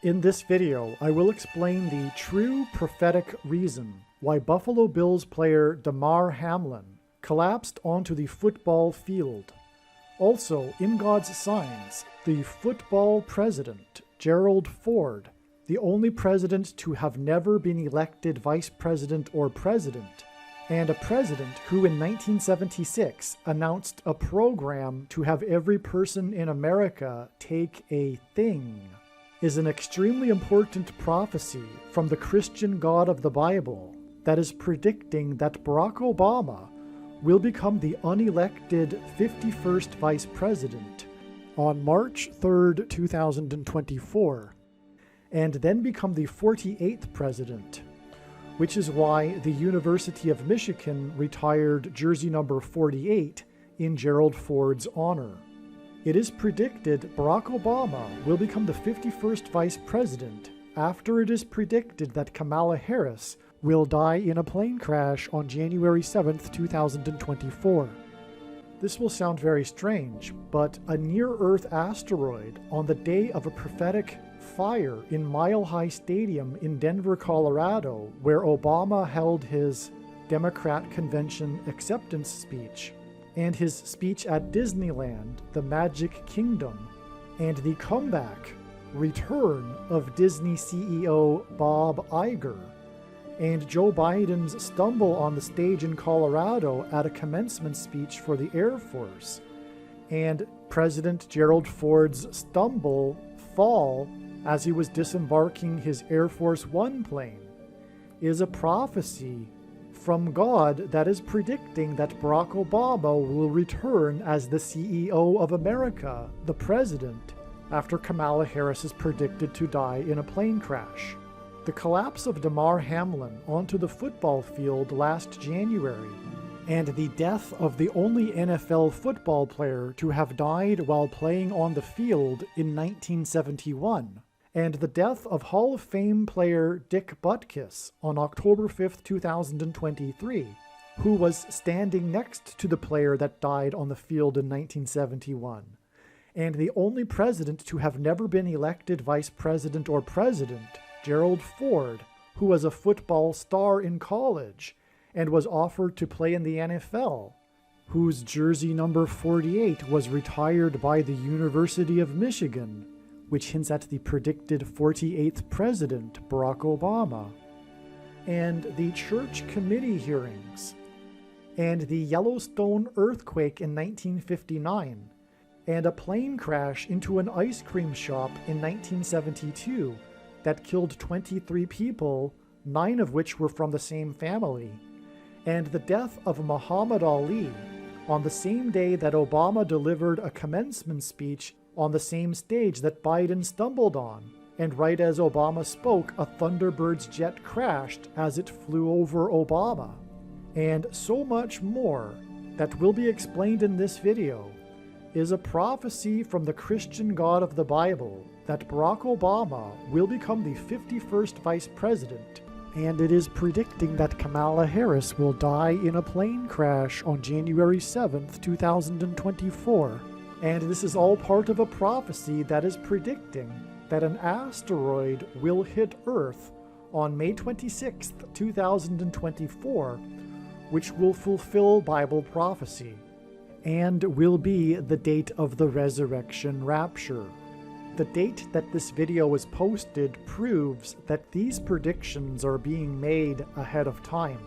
In this video, I will explain the true prophetic reason why Buffalo Bills player DAMAR Hamlin collapsed onto the football field. Also, in God's signs, the football president, Gerald Ford, the only president to have never been elected vice president or president, and a president who in 1976 announced a program to have every person in America take a thing, is an extremely important prophecy from the Christian God of the Bible that is predicting that Barack Obama will become the unelected 51st vice president on March 3rd, 2024, and then become the 48th president, which is why the University of Michigan retired jersey number 48 in Gerald Ford's honor. It is predicted Barack Obama will become the 51st vice president after it is predicted that Kamala Harris will die in a plane crash on January 7th, 2024. This will sound very strange, but a near-Earth asteroid on the day of a prophetic fire in Mile High Stadium in Denver, Colorado, where Obama held his Democrat convention acceptance speech, and his speech at Disneyland, the Magic Kingdom, and the comeback, return of Disney CEO Bob Iger, and Joe Biden's stumble on the stage in Colorado at a commencement speech for the Air Force, and President Gerald Ford's fall as he was disembarking his Air Force One plane, is a prophecy from God that is predicting that Barack Obama will return as the CEO of America, the president, after Kamala Harris is predicted to die in a plane crash. The collapse of DAMAR Hamlin onto the football field last January, and the death of the only NFL football player to have died while playing on the field in 1971, and the death of Hall of Fame player Dick Butkus on October 5th, 2023, who was standing next to the player that died on the field in 1971, and the only president to have never been elected vice president or president, Gerald Ford, who was a football star in college and was offered to play in the NFL, whose jersey number 48 was retired by the University of Michigan, which hints at the predicted 48th president, Barack Obama, and the church committee hearings, and the Yellowstone earthquake in 1959, and a plane crash into an ice cream shop in 1972 that killed 23 people, 9 of which were from the same family, and the death of Muhammad Ali on the same day that Obama delivered a commencement speech on the same stage that Biden stumbled on, and right as Obama spoke, a Thunderbird's jet crashed as it flew over Obama, and so much more that will be explained in this video is a prophecy from the Christian God of the Bible that Barack Obama will become the 51st vice president, and it is predicting that Kamala Harris will die in a plane crash on January 7th, 2024. And this is all part of a prophecy that is predicting that an asteroid will hit Earth on May 26th, 2024, which will fulfill Bible prophecy, and will be the date of the resurrection rapture. The date that this video was posted proves that these predictions are being made ahead of time,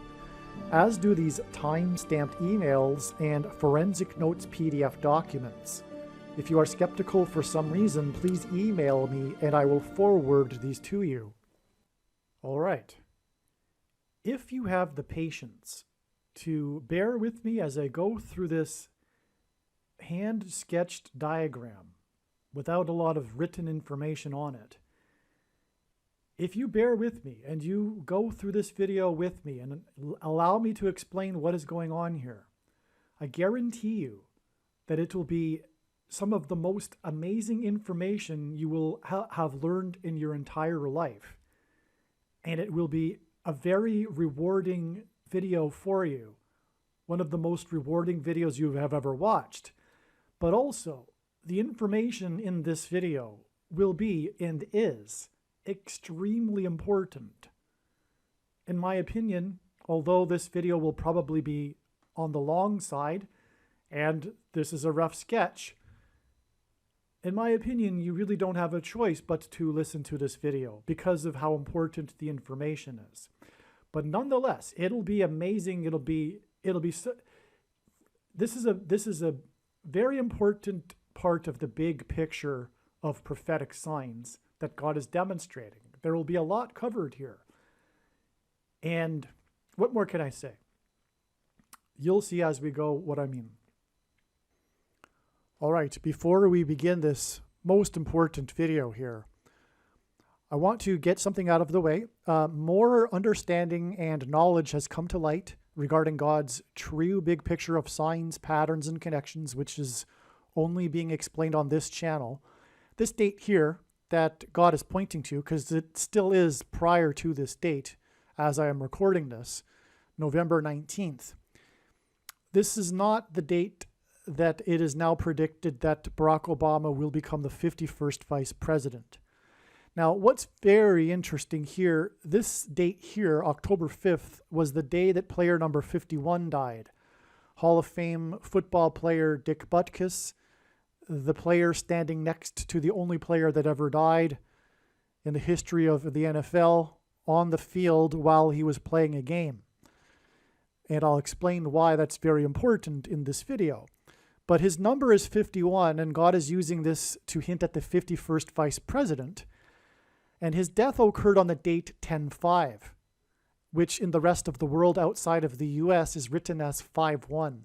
as do these time-stamped emails and forensic notes PDF documents. If you are skeptical for some reason, please email me and I will forward these to you. All right. If you have the patience to bear with me as I go through this hand-sketched diagram without a lot of written information on it, if you bear with me and you go through this video with me and allow me to explain what is going on here, I guarantee you that it will be some of the most amazing information you will have learned in your entire life. And it will be a very rewarding video for you. One of the most rewarding videos you have ever watched. But also, the information in this video will be and is extremely important. In my opinion, although this video will probably be on the long side, and this is a rough sketch, in my opinion, you really don't have a choice but to listen to this video because of how important the information is. But nonetheless, it'll be amazing. This is a very important part of the big picture of prophetic signs that God is demonstrating. There will be a lot covered here. And what more can I say? You'll see as we go what I mean. All right, before we begin this most important video here, I want to get something out of the way. More understanding and knowledge has come to light regarding God's true big picture of signs, patterns, and connections, which is only being explained on this channel. This date here that God is pointing to, because it still is prior to this date as I am recording this, November 19th. This is not the date that it is now predicted that Barack Obama will become the 51st vice president. Now, what's very interesting here, this date here, October 5th, was the day that player number 51 died. Hall of Fame football player Dick Butkus, the player standing next to the only player that ever died in the history of the NFL on the field while he was playing a game. And I'll explain why that's very important in this video. But his number is 51, and God is using this to hint at the 51st vice president. And his death occurred on the date 10/5, which in the rest of the world outside of the US is written as 5/1.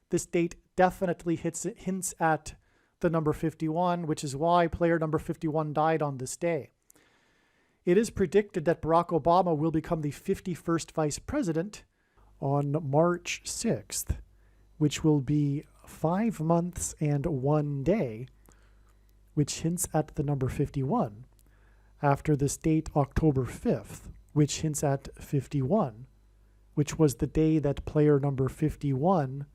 This date definitely hints at the number 51, which is why player number 51 died on this day. It is predicted that Barack Obama will become the 51st vice president on March 6th, which will be 5 months and 1 day, which hints at the number 51. After this date, October 5th, which hints at 51, which was the day that player number 51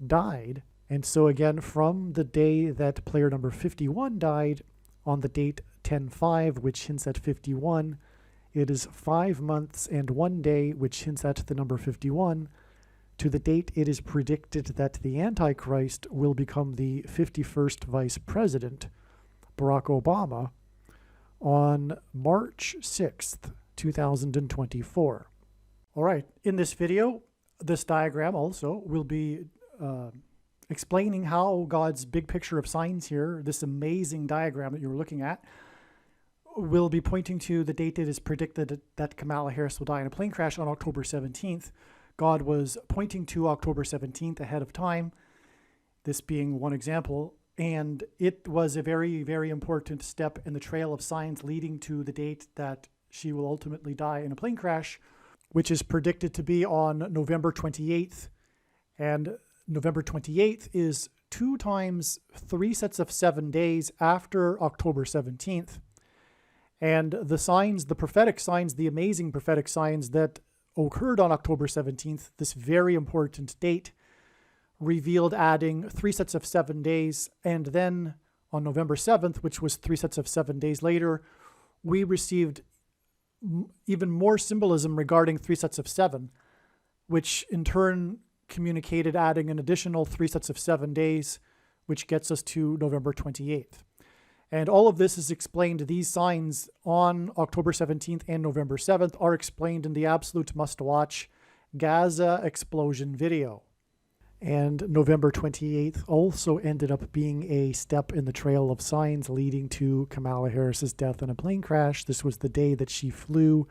died. And so again, from the day that player number 51 died, on the date 10/5, which hints at 51, it is 5 months and 1 day, which hints at the number 51, to the date it is predicted that the Antichrist will become the 51st vice president, Barack Obama, on March 6th, 2024. All right, in this video, this diagram also will be explaining how God's big picture of signs here, this amazing diagram that you're looking at, will be pointing to the date it is predicted that Kamala Harris will die in a plane crash on October 17th. God was pointing to October 17th ahead of time, this being one example, and it was a very, very important step in the trail of signs leading to the date that she will ultimately die in a plane crash, which is predicted to be on November 28th. And November 28th is 2 times 3 sets of 7 days after October 17th. And the signs, the prophetic signs, the amazing prophetic signs that occurred on October 17th, this very important date, revealed adding 3 sets of 7 days. And then on November 7th, which was 3 sets of 7 days later, we received even more symbolism regarding 3 sets of 7, which in turn communicated adding an additional 3 sets of 7 days, which gets us to November 28th. And all of this is explained, these signs on October 17th and November 7th are explained in the absolute must-watch Gaza explosion video. And November 28th also ended up being a step in the trail of signs leading to Kamala Harris's death in a plane crash. This was the day that she flew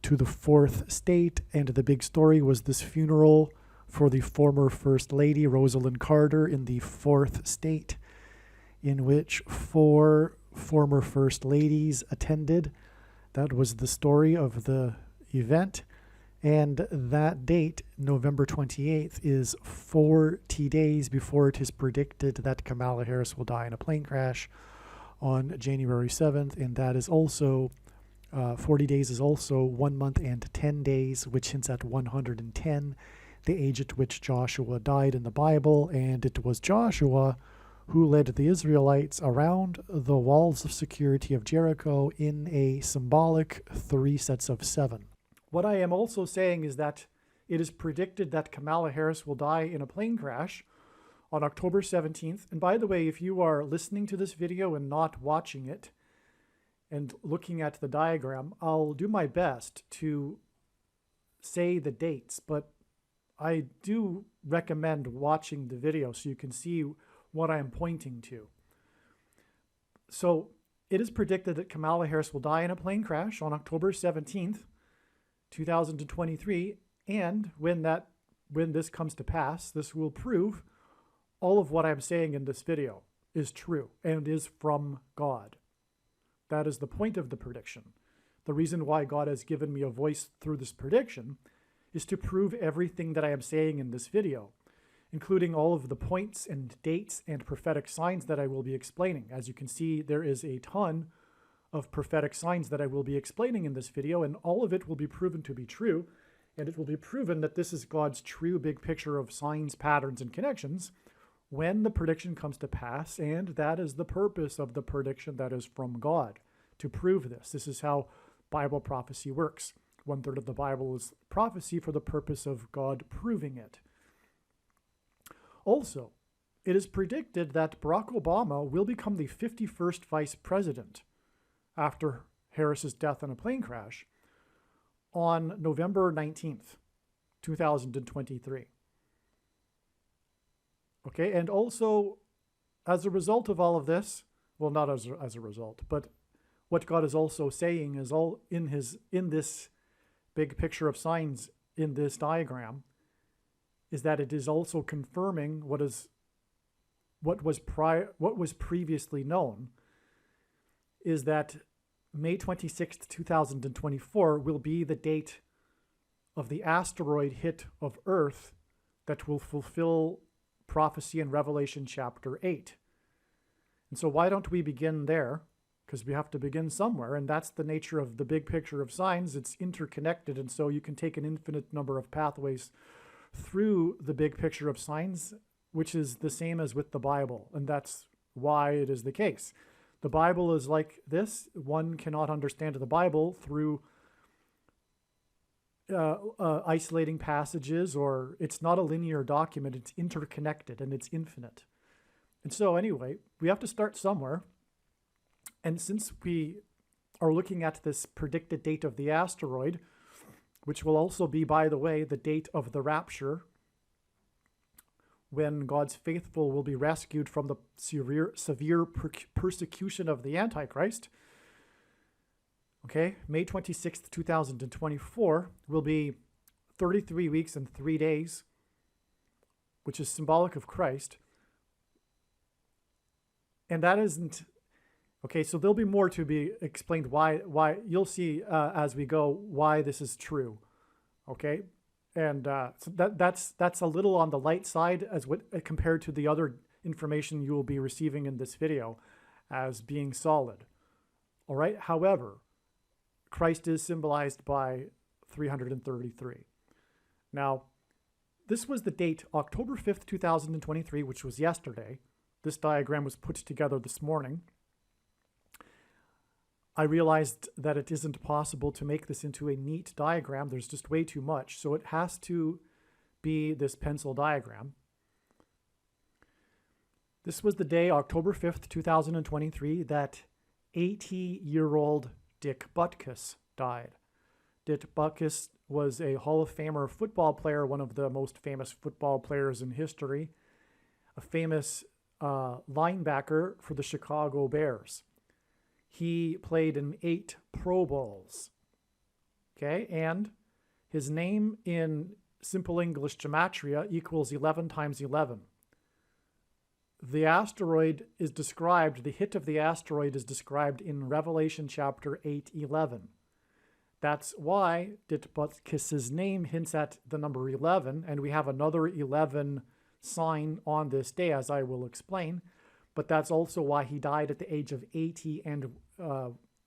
to the 4th state, and the big story was this funeral for the former First Lady, Rosalind Carter, in the 4th state, in which 4 former First Ladies attended. That was the story of the event. And that date, November 28th, is 40 days before it is predicted that Kamala Harris will die in a plane crash on January 7th. And that is also, 40 days is also 1 month and 10 days, which hints at 110, the age at which Joshua died in the Bible. And it was Joshua who led the Israelites around the walls of security of Jericho in a symbolic 3 sets of 7. What I am also saying is that it is predicted that Kamala Harris will die in a plane crash on October 17th. And by the way, if you are listening to this video and not watching it and looking at the diagram, I'll do my best to say the dates, but I do recommend watching the video so you can see what I am pointing to. So it is predicted that Kamala Harris will die in a plane crash on October 17th, 2023. And when this comes to pass, this will prove all of what I'm saying in this video is true and is from God. That is the point of the prediction. The reason why God has given me a voice through this prediction is to prove everything that I am saying in this video, including all of the points and dates and prophetic signs that I will be explaining. As you can see, there is a ton of prophetic signs that I will be explaining in this video, and all of it will be proven to be true, and it will be proven that this is God's true big picture of signs, patterns, and connections when the prediction comes to pass, and that is the purpose of the prediction that is from God, to prove this. This is how Bible prophecy works. 1/3 of the Bible is prophecy for the purpose of God proving it. Also, it is predicted that Barack Obama will become the 51st vice president after Harris's death in a plane crash on November 19th, 2023. Okay, and also, as a result of all of this, well, not as a result, but what God is also saying is all in this big picture of signs in this diagram is that it is also confirming what was previously known, is that May 26th, 2024 will be the date of the asteroid hit of Earth that will fulfill prophecy in Revelation chapter 8. And so why don't we begin there? Because we have to begin somewhere, and that's the nature of the big picture of signs. It's interconnected, and so you can take an infinite number of pathways through the big picture of signs, which is the same as with the Bible, and that's why it is the case. The Bible is like this. One cannot understand the Bible through isolating passages, or it's not a linear document. It's interconnected, and it's infinite. And so anyway, we have to start somewhere. And since we are looking at this predicted date of the asteroid, which will also be, by the way, the date of the rapture, when God's faithful will be rescued from the severe persecution of the Antichrist. Okay, May 26th, 2024 will be 33 weeks and 3 days, which is symbolic of Christ. And that isn't... Okay, so there'll be more to be explained why you'll see as we go why this is true. Okay, and so that's a little on the light side compared to the other information you will be receiving in this video as being solid. All right. However, Christ is symbolized by 333. Now, this was the date October 5th, 2023, which was yesterday. This diagram was put together this morning. I realized that it isn't possible to make this into a neat diagram. There's just way too much. So it has to be this pencil diagram. This was the day, October 5th, 2023, that 80-year-old Dick Butkus died. Dick Butkus was a Hall of Famer football player, one of the most famous football players in history, a famous linebacker for the Chicago Bears. He played in 8 Pro Bowls, okay? And his name in simple English gematria equals 11 times 11. The asteroid is described, the hit of the asteroid is described in Revelation chapter 8:11. That's why Ditbutkus' name hints at the number 11, and we have another 11 sign on this day, as I will explain. But that's also why he died at the age of 80 and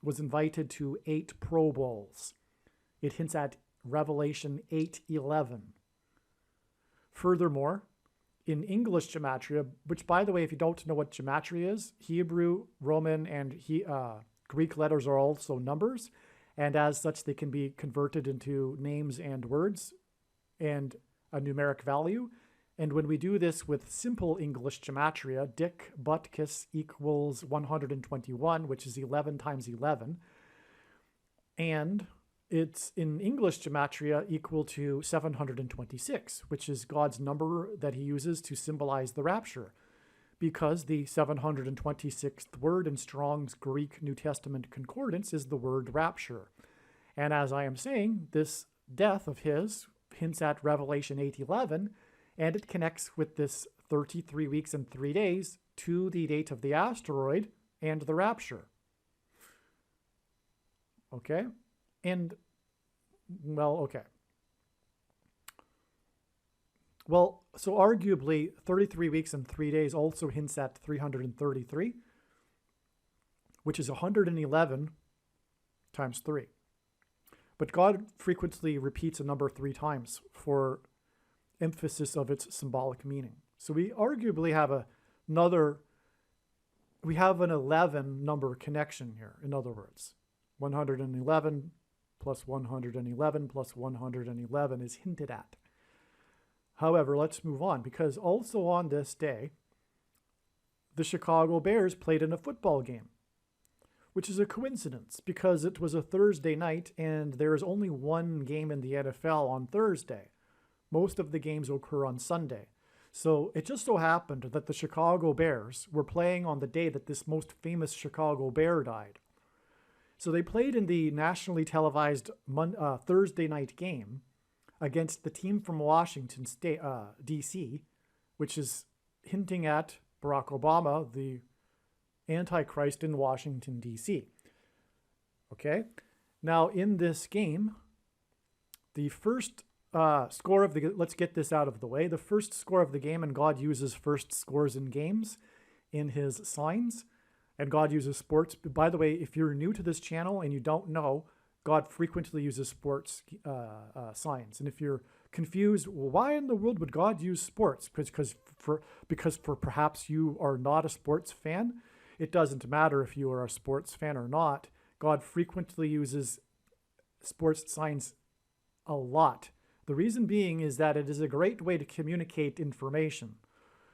was invited to 8 Pro Bowls. It hints at Revelation 8:11. Furthermore, in English gematria, which, by the way, if you don't know what gematria is, Hebrew, Roman, and Greek letters are also numbers, and as such, they can be converted into names and words and a numeric value. And when we do this with simple English gematria, Dick Butkus equals 121, which is 11 times 11. And it's in English gematria equal to 726, which is God's number that he uses to symbolize the rapture, because the 726th word in Strong's Greek New Testament Concordance is the word rapture. And as I am saying, this death of his hints at Revelation 8:11, and it connects with this 33 weeks and 3 days to the date of the asteroid and the rapture. Okay? And, well, okay. Well, so arguably 33 weeks and 3 days also hints at 333, which is 111 times 3. But God frequently repeats a number 3 times for emphasis of its symbolic meaning. So we arguably have an 11 number connection here, in other words. 111 plus 111 plus 111 is hinted at. However, let's move on, because also on this day, the Chicago Bears played in a football game, which is a coincidence because it was a Thursday night and there is only one game in the NFL on Thursday. Most of the games occur on Sunday. So it just so happened that the Chicago Bears were playing on the day that this most famous Chicago Bear died. So they played in the nationally televised Thursday night game against the team from Washington State, D.C., which is hinting at Barack Obama, the Antichrist in Washington, D.C. Okay? Now, in this game, the first score of the... Let's get this out of the way. The first score of the game, and God uses first scores in games in his signs, and God uses sports. By the way, if you're new to this channel and you don't know, God frequently uses sports signs. And if you're confused, well, why in the world would God use sports? Because for perhaps you are not a sports fan. It doesn't matter if you are a sports fan or not. God frequently uses sports signs a lot. The reason being is that it is a great way to communicate information.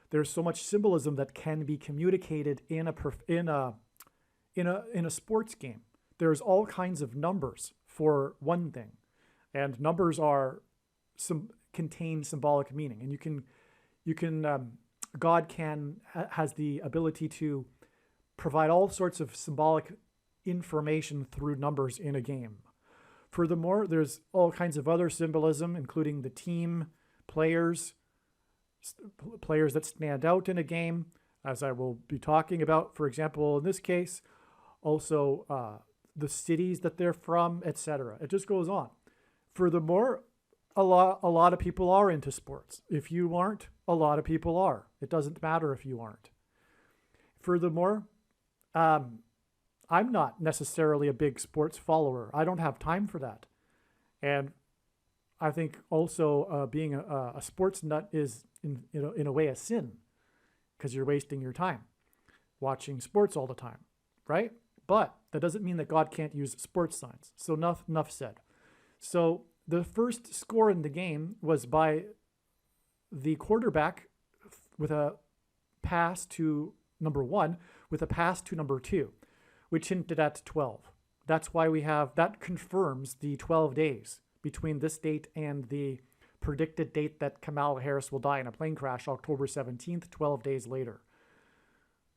There's so much symbolism that can be communicated in a sports game. There's all kinds of numbers for one thing, and numbers contain symbolic meaning. And God has the ability to provide all sorts of symbolic information through numbers in a game. Furthermore, there's all kinds of other symbolism, including the team, players that stand out in a game, as I will be talking about, for example, in this case, also the cities that they're from, etc. It just goes on. Furthermore, a lot of people are into sports. If you aren't, a lot of people are. It doesn't matter if you aren't. Furthermore, I'm not necessarily a big sports follower. I don't have time for that. And I think also being a sports nut is, in a way, a sin, because you're wasting your time watching sports all the time, right? But that doesn't mean that God can't use sports signs. So enough said. So the first score in the game was by the quarterback with a pass to number 1, with a pass to number 2, which hinted at 12. That's why that confirms the 12 days between this date and the predicted date that Kamala Harris will die in a plane crash, October 17th, 12 days later.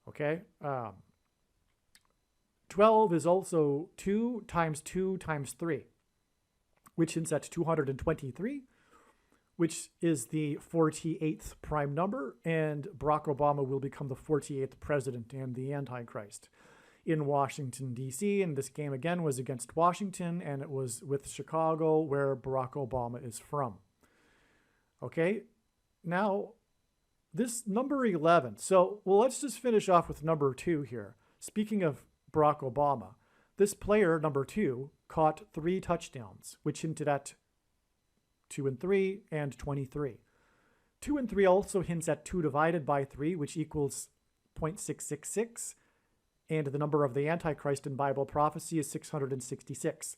Okay? 12 is also 2 times 3, which hints at 223, which is the 48th prime number, and Barack Obama will become the 48th president and the Antichrist in Washington, D.C. And this game, again, was against Washington, and it was with Chicago, where Barack Obama is from. Okay? Now, this number 11. So, well, let's just finish off with number 2 here. Speaking of Barack Obama, this player, number 2, caught 3 touchdowns, which hinted at 2 and 3 and 23. 2 and 3 also hints at 2 divided by 3, which equals 0.666. And the number of the Antichrist in Bible prophecy is 666.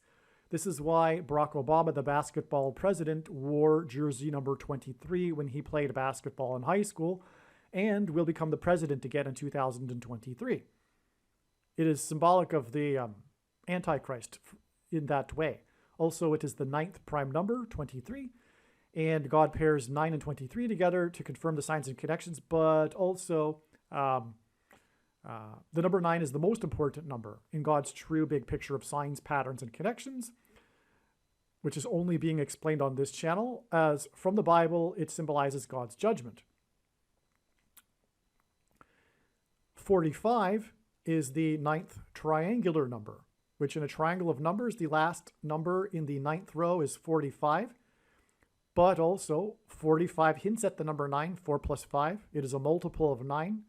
This is why Barack Obama, the basketball president, wore jersey number 23 when he played basketball in high school and will become the president again in 2023. It is symbolic of the Antichrist in that way. Also, it is the 9th prime number, 23, and God pairs 9 and 23 together to confirm the signs and connections, but also the number 9 is the most important number in God's true big picture of signs, patterns, and connections, which is only being explained on this channel, as from the Bible, it symbolizes God's judgment. 45 is the 9th triangular number, which in a triangle of numbers, the last number in the 9th row is 45. But also, 45 hints at the number 9, 4 plus 5. It is a multiple of 9,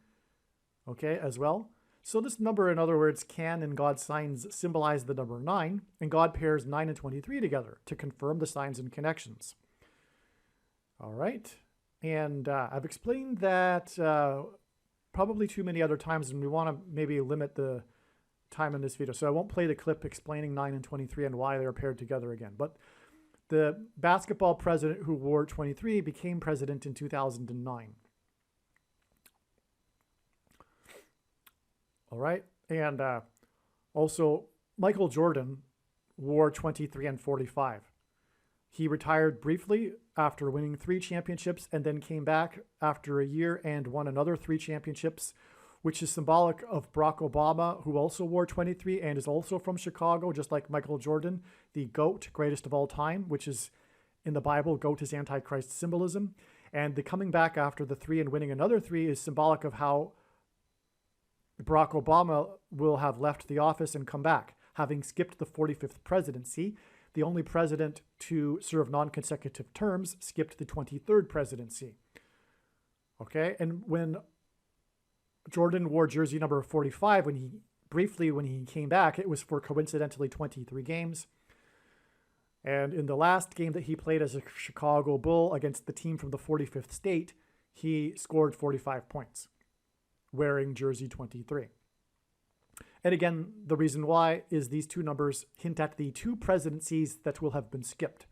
okay, as well. So this number, in other words, can, in God's signs, symbolize the number 9, and God pairs 9 and 23 together to confirm the signs and connections. All right, and I've explained that probably too many other times, and we want to maybe limit the time in this video. So I won't play the clip explaining 9 and 23 and why they're paired together again. But the basketball president who wore 23 became president in 2009. All right. And also, Michael Jordan wore 23 and 45. He retired briefly after winning 3 championships and then came back after a year and won another 3 championships, which is symbolic of Barack Obama, who also wore 23 and is also from Chicago, just like Michael Jordan, the GOAT, greatest of all time, which is in the Bible, GOAT is Antichrist symbolism. And the coming back after the 3 and winning another 3 is symbolic of how Barack Obama will have left the office and come back, having skipped the 45th presidency. The only president to serve non-consecutive terms skipped the 23rd presidency. Okay, and when Jordan wore jersey number 45, when he came back, it was for coincidentally 23 games. And in the last game that he played as a Chicago Bull against the team from the 45th state, he scored 45 points, wearing jersey 23. And again, the reason why is these 2 numbers hint at the 2 presidencies that will have been skipped.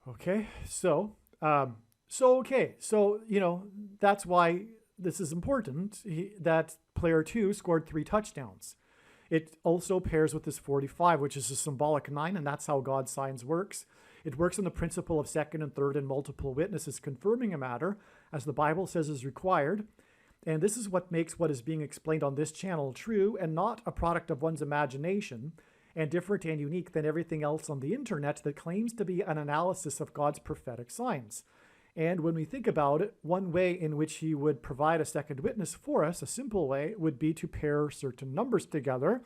Okay, so you know, that's why this is important, that player 2 scored 3 touchdowns. It also pairs with this 45, which is a symbolic 9, and that's how God's signs works. It works on the principle of second and third and multiple witnesses confirming a matter, as the Bible says is required. And this is what makes what is being explained on this channel true and not a product of one's imagination, and different and unique than everything else on the internet that claims to be an analysis of God's prophetic signs. And when we think about it, one way in which he would provide a second witness for us, a simple way, would be to pair certain numbers together,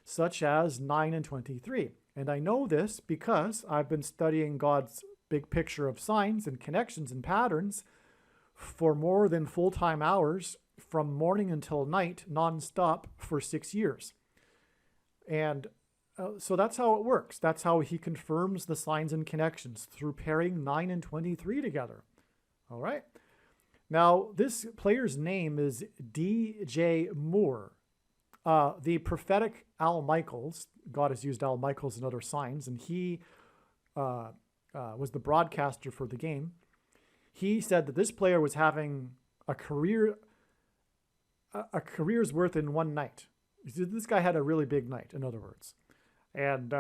such as 9 and 23. And I know this because I've been studying God's big picture of signs and connections and patterns for more than full-time hours from morning until night, nonstop, for 6 years. And so that's how it works. That's how he confirms the signs and connections, through pairing 9 and 23 together. All right. Now, this player's name is D.J. Moore. The prophetic Al Michaels, God has used Al Michaels in other signs, and he was the broadcaster for the game. He said that this player was having a career's worth in one night. This guy had a really big night, in other words. And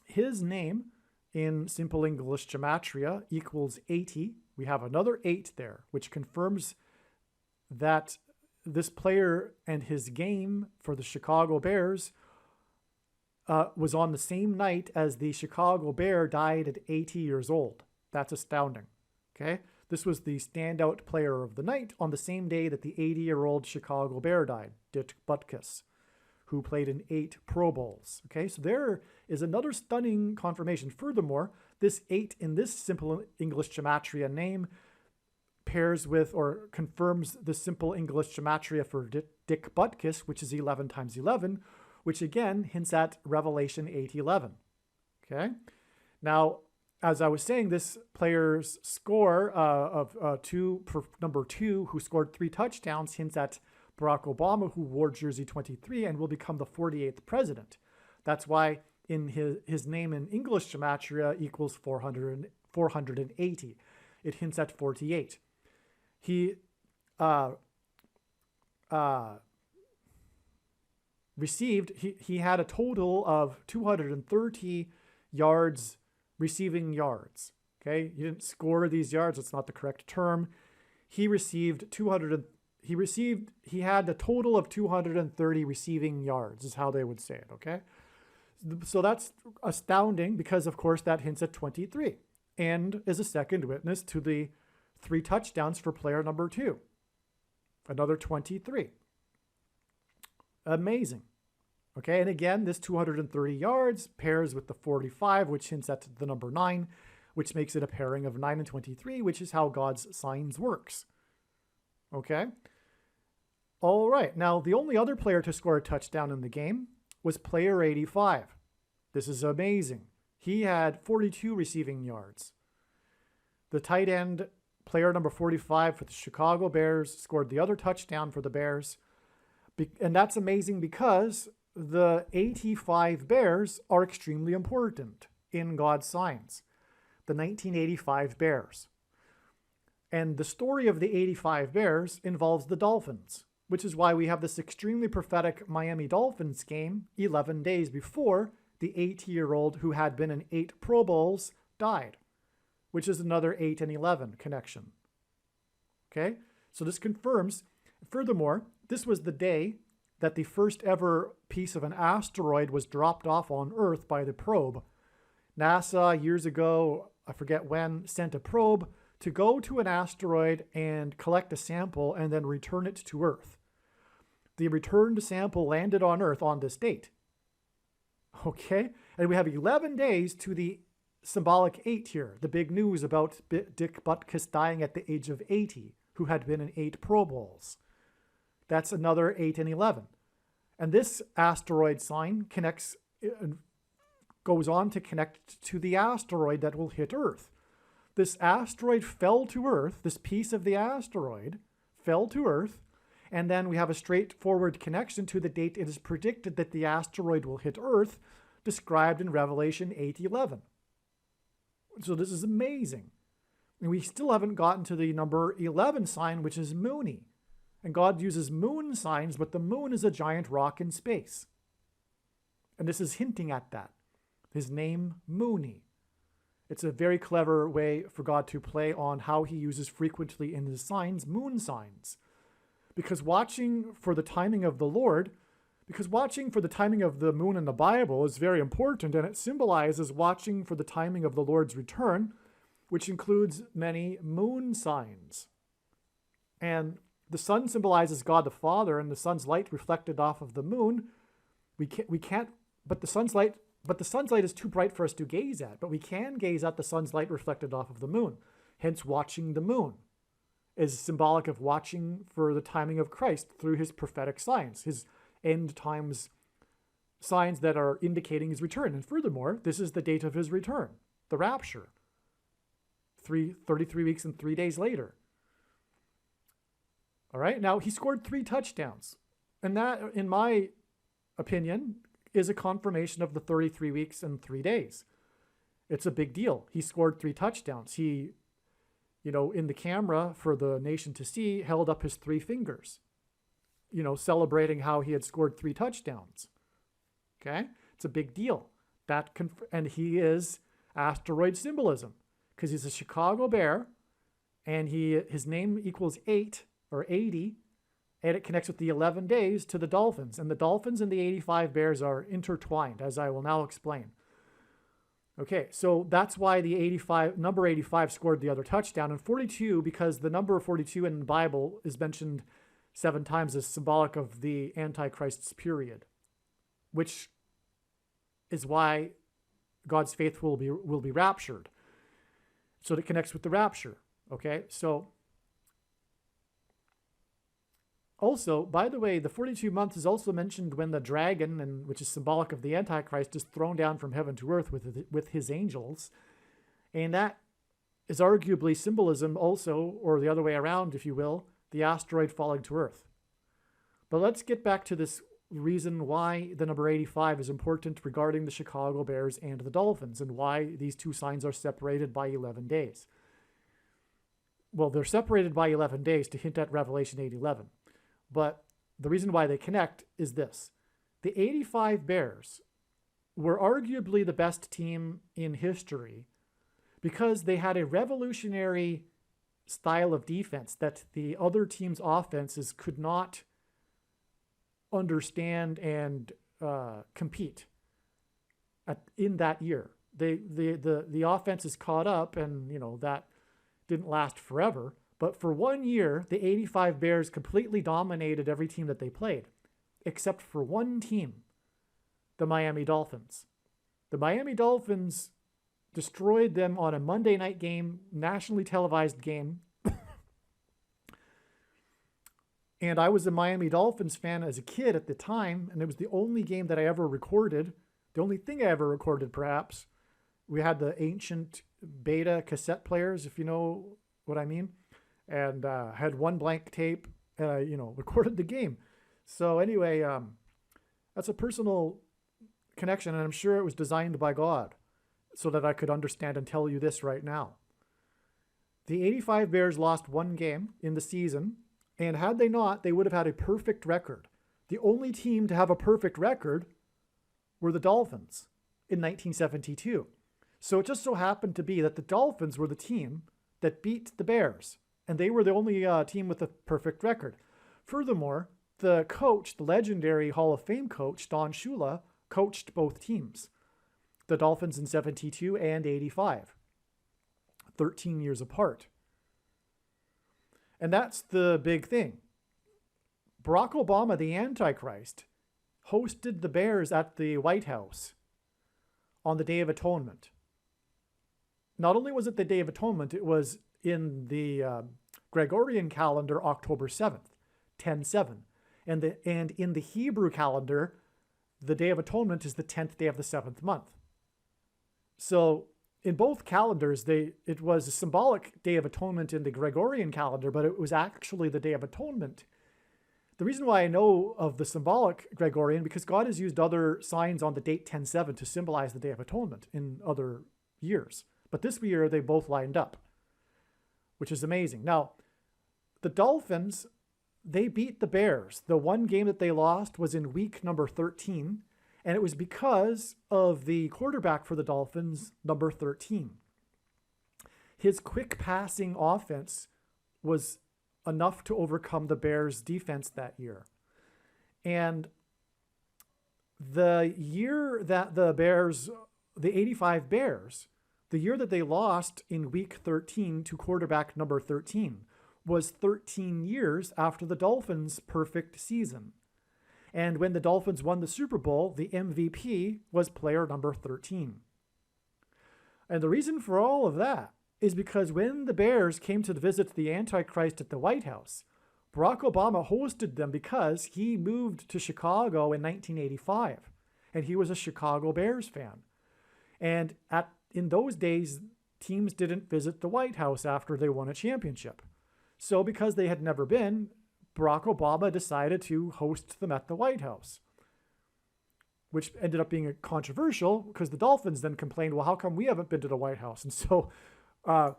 his name in simple English gematria equals 80. We have another 8 there, which confirms that this player and his game for the Chicago Bears was on the same night as the Chicago Bear died at 80 years old. That's astounding. Okay, this was the standout player of the night on the same day that the 80-year-old Chicago Bear died, Dick Butkus, who played in 8 Pro Bowls. Okay, so there is another stunning confirmation. Furthermore, this 8 in this simple English gematria name pairs with or confirms the simple English gematria for Dick Butkus, which is 11 times 11, which again hints at Revelation 8:11. Okay, now as I was saying, this player's score of number 2, who scored 3 touchdowns, hints at Barack Obama, who wore jersey 23 and will become the 48th president. That's why in his name in English gematria equals 480. It hints at 48. He he had a total of 230 yards, receiving yards. Okay, he didn't score these yards. That's not the correct term. He had a total of 230 receiving yards is how they would say it. Okay, so that's astounding because of course that hints at 23 and is a second witness to the 3 touchdowns for player number 2. Another 23. Amazing. Okay, and again, this 230 yards pairs with the 45, which hints at the number 9, which makes it a pairing of 9 and 23, which is how God's signs works. Okay? All right, now the only other player to score a touchdown in the game was player 85. This is amazing. He had 42 receiving yards. The tight end, player number 45 for the Chicago Bears, scored the other touchdown for the Bears. And that's amazing because the 85 Bears are extremely important in God's signs. The 1985 Bears. And the story of the 85 Bears involves the Dolphins, which is why we have this extremely prophetic Miami Dolphins game 11 days before the 80-year-old who had been in 8 Pro Bowls died, which is another 8 and 11 connection. Okay, so this confirms. Furthermore, this was the day that the first ever piece of an asteroid was dropped off on Earth by the probe. NASA, years ago, I forget when, sent a probe to go to an asteroid and collect a sample and then return it to Earth. The returned sample landed on Earth on this date. Okay? And we have 11 days to the symbolic 8 here, the big news about Dick Butkus dying at the age of 80, who had been in 8 Pro Bowls. That's another 8 and 11. And this asteroid sign goes on to connect to the asteroid that will hit Earth. This asteroid fell to Earth, this piece of the asteroid fell to Earth, and then we have a straightforward connection to the date it is predicted that the asteroid will hit Earth, described in Revelation 8:11. So this is amazing. And we still haven't gotten to the number 11 sign, which is Mooney. And God uses moon signs, but the moon is a giant rock in space. And this is hinting at that. His name, Mooney. It's a very clever way for God to play on how he uses frequently in his signs, moon signs. Because watching for the timing of the Lord, because watching for the timing of the moon in the Bible is very important, and it symbolizes watching for the timing of the Lord's return, which includes many moon signs. And the sun symbolizes God the Father, and the sun's light reflected off of the moon. But the sun's light is too bright for us to gaze at. But we can gaze at the sun's light reflected off of the moon. Hence, watching the moon is symbolic of watching for the timing of Christ through his prophetic signs, his end times signs that are indicating his return. And furthermore, this is the date of his return, the rapture, 33 weeks and 3 days later. All right, now he scored 3 touchdowns. And that, in my opinion, is a confirmation of the 33 weeks and 3 days. It's a big deal. He scored 3 touchdowns. He, in the camera for the nation to see, held up his 3 fingers, celebrating how he had scored 3 touchdowns. Okay? It's a big deal. And he is asteroid symbolism because he's a Chicago Bear and his name equals 8 or 80, and it connects with the 11 days to the Dolphins. And the Dolphins and the 85 Bears are intertwined, as I will now explain. Okay, so that's why the number 85 scored the other touchdown. And 42, because the number 42 in the Bible is mentioned 7 times as symbolic of the Antichrist's period, which is why God's faith will be raptured. So it connects with the rapture. Okay, so also, by the way, the 42 months is also mentioned when the dragon, which is symbolic of the Antichrist, is thrown down from heaven to earth with his angels. And that is arguably symbolism also, or the other way around, if you will, the asteroid falling to Earth. But let's get back to this reason why the number 85 is important regarding the Chicago Bears and the Dolphins, and why these two signs are separated by 11 days. Well, they're separated by 11 days to hint at Revelation 8:11. But the reason why they connect is this. The 85 Bears were arguably the best team in history because they had a revolutionary style of defense that the other team's offenses could not understand and compete in that year. The offense is caught up, and that didn't last forever. But for 1 year, the 85 Bears completely dominated every team that they played, except for one team, the Miami Dolphins. The Miami Dolphins destroyed them on a Monday night game, nationally televised game. And I was a Miami Dolphins fan as a kid at the time, and it was the only game that I ever recorded. The only thing I ever recorded, perhaps. We had the ancient beta cassette players, if you know what I mean. And had one blank tape, and I, recorded the game. So anyway, that's a personal connection, and I'm sure it was designed by God so that I could understand and tell you this right now. The 85 Bears lost one game in the season, and had they not, they would have had a perfect record. The only team to have a perfect record were the Dolphins in 1972. So it just so happened to be that the Dolphins were the team that beat the Bears, and they were the only team with a perfect record. Furthermore, the coach, the legendary Hall of Fame coach, Don Shula, coached both teams, the Dolphins in 72 and 85, 13 years apart. And that's the big thing. Barack Obama, the Antichrist, hosted the Bears at the White House on the Day of Atonement. Not only was it the Day of Atonement, it was in the Gregorian calendar, October 7th, 10/7. And in the Hebrew calendar, the Day of Atonement is the 10th day of the 7th month. So in both calendars, it was a symbolic Day of Atonement in the Gregorian calendar, but it was actually the Day of Atonement. The reason why I know of the symbolic Gregorian, because God has used other signs on the date 10/7 to symbolize the Day of Atonement in other years. But this year, they both lined up, which is amazing. Now, the Dolphins, they beat the Bears. The one game that they lost was in week number 13, and it was because of the quarterback for the Dolphins, number 13. His quick passing offense was enough to overcome the Bears' defense that year. And the year that the 85 Bears, the year that they lost in week 13 to quarterback number 13, was 13 years after the Dolphins' perfect season. And when the Dolphins won the Super Bowl, the MVP was player number 13. And the reason for all of that is because when the Bears came to visit the Antichrist at the White House, Barack Obama hosted them because he moved to Chicago in 1985, and he was a Chicago Bears fan. And in those days, teams didn't visit the White House after they won a championship. So because they had never been, Barack Obama decided to host them at the White House, which ended up being controversial because the Dolphins then complained, well, how come we haven't been to the White House? And so Barack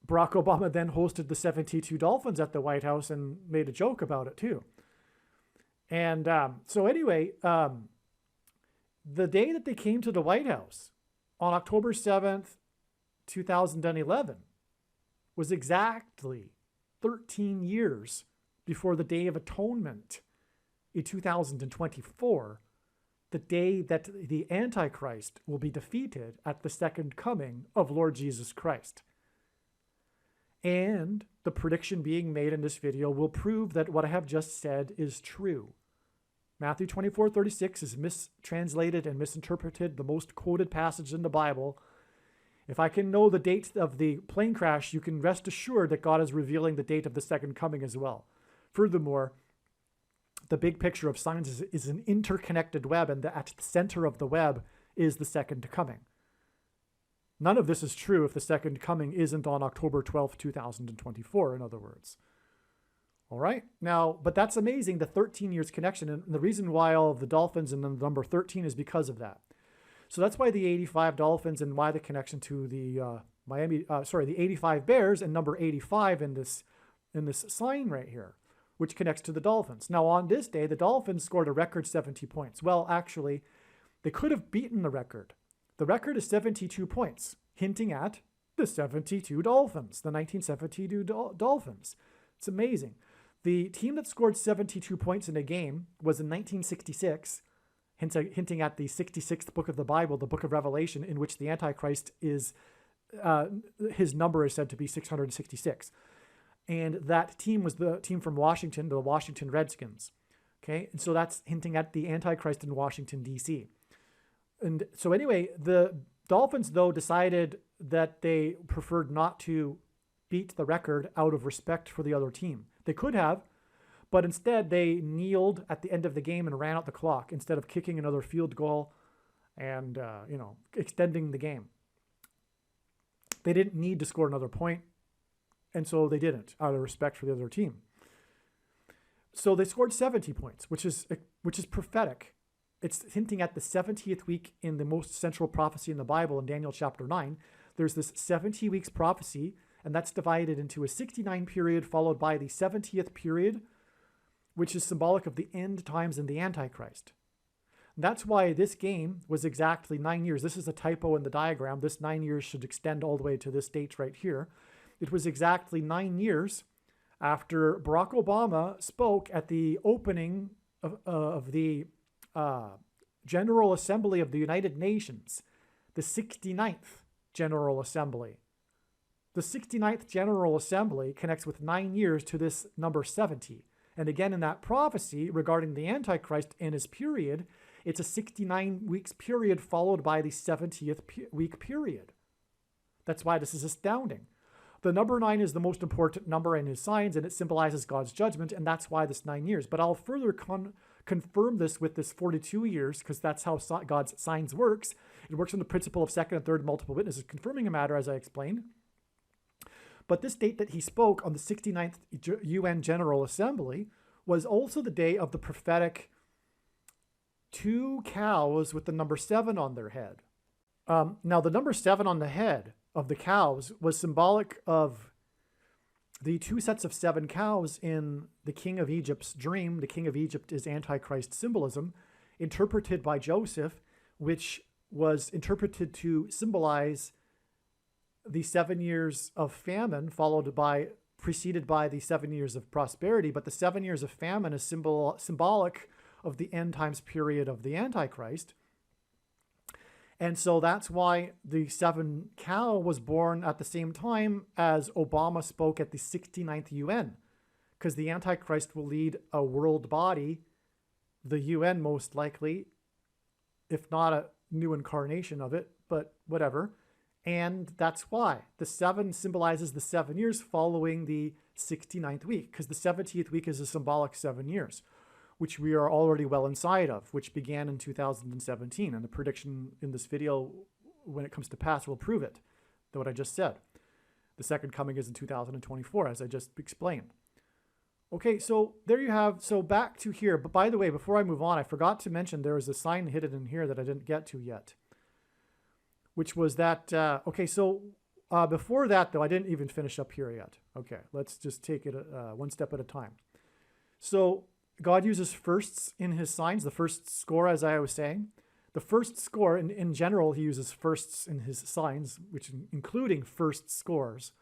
Obama then hosted the 72 Dolphins at the White House and made a joke about it too. And so anyway, the day that they came to the White House on October 7th, 2011 was exactly 13 years before the Day of Atonement in 2024, the day that the Antichrist will be defeated at the second coming of Lord Jesus Christ. And the prediction being made in this video will prove that what I have just said is true. Matthew 24:36 is mistranslated and misinterpreted, the most quoted passage in the Bible. If I can know the date of the plane crash, you can rest assured that God is revealing the date of the second coming as well. Furthermore, the big picture of science is an interconnected web, and at the center of the web is the second coming. None of this is true if the second coming isn't on October 12th, 2024, in other words. All right. Now, but that's amazing, the 13 years connection. And the reason why all of the Dolphins and the number 13 is because of that. So that's why the 85 Dolphins and why the connection to the the 85 Bears and number 85 in this sign right here, which connects to the Dolphins. Now, on this day, the Dolphins scored a record 70 points. Well, actually, they could have beaten the record. The record is 72 points, hinting at the 72 Dolphins, the 1972 Dolphins. It's amazing. The team that scored 72 points in a game was in 1966, hinting at the 66th book of the Bible, the book of Revelation, in which the Antichrist is, his number is said to be 666. And that team was the team from Washington, the Washington Redskins. Okay, and so that's hinting at the Antichrist in Washington, D.C. And so anyway, the Dolphins, though, decided that they preferred not to beat the record out of respect for the other team. They could have, but instead they kneeled at the end of the game and ran out the clock instead of kicking another field goal and, extending the game. They didn't need to score another point, and so they didn't out of respect for the other team. So they scored 70 points, which is prophetic. It's hinting at the 70th week in the most central prophecy in the Bible in Daniel chapter 9. There's this 70 weeks prophecy, and that's divided into a 69 period followed by the 70th period, which is symbolic of the end times and the Antichrist. And that's why this game was exactly 9 years. This is a typo in the diagram. This 9 years should extend all the way to this date right here. It was exactly 9 years after Barack Obama spoke at the opening of the General Assembly of the United Nations, the 69th General Assembly. The 69th General Assembly connects with 9 years to this number 70. And again, in that prophecy regarding the Antichrist and his period, it's a 69 weeks period followed by the 70th week period. That's why this is astounding. The number 9 is the most important number in his signs, and it symbolizes God's judgment, and that's why this 9 years. But I'll further confirm this with this 42 years, because that's how God's signs works. It works on the principle of second and third multiple witnesses, confirming a matter, as I explained. But this date that he spoke on the 69th UN General Assembly was also the day of the prophetic 2 cows with the number 7 on their head. Now, the number 7 on the head of the cows was symbolic of the 2 sets of 7 cows in the King of Egypt's dream. The King of Egypt is Antichrist symbolism, interpreted by Joseph, which was interpreted to symbolize the 7 years of famine preceded by the 7 years of prosperity. But the 7 years of famine is symbolic of the end times period of the Antichrist. And so that's why the 7 cow was born at the same time as Obama spoke at the 69th UN, because the Antichrist will lead a world body, the UN most likely, if not a new incarnation of it, but whatever. And that's why the 7 symbolizes the 7 years following the 69th week, because the 70th week is a symbolic 7 years, which we are already well inside of, which began in 2017. And the prediction in this video, when it comes to pass, will prove it, what I just said. The second coming is in 2024, as I just explained. Okay, so there you have, so back to here. But by the way, before I move on, I forgot to mention there was a sign hidden in here that I didn't get to yet, which was that, before that, though, I didn't even finish up here yet. Okay, let's just take it one step at a time. So God uses firsts in his signs, the first score, as I was saying. The first score, in general, he uses firsts in his signs, which including first scores.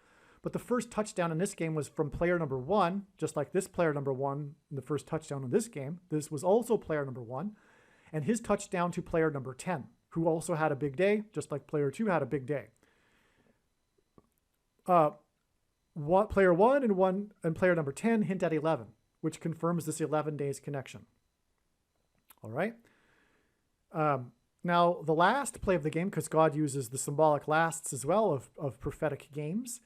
But the first touchdown in this game was from player number 1, just like this player number 1 in the first touchdown in this game. This was also player number 1, and his touchdown to player number 10, who also had a big day, just like player 2 had a big day. Player 1 and player number 10 hint at 11, which confirms this 11 days connection. All right. Now, the last play of the game, because God uses the symbolic lasts as well of prophetic games,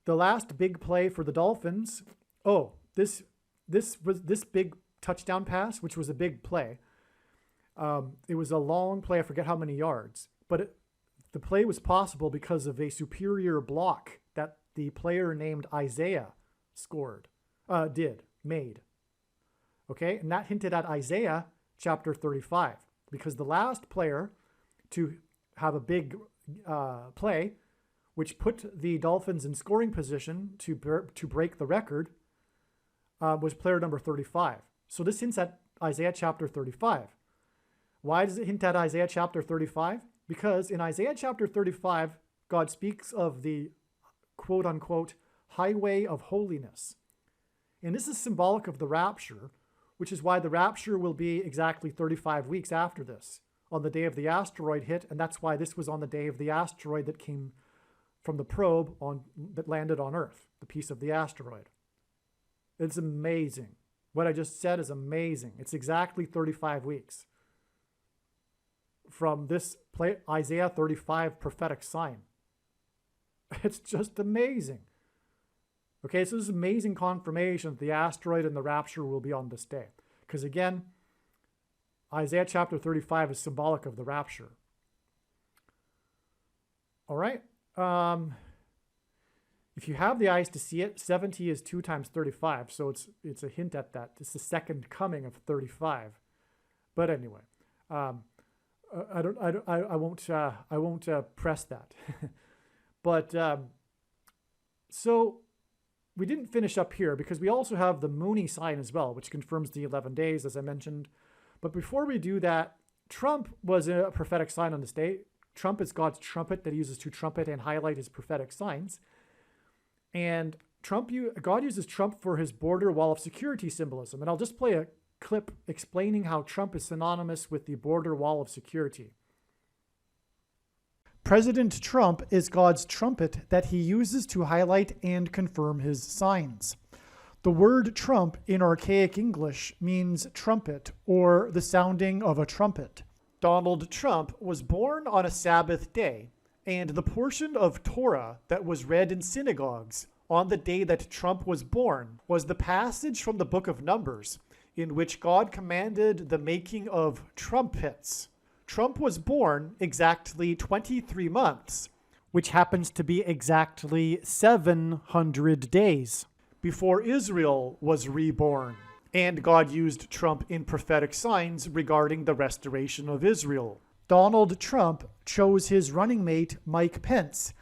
the last big play for the Dolphins. Oh, this big touchdown pass, which was a big play. It was a long play. I forget how many yards, but The play was possible because of a superior block that the player named Isaiah made. Okay, and that hinted at Isaiah chapter 35, because the last player to have a big play, which put the Dolphins in scoring position to break the record, was player number 35. So this hints at Isaiah chapter 35. Why does it hint at Isaiah chapter 35? Because in Isaiah chapter 35, God speaks of the quote-unquote highway of holiness. And this is symbolic of the rapture, which is why the rapture will be exactly 35 weeks after this, on the day of the asteroid hit, and that's why this was on the day of the asteroid that came from the probe that landed on Earth, the piece of the asteroid. It's amazing. What I just said is amazing. It's exactly 35 weeks from this Isaiah 35 prophetic sign. It's just amazing. Okay, so this is amazing confirmation that the asteroid and the rapture will be on this day. Because again, Isaiah chapter 35 is symbolic of the rapture. All right. If you have the eyes to see it, 70 is 2 times 35, so it's a hint at that. It's the second coming of 35. But anyway, I won't press that. But so we didn't finish up here because we also have the Mooney sign as well, which confirms the 11 days, as I mentioned. But before we do that, Trump was a prophetic sign on this day. Trump is God's trumpet that he uses to trumpet and highlight his prophetic signs. And God uses Trump for his border wall of security symbolism. And I'll just play a clip explaining how Trump is synonymous with the border wall of security. President Trump is God's trumpet that he uses to highlight and confirm his signs. The word trump in archaic English means trumpet or the sounding of a trumpet. Donald Trump was born on a Sabbath day, and the portion of Torah that was read in synagogues on the day that Trump was born was the passage from the book of Numbers, in which God commanded the making of trumpets. Trump was born exactly 23 months, which happens to be exactly 700 days before Israel was reborn. And God used Trump in prophetic signs regarding the restoration of Israel. Donald Trump chose his running mate, Mike Pence,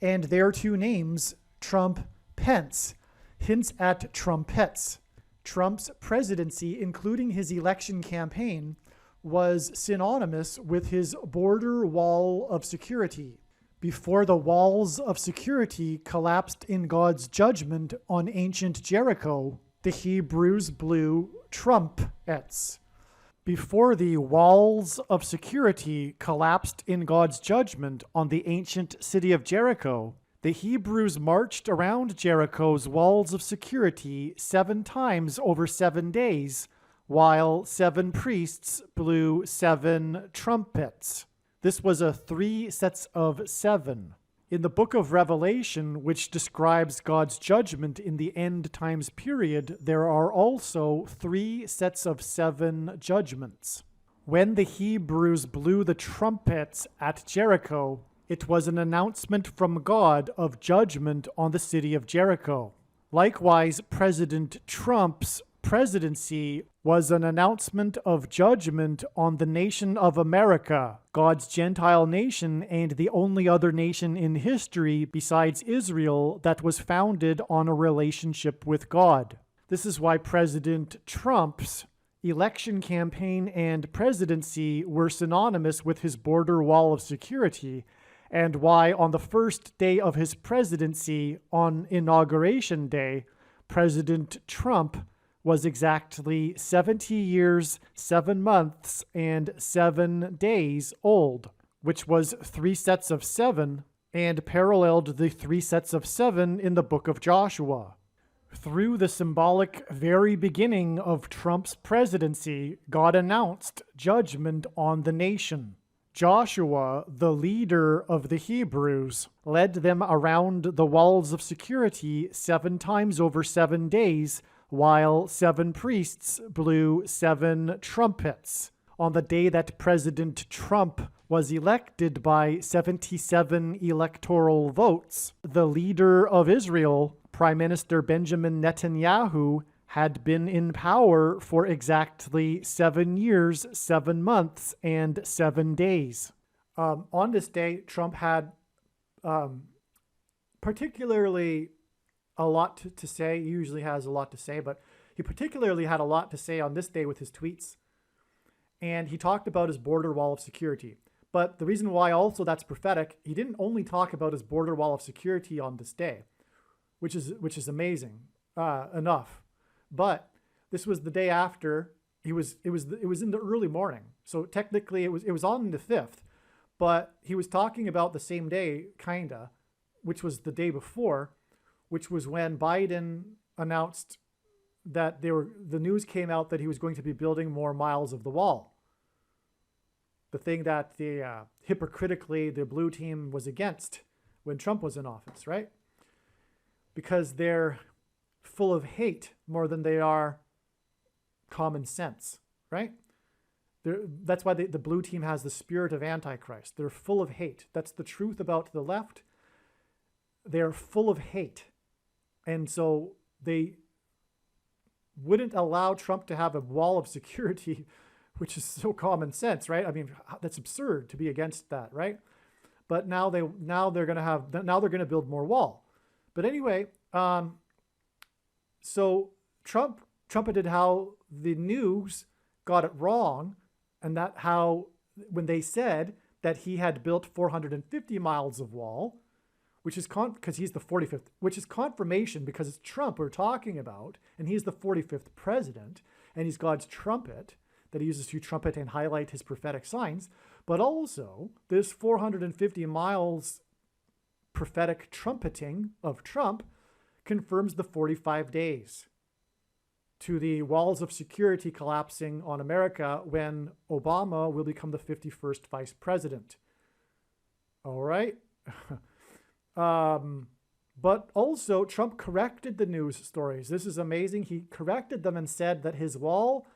and their two names, Trump-Pence, hints at trumpets. Trump's presidency, including his election campaign, was synonymous with his border wall of security. Before the walls of security collapsed in God's judgment on ancient Jericho, the Hebrews blew trumpets. Before the walls of security collapsed in God's judgment on the ancient city of Jericho, the Hebrews marched around Jericho's walls of security 7 times over 7 days, while 7 priests blew 7 trumpets. This was a 3 sets of 7. In the book of Revelation, which describes God's judgment in the end times period, there are also 3 sets of 7 judgments. When the Hebrews blew the trumpets at Jericho, it was an announcement from God of judgment on the city of Jericho. Likewise, President Trump's presidency was an announcement of judgment on the nation of America, God's Gentile nation and the only other nation in history besides Israel that was founded on a relationship with God. This is why President Trump's election campaign and presidency were synonymous with his border wall of security, and why on the first day of his presidency, on Inauguration Day, President Trump was exactly 70 years, 7 months, and 7 days old, which was 3 sets of 7, and paralleled the 3 sets of 7 in the book of Joshua. Through the symbolic very beginning of Trump's presidency, God announced judgment on the nation. Joshua, the leader of the Hebrews, led them around the walls of security 7 times over 7 days, while 7 priests blew 7 trumpets on the day that President Trump was elected by 77 electoral votes. The leader of Israel, Prime Minister Benjamin Netanyahu, had been in power for exactly 7 years, 7 months, and 7 days. On this day, Trump had particularly a lot to say. He usually has a lot to say, but he particularly had a lot to say on this day with his tweets. And he talked about his border wall of security. But the reason why also that's prophetic, he didn't only talk about his border wall of security on this day, which is amazing enough. But this was the day after. It was in the early morning. So technically it was on the 5th, but he was talking about the same day, kinda, which was the day before, which was when Biden announced that the news came out that he was going to be building more miles of the wall. The thing that hypocritically the blue team was against when Trump was in office, right? Because they're full of hate more than they are common sense, right? That's why the blue team has the spirit of Antichrist. They're full of hate. That's the truth about the left. They're full of hate. And so they wouldn't allow Trump to have a wall of security, which is so common sense, right? I mean, that's absurd to be against that, right? But now they're going to build more wall. But anyway, so Trump trumpeted how the news got it wrong, and that how when they said that he had built 450 miles of wall, which is because he's the 45th, which is confirmation because it's Trump we're talking about, and he's the 45th president, and he's God's trumpet that he uses to trumpet and highlight his prophetic signs. But also, this 450 miles prophetic trumpeting of Trump confirms the 45 days to the walls of security collapsing on America when Obama will become the 51st vice president. All right. But also Trump corrected the news stories. This is amazing. He corrected them and said that his wall,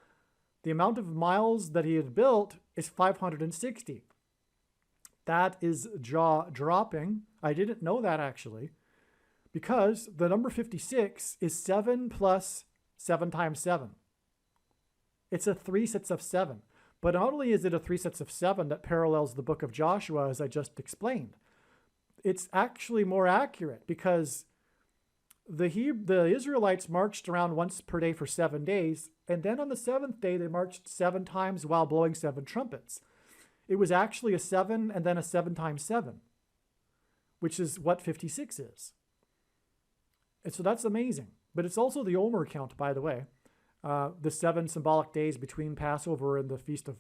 the amount of miles that he had built, is 560. That is jaw-dropping. I didn't know that actually, because the number 56 is 7 plus 7 times 7. It's a 3 sets of 7. But not only is it a 3 sets of 7 that parallels the book of Joshua, as I just explained, it's actually more accurate because the Israelites marched around once per day for 7 days, and then on the 7th day they marched 7 times while blowing 7 trumpets. It was actually a 7 and then a 7 times 7, which is what 56 is. And so that's amazing. But it's also the Omer count, by the way. The 7 symbolic days between Passover and the Feast of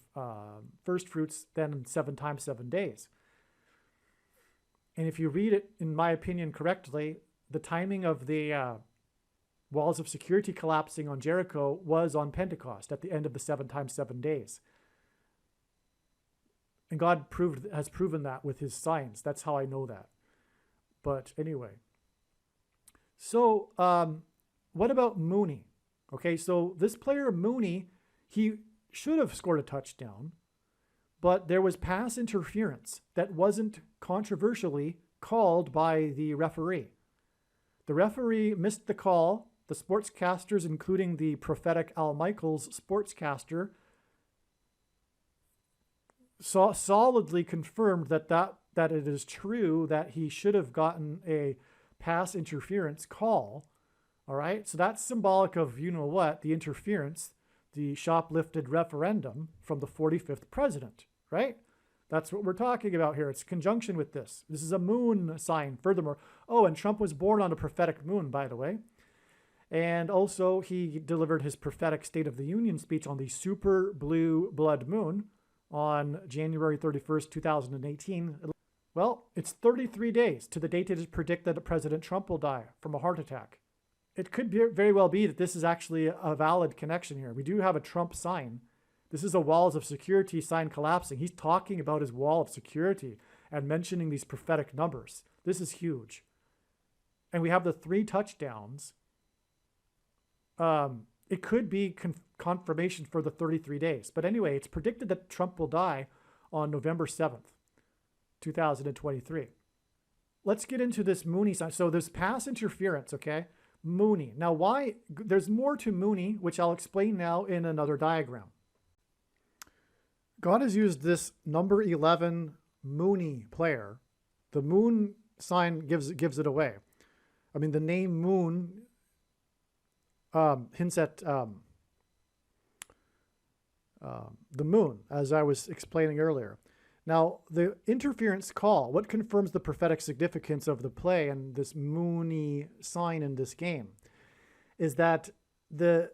First Fruits, then 7 times 7 days. And if you read it, in my opinion, correctly, the timing of the walls of security collapsing on Jericho was on Pentecost at the end of the 7 times 7 days. And God has proven that with his signs. That's how I know that. But anyway. So what about Mooney? Okay, so this player Mooney, he should have scored a touchdown, but there was pass interference that wasn't controversially called by the referee. The referee missed the call. The sportscasters, including the prophetic Al Michaels sportscaster, solidly confirmed that it is true that he should have gotten a pass interference call. All right, so that's symbolic of, you know what, the interference, the shoplifted referendum from the 45th president, right? That's what we're talking about here. It's conjunction with this. This is a moon sign, furthermore. Oh, and Trump was born on a prophetic moon, by the way. And also, he delivered his prophetic State of the Union speech on the super blue blood moon on January 31st, 2018. Well, it's 33 days to the date it is predicted that President Trump will die from a heart attack. It could very well be that this is actually a valid connection here. We do have a Trump sign. This is a walls of security sign collapsing. He's talking about his wall of security and mentioning these prophetic numbers. This is huge. And we have the 3 touchdowns. It could be confirmation for the 33 days. But anyway, it's predicted that Trump will die on November 7th, 2023. Let's get into this Mooney sign. So there's pass interference, okay? Mooney. Now why? There's more to Mooney, which I'll explain now in another diagram. God has used this number 11 Mooney player. The moon sign gives it away. I mean, the name moon hints at the moon, as I was explaining earlier. Now, the interference call, what confirms the prophetic significance of the play and this Mooney sign in this game, is that the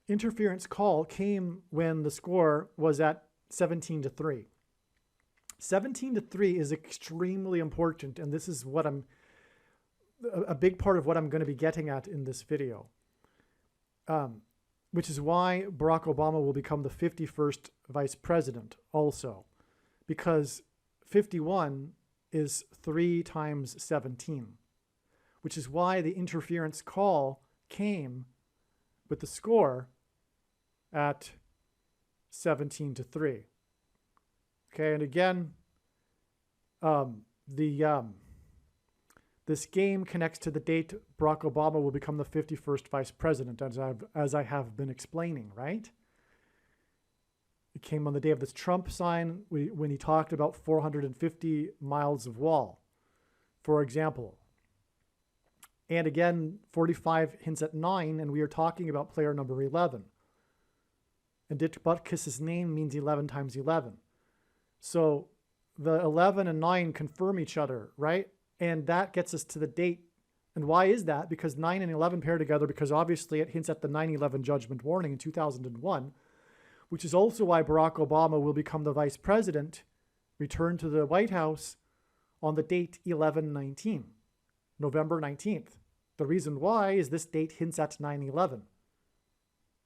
interference call came when the score was at 17-3. 17-3 is extremely important, and this is what a big part of what I'm going to be getting at in this video, which is why Barack Obama will become the 51st vice president also, because 51 is 3 times 17, which is why the interference call came with the score at 17-3. Okay, and again, this game connects to the date Barack Obama will become the 51st vice president, as I have been explaining, right? It came on the day of this Trump sign when he talked about 450 miles of wall, for example. And again, 45 hints at 9, and we are talking about player number 11. And Dit Butkus's name means 11 times 11. So the 11 and 9 confirm each other, right? And that gets us to the date. And why is that? Because 9 and 11 pair together, because obviously it hints at the 9/11 judgment warning in 2001, which is also why Barack Obama will become the vice president, return to the White House on the date 11/19, November 19th. The reason why is this date hints at 9/11,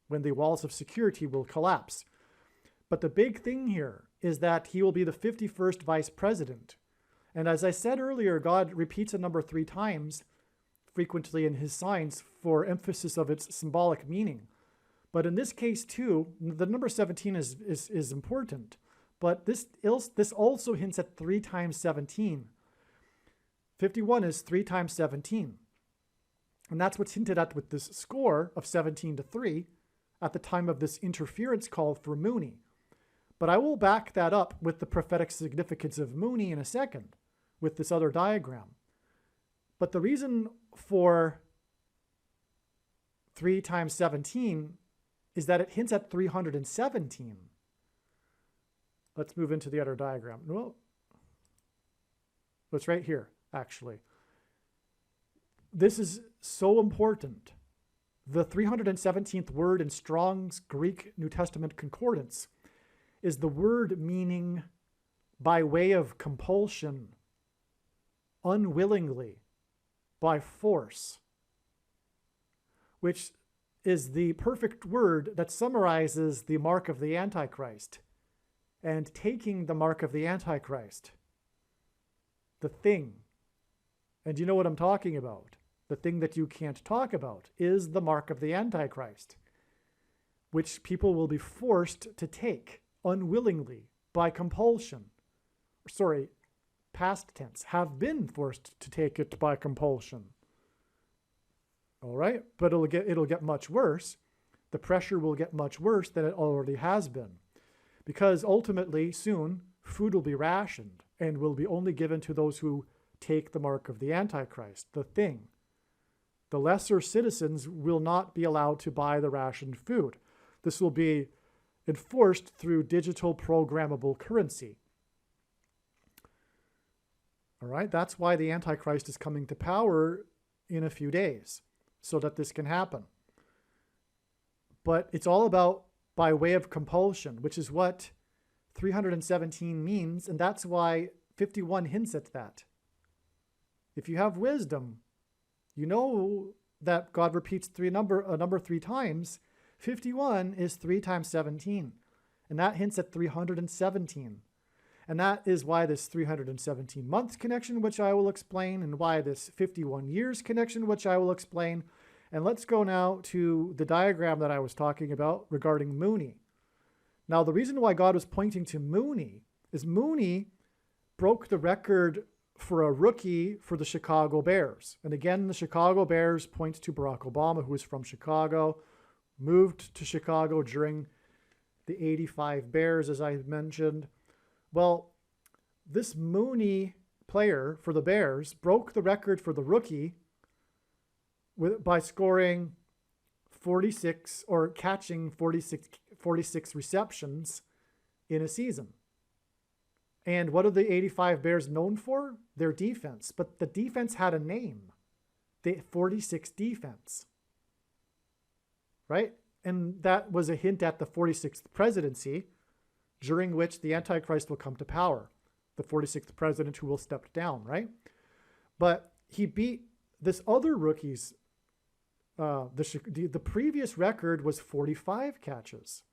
when the walls of security will collapse. But the big thing here is that he will be the 51st vice president. And as I said earlier, God repeats a number 3 times frequently in his signs for emphasis of its symbolic meaning. But in this case too, the number 17 is important. But this also hints at 3 times 17. 51 is 3 times 17. And that's what's hinted at with this score of 17-3 at the time of this interference call for Mooney. But I will back that up with the prophetic significance of Mooney in a second with this other diagram. But the reason for 3 times 17 is that it hints at 317. Let's move into the other diagram. Well, it's right here, actually. This is so important. The 317th word in Strong's Greek New Testament Concordance is the word meaning by way of compulsion, unwillingly, by force, which is the perfect word that summarizes the mark of the Antichrist and taking the mark of the Antichrist, the thing. And you know what I'm talking about. The thing that you can't talk about is the mark of the Antichrist, which people will be forced to take unwillingly by compulsion. Sorry, past tense, have been forced to take it by compulsion. All right, but it'll get much worse. The pressure will get much worse than it already has been, because ultimately soon food will be rationed and will be only given to those who take the mark of the Antichrist, the thing. The lesser citizens will not be allowed to buy the rationed food. This will be enforced through digital programmable currency. All right, that's why the Antichrist is coming to power in a few days, so that this can happen. But it's all about by way of compulsion, which is what 317 means, and that's why 51 hints at that. If you have wisdom, you know that God repeats a number 3 times. 51 is 3 times 17, and that hints at 317. And that is why this 317 months connection, which I will explain, and why this 51 years connection, which I will explain. And let's go now to the diagram that I was talking about regarding Mooney. Now, the reason why God was pointing to Mooney is Mooney broke the record for a rookie for the Chicago Bears. And again, the Chicago Bears points to Barack Obama, who is from Chicago, moved to Chicago during the 85 Bears, as I mentioned. Well, this Mooney player for the Bears broke the record for the rookie by scoring 46 or catching 46 receptions in a season. And what are the 85 Bears known for? Their defense. But the defense had a name, the 46 defense, right? And that was a hint at the 46th presidency, during which the Antichrist will come to power, the 46th president who will step down, right? But he beat this other rookie's, the previous record was 45 catches.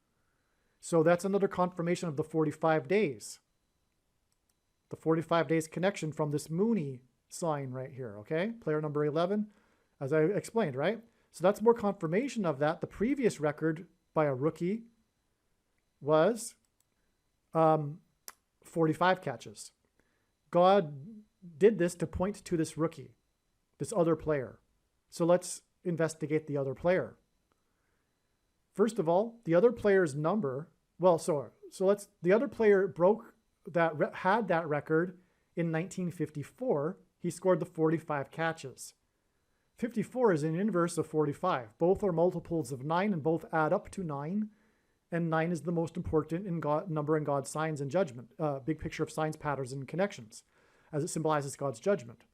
So that's another confirmation of the 45 days. The 45 days connection from this Mooney sign right here, okay? Player number 11, as I explained, right? So that's more confirmation of that. The previous record by a rookie was 45 catches. God did this to point to this rookie, this other player. So let's investigate the other player. First of all, the other player's number, the other player had that record in 1954. He scored the 45 catches. 54 is an inverse of 45. Both are multiples of 9 and both add up to 9. And 9 is the most important number in God's signs and judgment, big picture of signs, patterns, and connections, as it symbolizes God's judgment.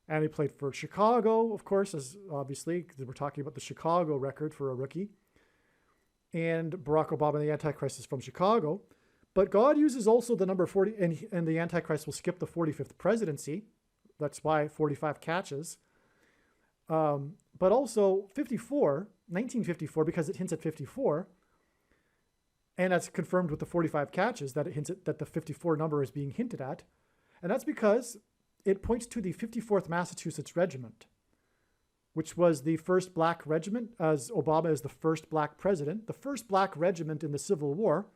And he played for Chicago, of course, as obviously, because we're talking about the Chicago record for a rookie. And Barack Obama, the Antichrist, is from Chicago. But God uses also the number 40, and the Antichrist will skip the 45th presidency. That's why 45 catches. But also 1954, because it hints at 54, and that's confirmed with the 45 catches, that it hints at that the 54 number is being hinted at. And that's because it points to the 54th Massachusetts Regiment, which was the first black regiment, as Obama is the first black president, the first black regiment in the Civil War,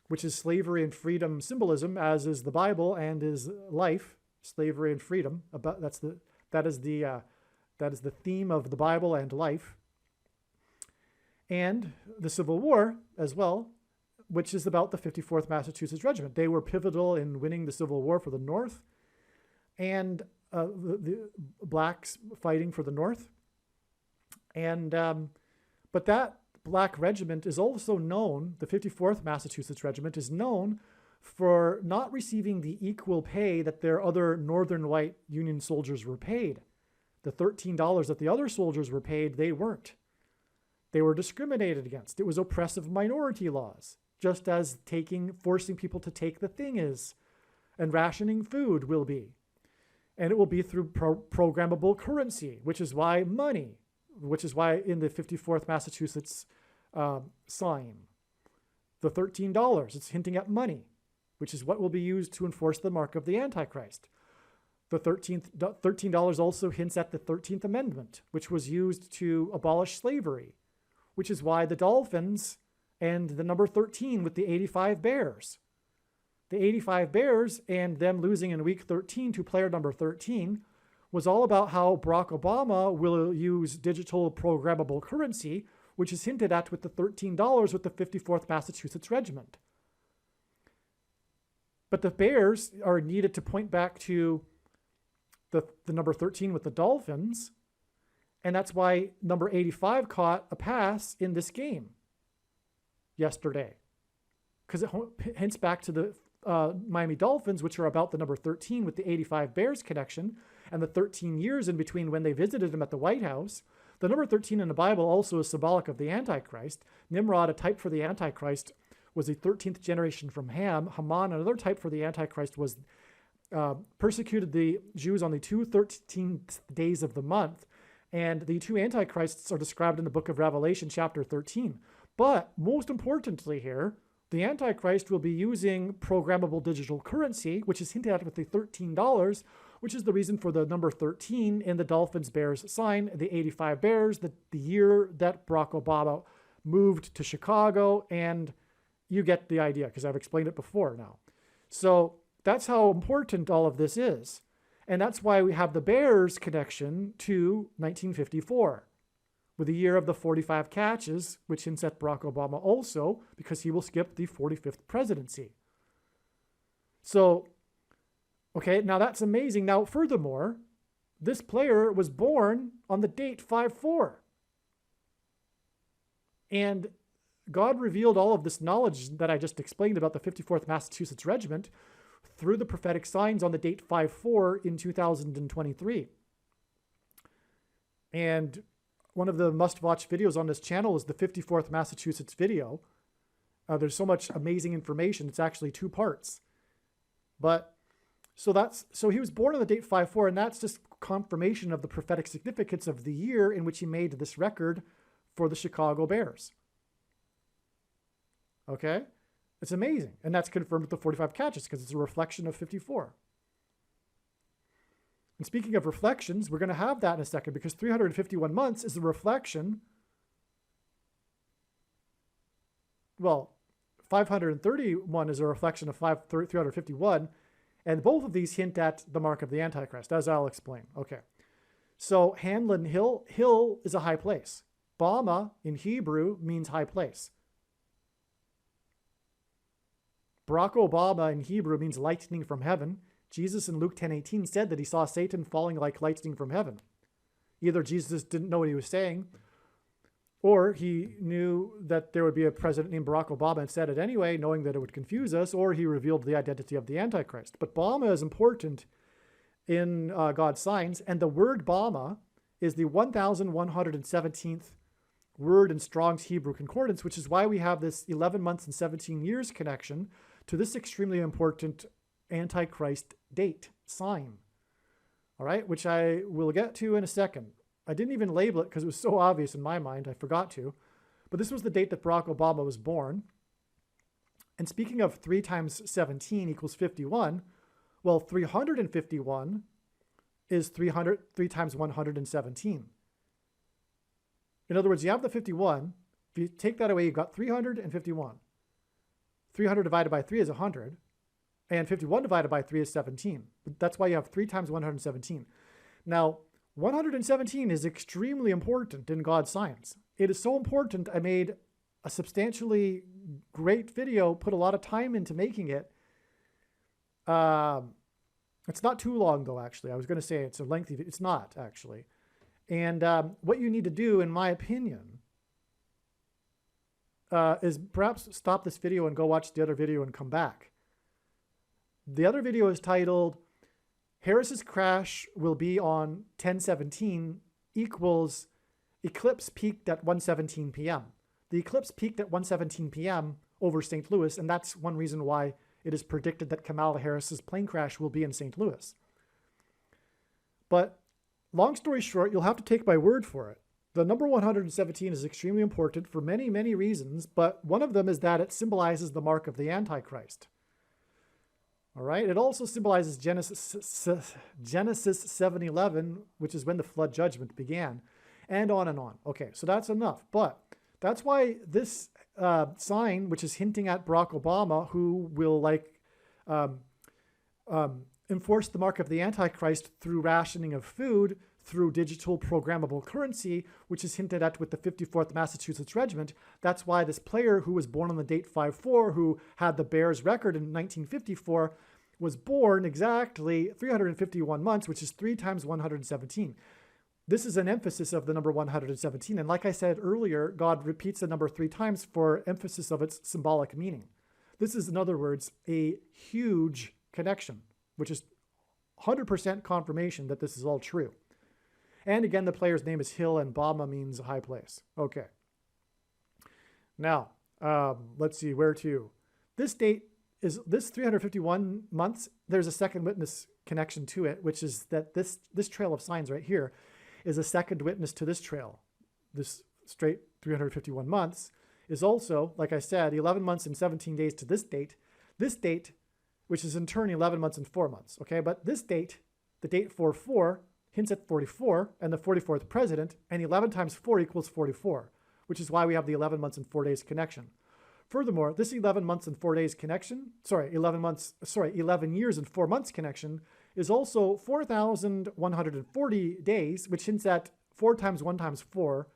which is slavery and freedom symbolism, as is the Bible and is life, slavery and freedom. That is the theme of the Bible and life. And the Civil War as well, which is about the 54th Massachusetts Regiment. They were pivotal in winning the Civil War for the North, and the blacks fighting for the North. And but that black regiment is also known, the 54th Massachusetts Regiment is known for not receiving the equal pay that their other northern white Union soldiers were paid. The $13 that the other soldiers were paid, they weren't. They were discriminated against. It was oppressive minority laws, just as forcing people to take the thing is, and rationing food will be. And it will be through programmable currency, which is why in the 54th Massachusetts sign, the $13, it's hinting at money, which is what will be used to enforce the mark of the Antichrist. The $13 also hints at the 13th Amendment, which was used to abolish slavery, which is why the Dolphins and the number 13 with the 85 Bears. The 85 Bears and them losing in week 13 to player number 13 was all about how Barack Obama will use digital programmable currency, which is hinted at with the $13 with the 54th Massachusetts Regiment. But the Bears are needed to point back to the number 13 with the Dolphins, and that's why number 85 caught a pass in this game yesterday, because it hints back to the Miami Dolphins, which are about the number 13 with the 85 Bears connection, and the 13 years in between when they visited him at the White House. The number 13 in the Bible also is symbolic of the Antichrist. Nimrod, a type for the Antichrist, was the 13th generation from Ham. Haman, another type for the Antichrist, was persecuted the Jews on the 13th days of the month. And the two Antichrists are described in the book of Revelation, chapter 13. But most importantly here, the Antichrist will be using programmable digital currency, which is hinted at with the $13, which is the reason for the number 13 in the Dolphins Bears sign, the 85 Bears, the year that Barack Obama moved to Chicago, and you get the idea because I've explained it before now. So that's how important all of this is. And that's why we have the Bears connection to 1954 with the year of the 45 catches, which hints at Barack Obama also, because he will skip the 45th presidency. So, okay, now that's amazing. Now, furthermore, this player was born on the date 5/4. And God revealed all of this knowledge that I just explained about the 54th Massachusetts Regiment through the prophetic signs on the date 5/4 in 2023. And one of the must-watch videos on this channel is the 54th Massachusetts video. There's so much amazing information. It's actually 2 parts. But so he was born on the date 5/4, and that's just confirmation of the prophetic significance of the year in which he made this record for the Chicago Bears. Okay? It's amazing. And that's confirmed with the 45 catches because it's a reflection of 54. And speaking of reflections, we're going to have that in a second because 351 months is a reflection. Well, 531 is a reflection of 351. And both of these hint at the mark of the Antichrist, as I'll explain. Okay. So Hamlin Hill is a high place. Bama in Hebrew means high place. Barack Obama in Hebrew means lightning from heaven. Jesus in Luke 10:18 said that he saw Satan falling like lightning from heaven. Either Jesus didn't know what he was saying, or he knew that there would be a president named Barack Obama and said it anyway, knowing that it would confuse us, or he revealed the identity of the Antichrist. But Bama is important in God's signs, and the word Bama is the 1117th word in Strong's Hebrew Concordance, which is why we have this 11 months and 17 years connection to this extremely important Antichrist date sign. All right, which I will get to in a second. I didn't even label it because it was so obvious in my mind, I forgot to. But this was the date that Barack Obama was born. And speaking of 3 times 17 equals 51, well, 351 is 3 times 117. In other words, you have the 51. If you take that away, you've got 351. 300 divided by 3 is 100. And 51 divided by 3 is 17. That's why you have 3 times 117. Now, 117 is extremely important in God's science. It is so important, I made a substantially great video, put a lot of time into making it. It's not too long, though, actually. I was going to say it's a lengthy video. It's not, actually. And what you need to do, in my opinion, is perhaps stop this video and go watch the other video and come back. The other video is titled, Harris's crash will be on 10/17 equals eclipse peaked at 1:17 p.m. The eclipse peaked at 1:17 p.m. over St. Louis, and that's one reason why it is predicted that Kamala Harris's plane crash will be in St. Louis. But long story short, you'll have to take my word for it. The number 117 is extremely important for many, many reasons, but one of them is that it symbolizes the mark of the Antichrist. All right. It also symbolizes Genesis 7:11, which is when the flood judgment began, and on and on. Okay, so that's enough. But that's why this sign, which is hinting at Barack Obama, who will enforce the mark of the Antichrist through rationing of food, through digital programmable currency, which is hinted at with the 54th Massachusetts Regiment. That's why this player who was born on the date 5/4, who had the Bears record in 1954, was born exactly 351 months, which is 3 times 117. This is an emphasis of the number 117. And like I said earlier, God repeats the number 3 times for emphasis of its symbolic meaning. This is, in other words, a huge connection, which is 100% confirmation that this is all true. And again, the player's name is Hill, and Bama means high place. Okay. Now, let's see, where to? This date is this 351 months. There's a second witness connection to it, which is that this trail of signs right here is a second witness to this trail. This straight 351 months is also, like I said, 11 months and 17 days to this date. This date, which is in turn 11 months and 4 months. Okay, but this date, the date 4/4, hints at 44 and the 44th president, and 11 times 4 equals 44, which is why we have the 11 months and 4 days connection. Furthermore, this 11 months and 4 days connection, 11 years and 4 months connection is also 4,140 days, which hints at 4 times 1 times 4.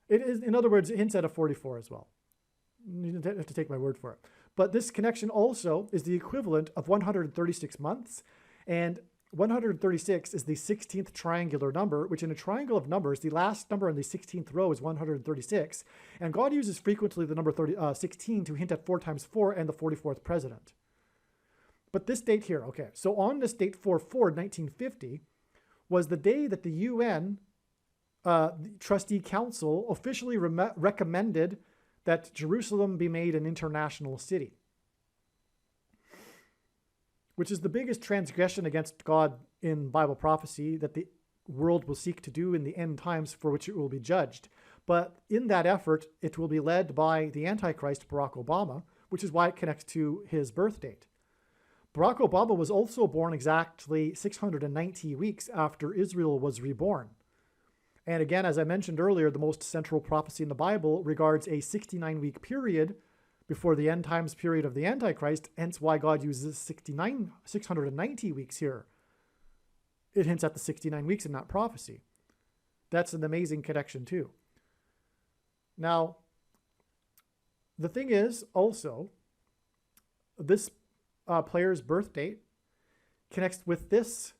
It is, in other words, it hints at a 44 as well. You have to take my word for it. But this connection also is the equivalent of 136 months, and 136 is the 16th triangular number, which in a triangle of numbers, the last number in the 16th row is 136. And God uses frequently the number 16 to hint at 4 times 4 and the 44th president. But this date here, okay, so on this date 4/4/1950 was the day that the UN the Trustee Council officially recommended that Jerusalem be made an international city, which is the biggest transgression against God in Bible prophecy that the world will seek to do in the end times, for which it will be judged. But in that effort, it will be led by the Antichrist, Barack Obama, which is why it connects to his birth date. Barack Obama was also born exactly 690 weeks after Israel was reborn. And again, as I mentioned earlier, the most central prophecy in the Bible regards a 69-week period before the end times period of the Antichrist, hence why God uses 690 weeks here. It hints at the 69 weeks in that prophecy. That's an amazing connection too. Now, the thing is also, this player's birth date connects with this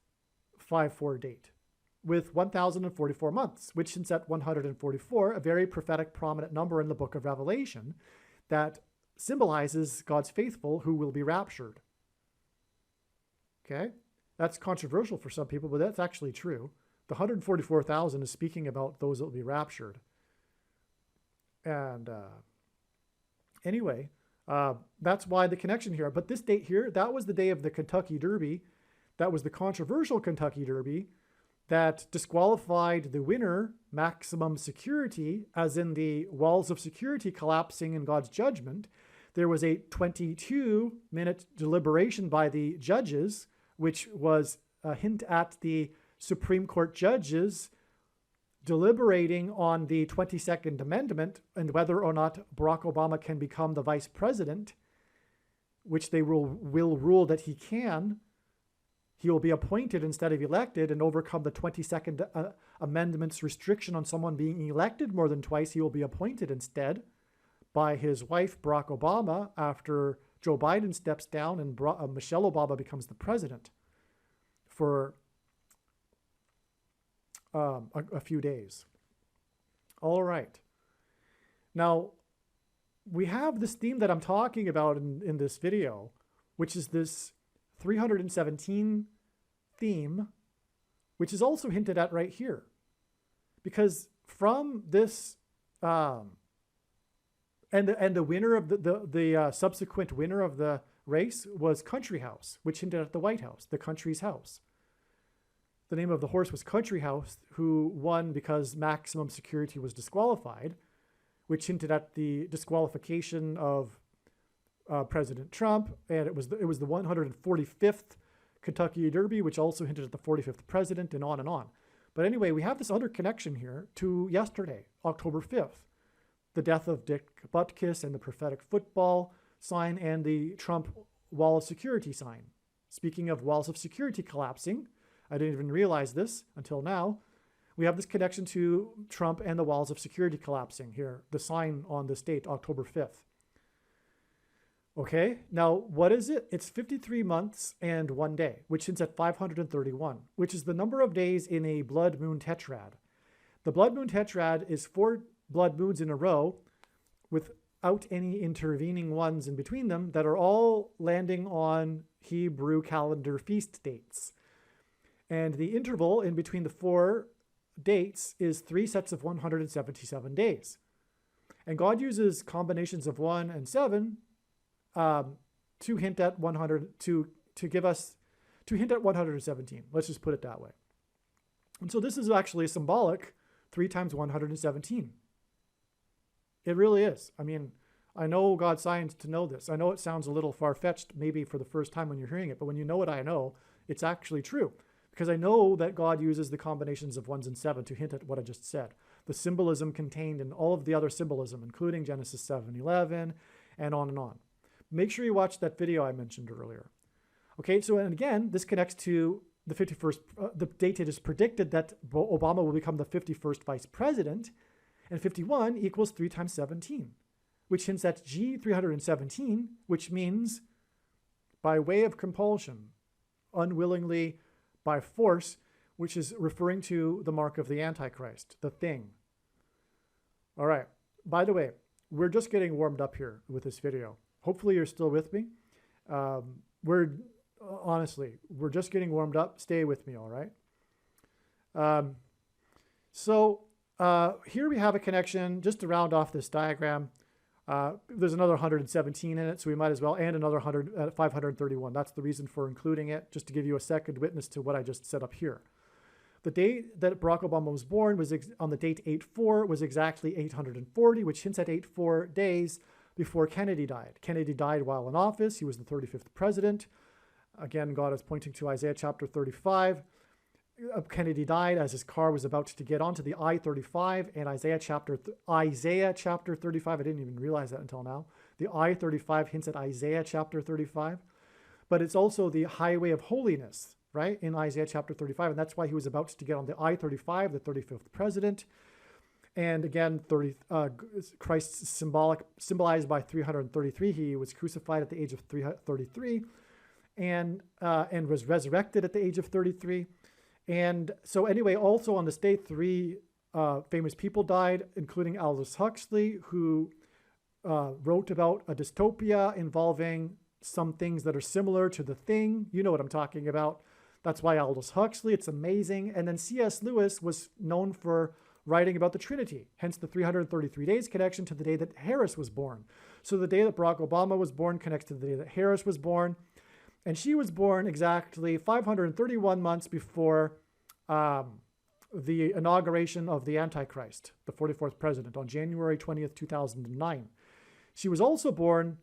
5/4 date, with 1,044 months, which hints at 144, a very prophetic, prominent number in the book of Revelation that symbolizes God's faithful who will be raptured. Okay? That's controversial for some people, but that's actually true. The 144,000 is speaking about those that will be raptured. And anyway, that's why the connection here. But this date here, that was the day of the Kentucky Derby. That was the controversial Kentucky Derby that disqualified the winner, maximum security, as in the walls of security collapsing in God's judgment. There was a 22-minute deliberation by the judges, which was a hint at the Supreme Court judges deliberating on the 22nd Amendment and whether or not Barack Obama can become the vice president, which they will rule that he can. He will be appointed instead of elected and overcome the 22nd Amendment's restriction on someone being elected more than twice. He will be appointed instead by his wife, Barack Obama, after Joe Biden steps down and Michelle Obama becomes the president for a few days. All right. Now, we have this theme that I'm talking about in this video, which is this 317 theme, which is also hinted at right here. Because from this, and the winner of the subsequent winner of the race was Country House, which hinted at the White House, the country's house. The name of the horse was Country House, who won because maximum security was disqualified, which hinted at the disqualification of President Trump, and it was the 145th Kentucky Derby, which also hinted at the 45th president, and on and on. But anyway, we have this other connection here to yesterday, October 5th, the death of Dick Butkus and the prophetic football sign and the Trump wall of security sign. Speaking of walls of security collapsing, I didn't even realize this until now. We have this connection to Trump and the walls of security collapsing here, the sign on this date, October 5th. Okay, now what is it? It's 53 months and 1 day, which hints at 531, which is the number of days in a blood moon tetrad. The blood moon tetrad is 4 blood moons in a row without any intervening ones in between them that are all landing on Hebrew calendar feast dates. And the interval in between the 4 dates is 3 sets of 177 days. And God uses combinations of 1 and 7 to hint at 100, to hint at 117. Let's just put it that way. And so this is actually symbolic 3 times 117. It really is. I mean, I know God's science to know this. I know it sounds a little far-fetched maybe for the first time when you're hearing it, but when you know what I know, it's actually true. Because I know that God uses the combinations of 1s and 7 to hint at what I just said. The symbolism contained in all of the other symbolism, including Genesis 7:11 and on and on. Make sure you watch that video I mentioned earlier. Okay, so and again, this connects to the 51st, the date it is predicted that Obama will become the 51st vice president, and 51 equals 3 times 17, which hints at G317, which means by way of compulsion, unwillingly, by force, which is referring to the mark of the Antichrist, the thing. All right, by the way, we're just getting warmed up here with this video. Hopefully you're still with me. Honestly, we're just getting warmed up. Stay with me, all right? Here we have a connection just to round off this diagram. There's another 117 in it, so we might as well, and another 531. That's the reason for including it, just to give you a second witness to what I just set up here. The date that Barack Obama was born was on the date 8/4 was exactly 840, which hints at 84 days before Kennedy died. Kennedy died while in office. He was the 35th president. Again, God is pointing to Isaiah chapter 35. Kennedy died as his car was about to get onto the I-35, and Isaiah chapter 35, I didn't even realize that until now. The I-35 hints at Isaiah chapter 35, but it's also the highway of holiness, right, in Isaiah chapter 35, and that's why he was about to get on the I-35, the 35th president. And again, Christ symbolized by 333. He was crucified at the age of 33 and was resurrected at the age of 33. And so anyway, also on this day, 3 famous people died, including Aldous Huxley, who wrote about a dystopia involving some things that are similar to The Thing. You know what I'm talking about. That's why Aldous Huxley, it's amazing. And then C.S. Lewis was known for writing about the Trinity, hence the 333 days connection to the day that Harris was born. So the day that Barack Obama was born connects to the day that Harris was born. And she was born exactly 531 months before the inauguration of the Antichrist, the 44th president, on January 20th, 2009. She was also born,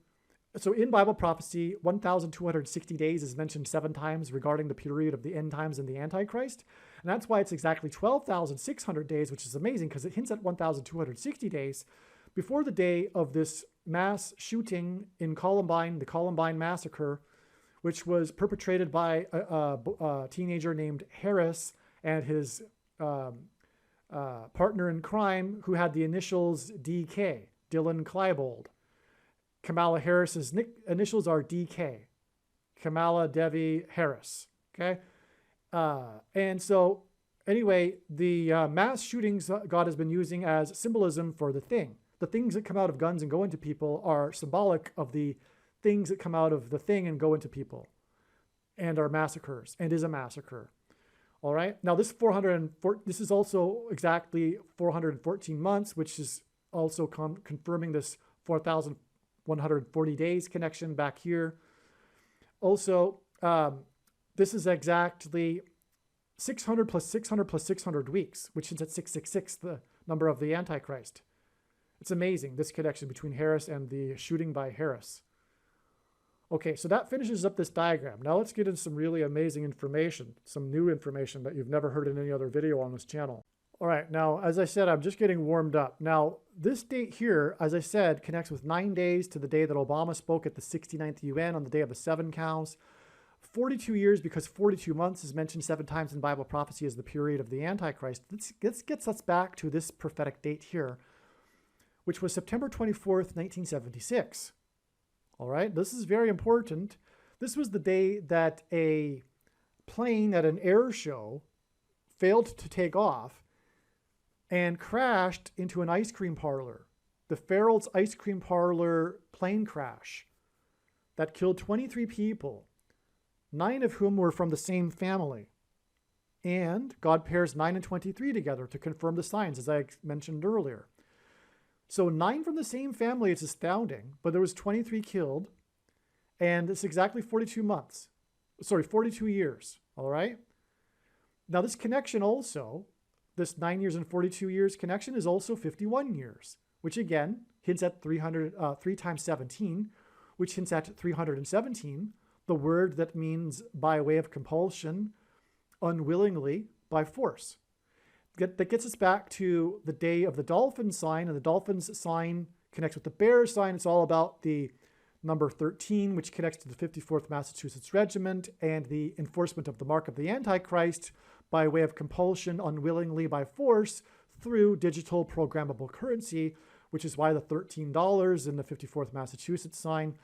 so in Bible prophecy, 1,260 days is mentioned 7 times regarding the period of the end times and the Antichrist. And that's why it's exactly 12,600 days, which is amazing because it hints at 1,260 days before the day of this mass shooting in Columbine, the Columbine massacre, which was perpetrated by a teenager named Harris and his partner in crime, who had the initials DK, Dylan Klebold. Kamala Harris's initials are DK, Kamala Devi Harris, okay? And so anyway, the mass shootings God has been using as symbolism for the thing. The things that come out of guns and go into people are symbolic of the things that come out of the thing and go into people and are massacres and is a massacre. All right. Now this is also exactly 414 months, which is also confirming this 4,140 days connection back here. Also, this is exactly 600 plus 600 plus 600 weeks, which is at 666, the number of the Antichrist. It's amazing, this connection between Harris and the shooting by Harris. Okay, so that finishes up this diagram. Now let's get into some really amazing information, some new information that you've never heard in any other video on this channel. All right, now, as I said, I'm just getting warmed up. Now, this date here, as I said, connects with 9 days to the day that Obama spoke at the 69th UN on the day of the 7 cows. 42 years because 42 months is mentioned 7 times in Bible prophecy as the period of the Antichrist. This gets us back to this prophetic date here, which was September 24th, 1976. All right, this is very important. This was the day that a plane at an air show failed to take off and crashed into an ice cream parlor. The Farrell's Ice Cream Parlor plane crash that killed 23 people, 9 of whom were from the same family. And God pairs 9 and 23 together to confirm the signs, as I mentioned earlier. So 9 from the same family is astounding, but there was 23 killed, and it's exactly 42 months. Sorry, 42 years, all right? Now this connection also, this 9 years and 42 years connection is also 51 years, which again hints at 3 times 17, which hints at 317, the word that means by way of compulsion, unwillingly, by force. That gets us back to the day of the dolphin sign, and the dolphin's sign connects with the bear sign. It's all about the number 13, which connects to the 54th Massachusetts Regiment and the enforcement of the mark of the Antichrist by way of compulsion, unwillingly by force, through digital programmable currency, which is why the $13 in the 54th Massachusetts sign.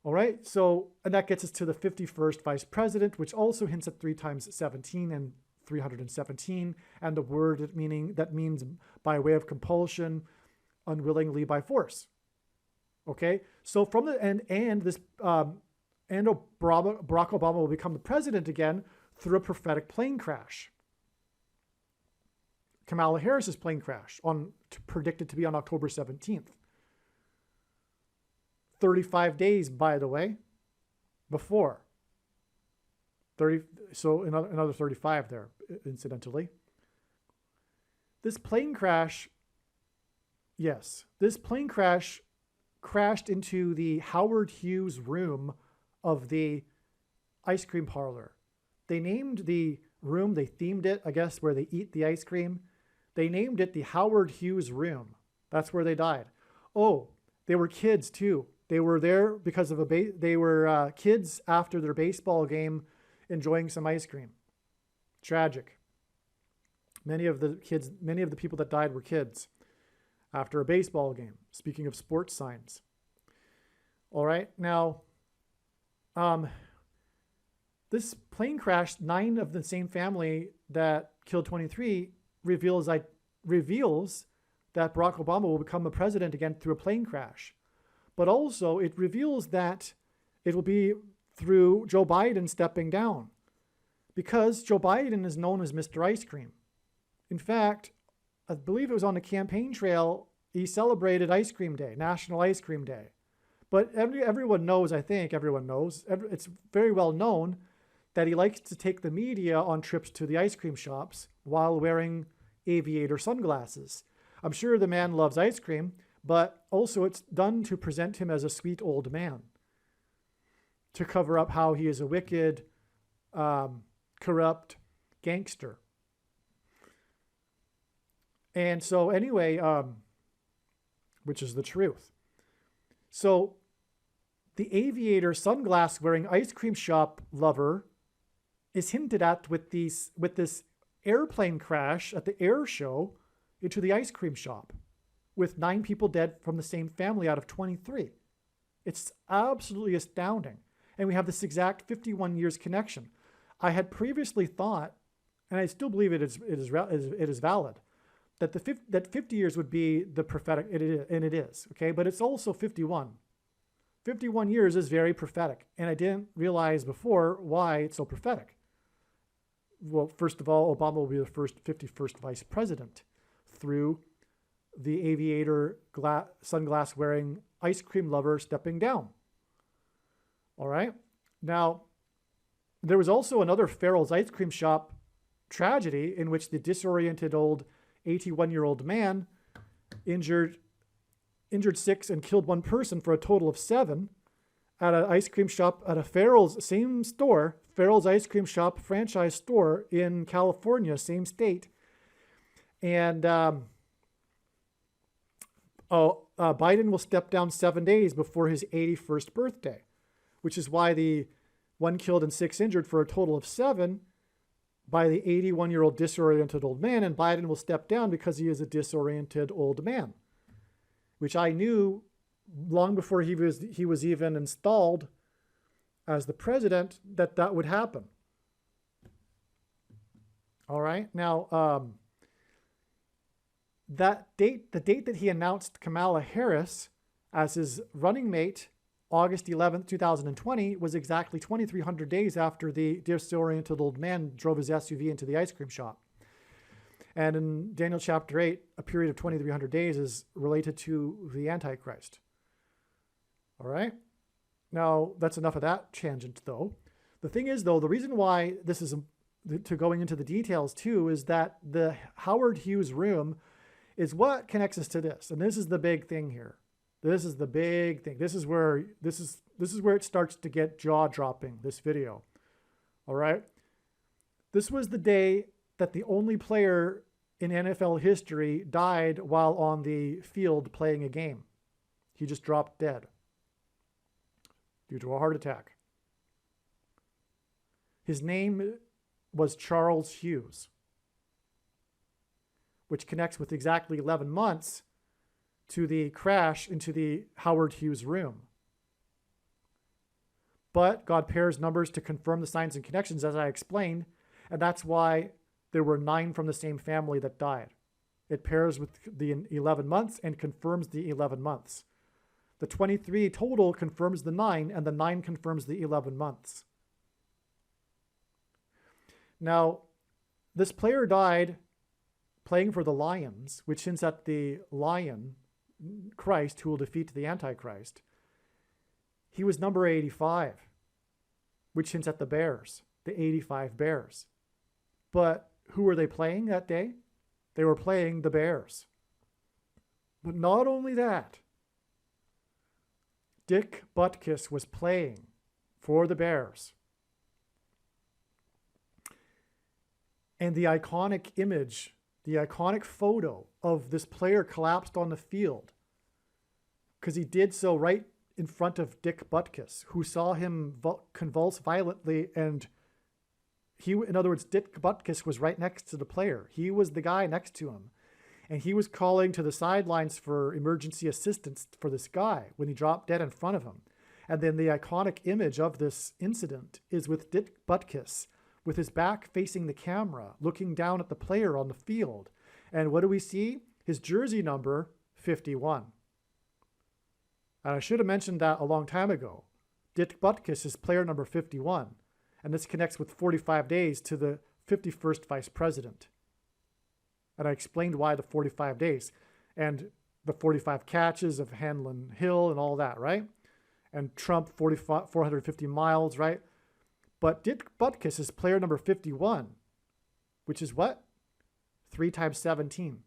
All right, so, and that gets us to the 51st Vice President, which also hints at 3 times 17 and 317, and the word that means by way of compulsion, unwillingly by force. Okay, so from the and Barack Obama will become the president again through a prophetic plane crash. Kamala Harris's plane crash predicted to be on October 17th. 35 days, by the way, before. So another 35 there, incidentally. This plane crash crashed into the Howard Hughes room of the ice cream parlor. They named the room, they themed it, I guess, where they eat the ice cream. They named it the Howard Hughes room. That's where they died. Oh, they were kids too. They were there because of they were kids after their baseball game enjoying some ice cream. Tragic. Many of the people that died were kids after a baseball game. Speaking of sports signs. All right, now, this plane crash, 9 of the same family that killed 23, reveals that Barack Obama will become the president again through a plane crash. But also, it reveals that it will be through Joe Biden stepping down, because Joe Biden is known as Mr. Ice Cream. In fact, I believe it was on the campaign trail, he celebrated Ice Cream Day, National Ice Cream Day. But everyone knows, it's very well known that he likes to take the media on trips to the ice cream shops while wearing aviator sunglasses. I'm sure the man loves ice cream, but also it's done to present him as a sweet old man, to cover up how he is a wicked, corrupt gangster. And so anyway, which is the truth. So the aviator sunglass wearing ice cream shop lover is hinted at with this airplane crash at the air show into the ice cream shop, with 9 people dead from the same family out of 23. It's absolutely astounding. And we have this exact 51 years connection. I had previously thought, and I still believe it is valid, that 50 years would be the prophetic, and it is, okay? But it's also 51. 51 years is very prophetic, and I didn't realize before why it's so prophetic. Well, first of all, Obama will be the 51st vice president through the aviator sunglass wearing ice cream lover stepping down. All right. Now, there was also another Farrell's ice cream shop tragedy in which the disoriented old 81-year-old man injured 6 and killed 1 person for a total of 7 at an ice cream shop at a Farrell's, same store, Farrell's ice cream shop franchise store in California, same state. And Biden will step down 7 days before his 81st birthday, which is why the 1 killed and 6 injured for a total of 7 by the 81-year-old disoriented old man, and Biden will step down because he is a disoriented old man, which I knew long before he was even installed as the president that would happen. All right. Now, the date that he announced Kamala Harris as his running mate, August 11th, 2020, was exactly 2,300 days after the disoriented old man drove his SUV into the ice cream shop. And in Daniel chapter 8, a period of 2,300 days is related to the Antichrist. All right? Now, that's enough of that tangent, though. The thing is, though, the reason why this is, to going into the details, too, is that the Howard Hughes room is what connects us to this. And this is the big thing here. This is the big thing. This is where it starts to get jaw-dropping, this video. All right? This was the day that the only player in NFL history died while on the field playing a game. He just dropped dead due to a heart attack. His name was Charles Hughes, which connects with exactly 11 months to the crash into the Howard Hughes room. But God pairs numbers to confirm the signs and connections, as I explained, and that's why there were 9 from the same family that died. It pairs with the 11 months and confirms the 11 months. The 23 total confirms the 9, and the 9 confirms the 11 months. Now, this player died playing for the Lions, which hints at the Lion, Christ, who will defeat the Antichrist. He was number 85, which hints at the Bears, the 85 Bears. But who were they playing that day? They were playing the Bears. But not only that, Dick Butkus was playing for the Bears. And the iconic image, the iconic photo of this player collapsed on the field, because he did so right in front of Dick Butkus, who saw him convulse violently. And in other words, Dick Butkus was right next to the player. He was the guy next to him. And he was calling to the sidelines for emergency assistance for this guy when he dropped dead in front of him. And then the iconic image of this incident is with Dick Butkus with his back facing the camera, looking down at the player on the field. And what do we see? His jersey number, 51. And I should have mentioned that a long time ago. Dick Butkus is player number 51. And this connects with 45 days to the 51st vice president. And I explained why the 45 days and the 45 catches of Hamlin Hill and all that, right? And Trump, 450 miles, right? But Dick Butkus is player number 51, which is what? 3 times 17,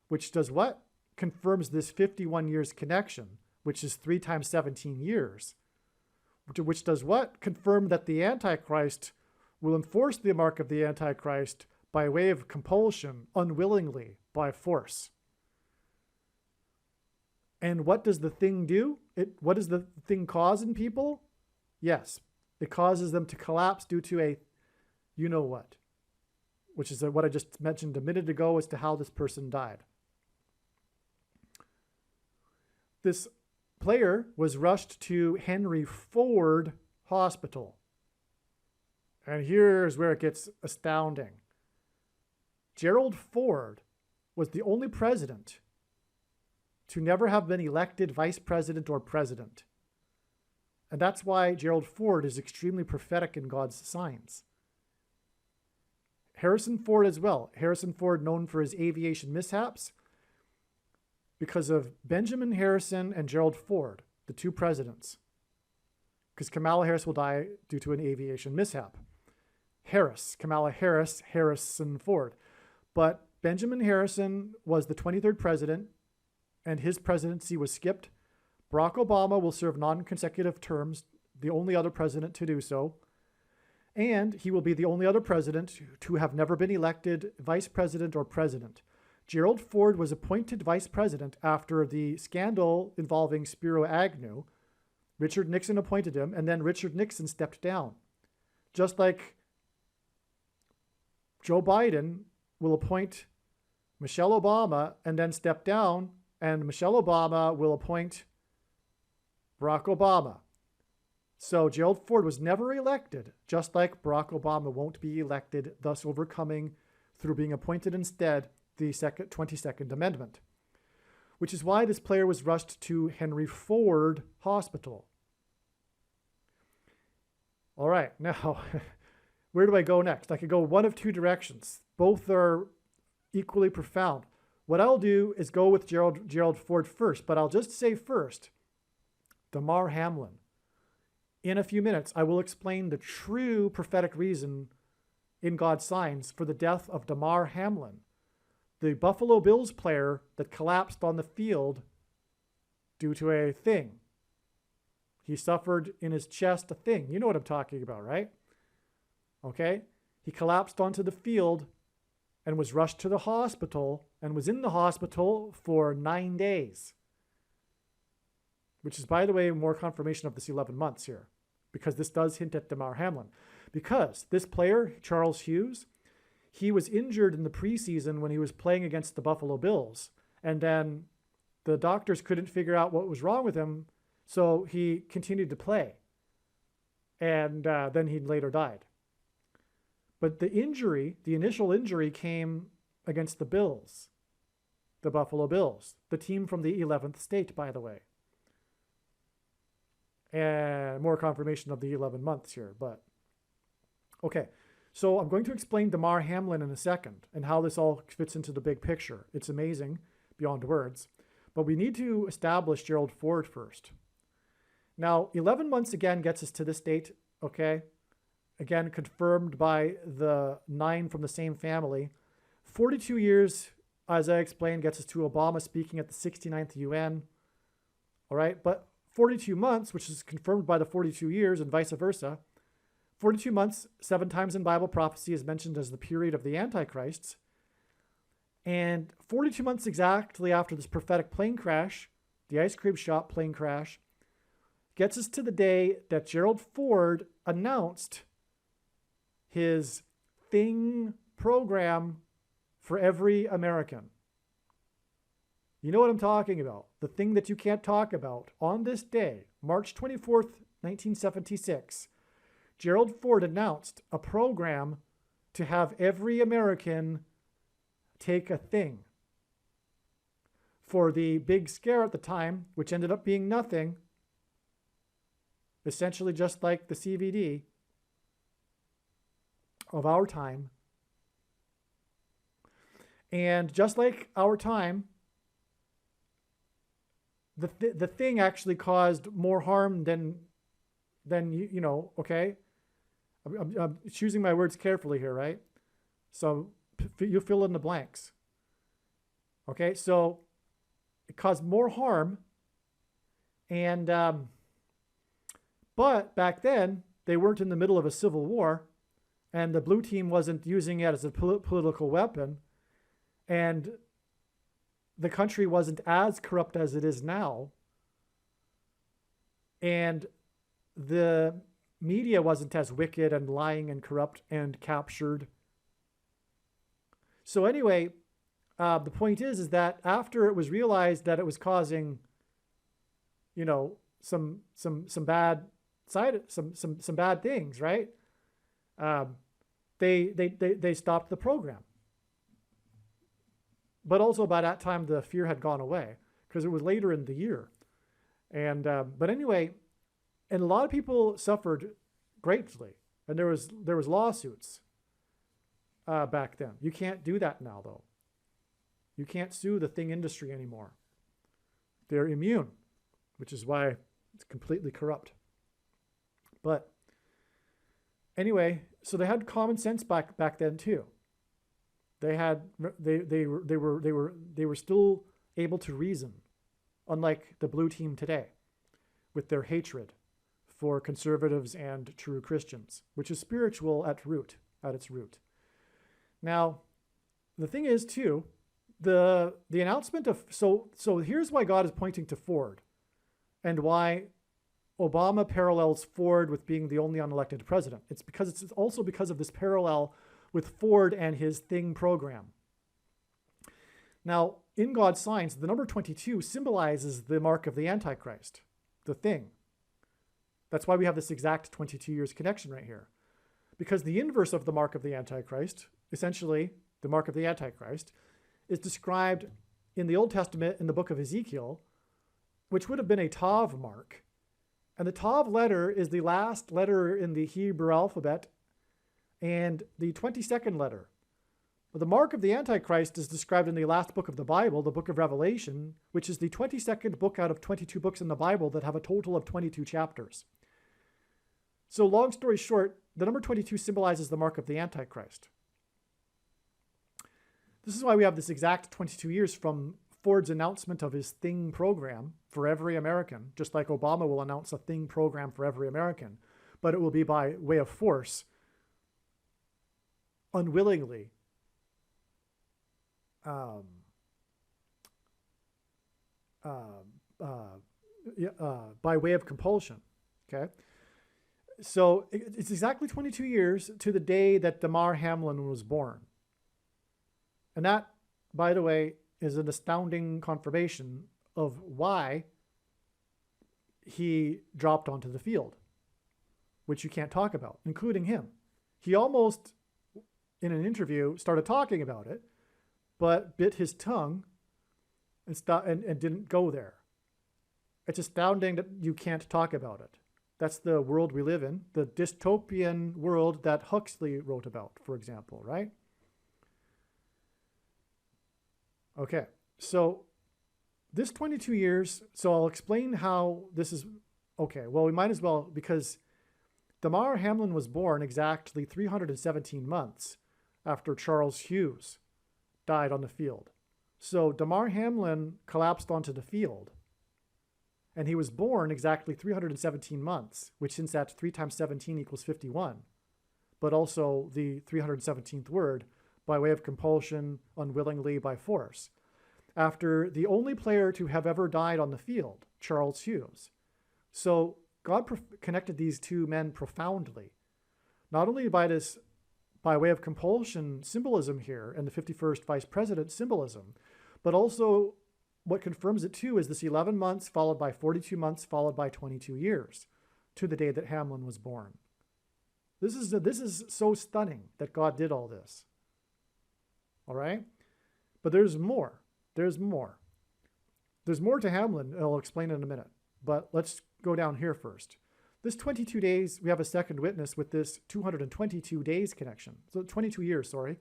which does what? Confirms this 51 years connection, which is 3 times 17 years, which does what? Confirm that the Antichrist will enforce the mark of the Antichrist by way of compulsion, unwillingly, by force. And what does the thing do? What does the thing cause in people? Yes, it causes them to collapse due to a you-know-what, which is what I just mentioned a minute ago as to how this person died. This player was rushed to Henry Ford Hospital. And here's where it gets astounding. Gerald Ford was the only president to never have been elected vice president or president. And that's why Gerald Ford is extremely prophetic in God's signs. Harrison Ford as well. Harrison Ford, known for his aviation mishaps, because of Benjamin Harrison and Gerald Ford, the 2 presidents. Because Kamala Harris will die due to an aviation mishap. Kamala Harris, Harrison Ford. But Benjamin Harrison was the 23rd president, and his presidency was skipped. Barack Obama will serve non-consecutive terms, the only other president to do so. And he will be the only other president to have never been elected vice president or president. Gerald Ford was appointed vice president after the scandal involving Spiro Agnew. Richard Nixon appointed him, and then Richard Nixon stepped down. Just like Joe Biden will appoint Michelle Obama and then step down, and Michelle Obama will appoint Barack Obama. So Gerald Ford was never elected, just like Barack Obama won't be elected, thus overcoming, through being appointed instead, the 22nd Amendment. Which is why this player was rushed to Henry Ford Hospital. All right, now, where do I go next? I could go one of 2 directions. Both are equally profound. What I'll do is go with Gerald Ford first, but I'll just say first, DAMAR Hamlin. In a few minutes, I will explain the true prophetic reason in God's signs for the death of DAMAR Hamlin, the Buffalo Bills player that collapsed on the field due to a thing. He suffered in his chest a thing. You know what I'm talking about, right? Okay? He collapsed onto the field and was rushed to the hospital and was in the hospital for 9 days. which is, by the way, more confirmation of this 11 months here, because this does hint at DAMAR HAMLIN. Because this player, Charles Hughes, he was injured in the preseason when he was playing against the Buffalo Bills. And then the doctors couldn't figure out what was wrong with him, so he continued to play. And then he later died. But the injury, the initial injury, came against the Bills, the Buffalo Bills, the team from the 11th state, by the way. And more confirmation of the 11 months here, but okay. So I'm going to explain DAMAR HAMLIN in a second and how this all fits into the big picture. It's amazing beyond words, but we need to establish Gerald Ford first. Now, 11 months again gets us to this date, okay? Again, confirmed by the 9 from the same family. 42 years, as I explained, gets us to Obama speaking at the 69th UN, all right? But 42 months, which is confirmed by the 42 years and vice versa. 42 months, 7 times in Bible prophecy is mentioned as the period of the Antichrists. And 42 months exactly after this prophetic plane crash, the ice cream shop plane crash, gets us to the day that Gerald Ford announced his Thing program for every American. You know what I'm talking about. The thing that you can't talk about. On this day, March 24th, 1976, Gerald Ford announced a program to have every American take a thing. For the big scare at the time, which ended up being nothing, essentially just like the CVD of our time. And just like our time, the thing actually caused more harm than you know, okay? I'm choosing my words carefully here, right? So you fill in the blanks. Okay, so it caused more harm, and but back then they weren't in the middle of a civil war, and the blue team wasn't using it as a political weapon, and the country wasn't as corrupt as it is now, and the media wasn't as wicked and lying and corrupt and captured. So anyway, the point is that after it was realized that it was causing, you know, some bad some bad things, right? They stopped the program. But also by that time, the fear had gone away because it was later in the year. And but anyway, and a lot of people suffered greatly, and there was lawsuits back then. You can't do that now, though. You can't sue the thing industry anymore. They're immune, which is why it's completely corrupt. But anyway, so they had common sense back then too. They were still able to reason, unlike the blue team today, with their hatred for conservatives and true Christians, which is spiritual at its root. Now, the thing is too, the announcement of so here's why God is pointing to Ford, and why Obama parallels Ford with being the only unelected president. It's also because of this parallel with Ford and his Thing program. Now, in God's signs, the number 22 symbolizes the mark of the Antichrist, the Thing. That's why we have this exact 22 years connection right here. Because the inverse of the mark of the Antichrist, essentially the mark of the Antichrist, is described in the Old Testament in the book of Ezekiel, which would have been a Tav mark. And the Tav letter is the last letter in the Hebrew alphabet and the 22nd letter. The mark of the Antichrist is described in the last book of the Bible, the book of Revelation, which is the 22nd book out of 22 books in the Bible that have a total of 22 chapters. So long story short, the number 22 symbolizes the mark of the Antichrist. This is why we have this exact 22 years from Ford's announcement of his Thing program for every American, just like Obama will announce a Thing program for every American, but it will be by way of force, unwillingly. by way of compulsion. Okay. So it's exactly 22 years to the day that Damar Hamlin was born. And that, by the way, is an astounding confirmation of why he dropped onto the field, which you can't talk about, including him. He almost, in an interview, started talking about it, but bit his tongue and didn't go there. It's astounding that you can't talk about it. That's the world we live in, the dystopian world that Huxley wrote about, for example, right? Okay, so this 22 years, so I'll explain how this is, okay, well, we might as well, because Damar Hamlin was born exactly 317 months after Charles Hughes died on the field. So Damar Hamlin collapsed onto the field, and he was born exactly 317 months, which since that's 3 times 17 equals 51, but also the 317th word, by way of compulsion, unwillingly, by force, after the only player to have ever died on the field, Charles Hughes. So God connected these two men profoundly, not only by way of compulsion symbolism here and the 51st vice president symbolism, but also what confirms it too is this 11 months followed by 42 months followed by 22 years to the day that Hamlin was born. This is so stunning that God did all this. All right? But there's more. There's more. There's more to Hamlin, and I'll explain it in a minute. But let's go down here first. This 22 days, we have a second witness with this 222 days connection. So 22 years, sorry,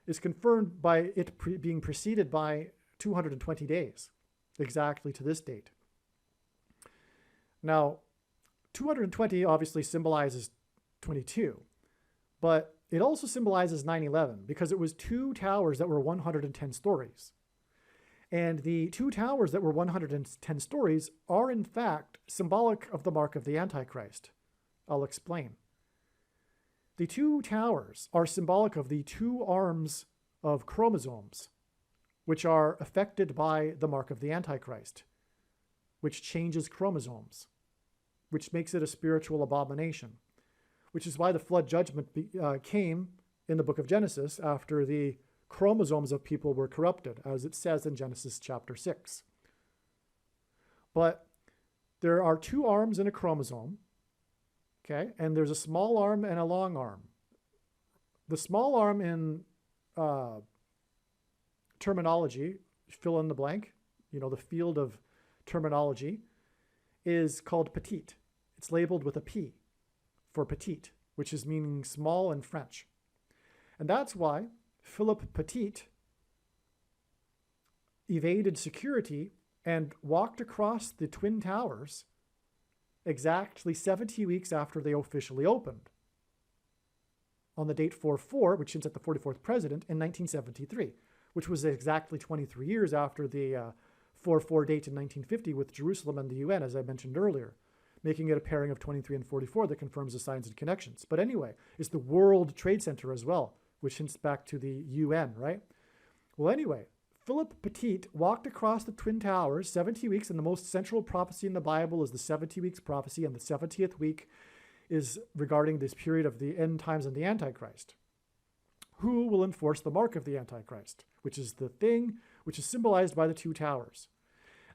is confirmed by it being preceded by 220 days, exactly to this date. Now, 220 obviously symbolizes 22, but it also symbolizes 9/11 because it was 2 towers that were 110 stories. And the 2 towers that were 110 stories are in fact symbolic of the mark of the Antichrist. I'll explain. The 2 towers are symbolic of the 2 arms of chromosomes, which are affected by the mark of the Antichrist, which changes chromosomes, which makes it a spiritual abomination, which is why the flood judgment came in the book of Genesis after the chromosomes of people were corrupted, as it says in Genesis chapter 6. But there are 2 arms in a chromosome, okay, and there's a small arm and a long arm. The small arm in terminology, fill in the blank, the field of terminology, is called petite. It's labeled with a P for petite, which is meaning small in French. And that's why Philip Petit evaded security and walked across the Twin Towers exactly 70 weeks after they officially opened, on the date 4/4, which hints at the 44th president, in 1973, which was exactly 23 years after the 4/4 date in 1950 with Jerusalem and the UN, as I mentioned earlier, making it a pairing of 23 and 44 that confirms the signs and connections. But anyway, it's the World Trade Center as well, which hints back to the UN, right? Well, anyway, Philip Petit walked across the Twin Towers 70 weeks, and the most central prophecy in the Bible is the 70 weeks prophecy, and the 70th week is regarding this period of the end times and the Antichrist. Who will enforce the mark of the Antichrist, which is the thing which is symbolized by the 2 towers.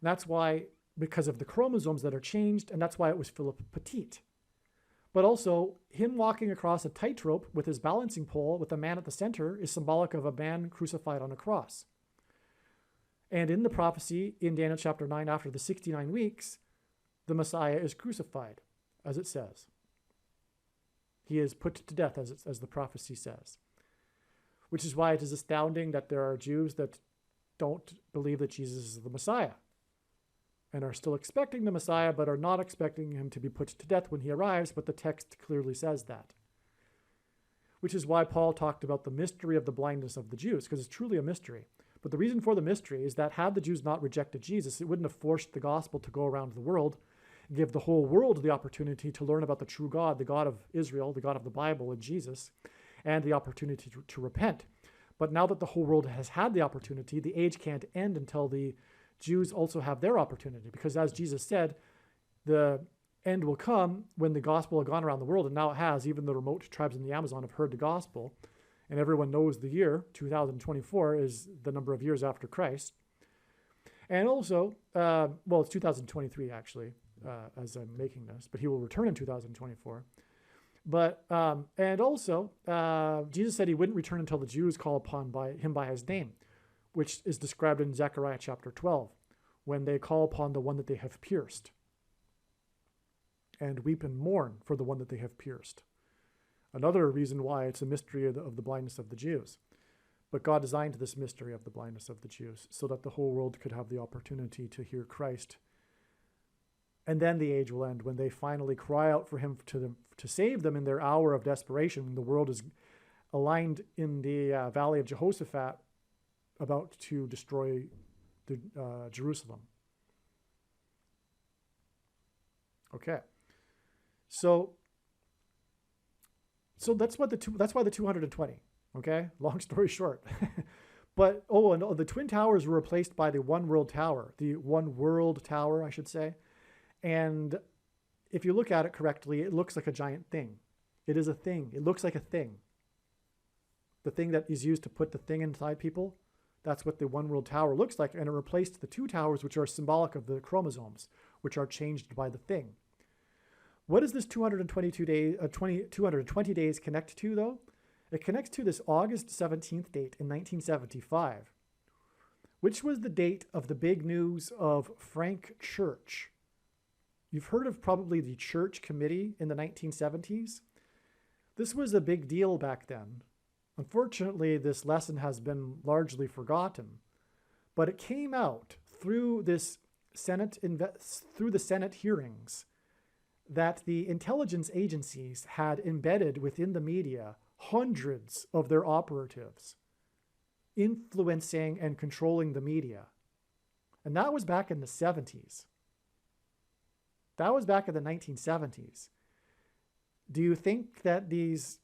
And that's why, because of the chromosomes that are changed, and that's why it was Philip Petit. But also, him walking across a tightrope with his balancing pole with a man at the center is symbolic of a man crucified on a cross. And in the prophecy in Daniel chapter 9, after the 69 weeks, the Messiah is crucified, as it says. He is put to death, as the prophecy says. Which is why it is astounding that there are Jews that don't believe that Jesus is the Messiah and are still expecting the Messiah, but are not expecting him to be put to death when he arrives, but the text clearly says that. Which is why Paul talked about the mystery of the blindness of the Jews, because it's truly a mystery. But the reason for the mystery is that had the Jews not rejected Jesus, it wouldn't have forced the gospel to go around the world and give the whole world the opportunity to learn about the true God, the God of Israel, the God of the Bible, and Jesus, and the opportunity to repent. But now that the whole world has had the opportunity, the age can't end until the Jews also have their opportunity, because as Jesus said, the end will come when the gospel has gone around the world, and now it has. Even the remote tribes in the Amazon have heard the gospel, and everyone knows the year 2024 is the number of years after Christ. And also, well, it's 2023 actually, as I'm making this, but he will return in 2024. But and also, Jesus said he wouldn't return until the Jews call upon him by his name, which is described in Zechariah chapter 12, when they call upon the one that they have pierced, and weep and mourn for the one that they have pierced. Another reason why it's a mystery of the blindness of the Jews. But God designed this mystery of the blindness of the Jews so that the whole world could have the opportunity to hear Christ. And then the age will end when they finally cry out for him to save them in their hour of desperation, when the world is aligned in the valley of Jehoshaphat, about to destroy Jerusalem. Okay, so that's why the 220. Okay, long story short. But and the Twin Towers were replaced by the One World Tower, I should say. And if you look at it correctly, it looks like a giant thing. It is a thing. It looks like a thing. The thing that is used to put the thing inside people, that's what the One World Tower looks like. And it replaced the two towers, which are symbolic of the chromosomes, which are changed by the thing. What does this 220 days connect to, though? It connects to this August 17th date in 1975, which was the date of the big news of Frank Church. You've heard of probably the Church Committee in the 1970s. This was a big deal back then. Unfortunately, this lesson has been largely forgotten, but it came out through the Senate hearings that the intelligence agencies had embedded within the media hundreds of their operatives influencing and controlling the media. And that was back in the 70s. That was back in the 1970s. Do you think that this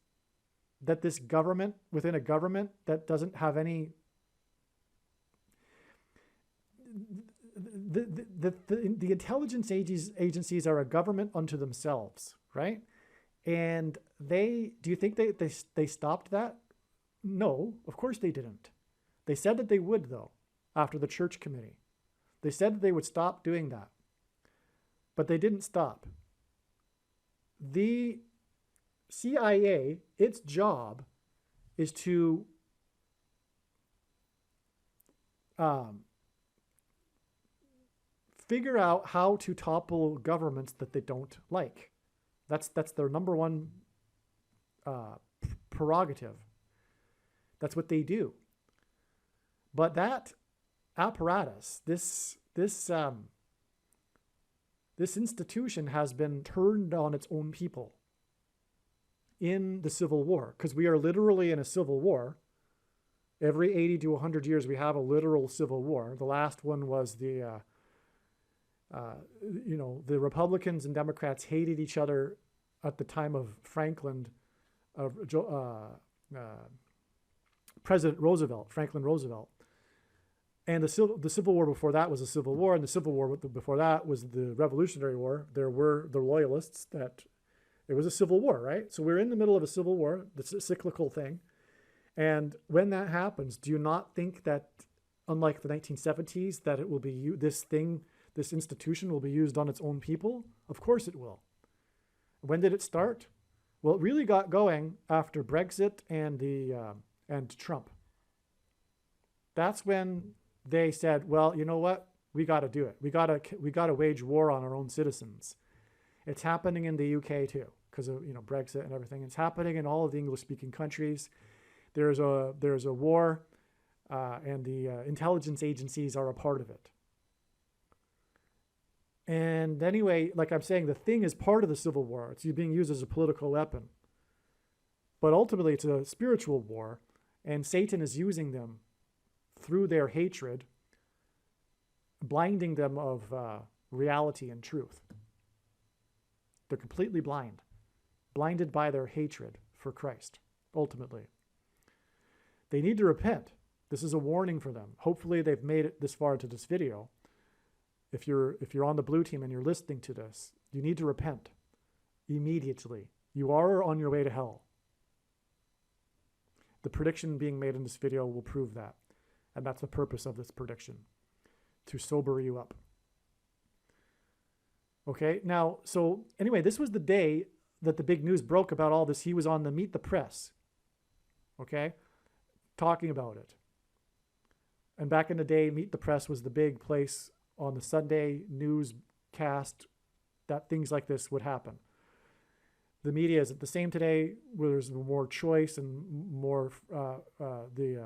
government within a government that doesn't have any the intelligence agencies are a government unto themselves, right? And do you think they stopped that? No, of course they didn't. They said that they would, though, after the Church Committee. They said that they would stop doing that. But they didn't stop. The CIA, its job is to figure out how to topple governments that they don't like. That's their number one prerogative. That's what they do. But that apparatus, this institution has been turned on its own people in the Civil War, because we are literally in a civil war. Every 80 to 100 years, we have a literal civil war. The last one was the Republicans and Democrats hated each other at the time of President Roosevelt, Franklin Roosevelt. And the Civil War before that was a civil war, and the Civil War before that was the Revolutionary War. There were the Loyalists. It was a civil war, right? So we're in the middle of a civil war. That's a cyclical thing. And when that happens, do you not think that, unlike the 1970s, that it will be this institution will be used on its own people? Of course it will. When did it start? Well, it really got going after Brexit and Trump. That's when they said, well, you know what? We got to do it. We got to wage war on our own citizens. It's happening in the UK too, because of Brexit and everything. It's happening in all of the English-speaking countries. There's a war, and the intelligence agencies are a part of it. And anyway, like I'm saying, the thing is part of the Civil War. It's being used as a political weapon. But ultimately, it's a spiritual war, and Satan is using them through their hatred, blinding them of reality and truth. They're completely blinded by their hatred for Christ, ultimately. They need to repent. This is a warning for them. Hopefully they've made it this far into this video. if you're on the blue team and you're listening to this, you need to repent immediately. You are on your way to hell. The prediction being made in this video will prove that. And that's the purpose of this prediction, to sober you up. Okay, now, so anyway, this was the day that the big news broke about all this. He was on the Meet the Press, okay, talking about it. And back in the day, Meet the Press was the big place on the Sunday newscast that things like this would happen. The media is the same today, where there's more choice and more, the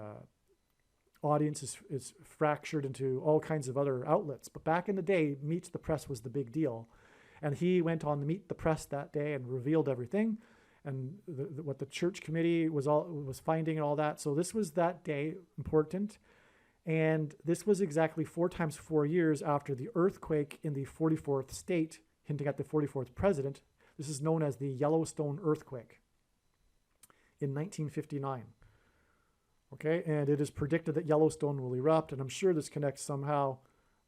audience is fractured into all kinds of other outlets. But back in the day, Meet the Press was the big deal. And he went on the Meet the Press that day and revealed everything, and what the church committee was finding and all that. So this was that day important. And this was exactly 4 times 4 years after the earthquake in the 44th state, hinting at the 44th president. This is known as the Yellowstone earthquake in 1959. Okay, and it is predicted that Yellowstone will erupt, and I'm sure this connects somehow,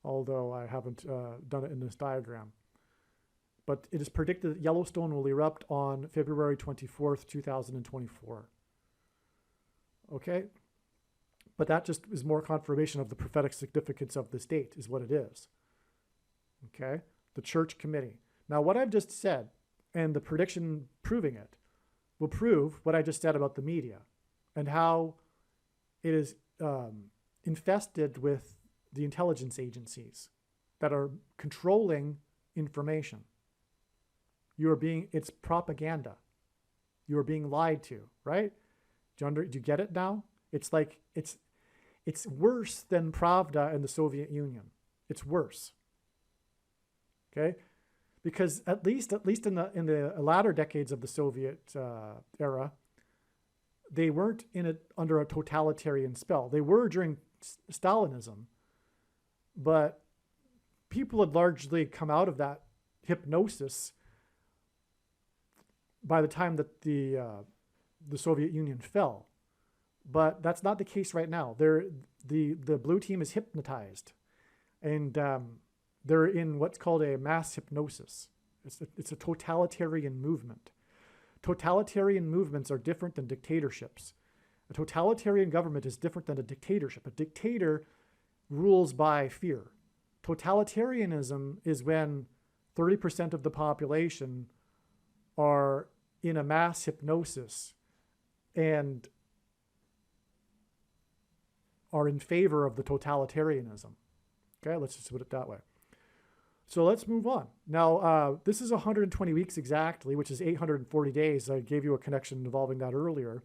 although I haven't done it in this diagram. But it is predicted that Yellowstone will erupt on February 24th, 2024. Okay? But that just is more confirmation of the prophetic significance of this date, is what it is. Okay? The church committee. Now, what I've just said, and the prediction proving it, will prove what I just said about the media and how it is infested with the intelligence agencies that are controlling information. It's propaganda. You are being lied to, right? Do you get it now? It's like, it's worse than Pravda in the Soviet Union. It's worse. Okay? Because at least in the latter decades of the Soviet era, they weren't under a totalitarian spell. They were during Stalinism, but people had largely come out of that hypnosis by the time that the Soviet Union fell. But that's not the case right now. The blue team is hypnotized, and they're in what's called a mass hypnosis. It's a totalitarian movement. Totalitarian movements are different than dictatorships. A totalitarian government is different than a dictatorship. A dictator rules by fear. Totalitarianism is when 30% of the population are in a mass hypnosis and are in favor of the totalitarianism. Okay, let's just put it that way. So let's move on. Now, this is 120 weeks exactly, which is 840 days. I gave you a connection involving that earlier,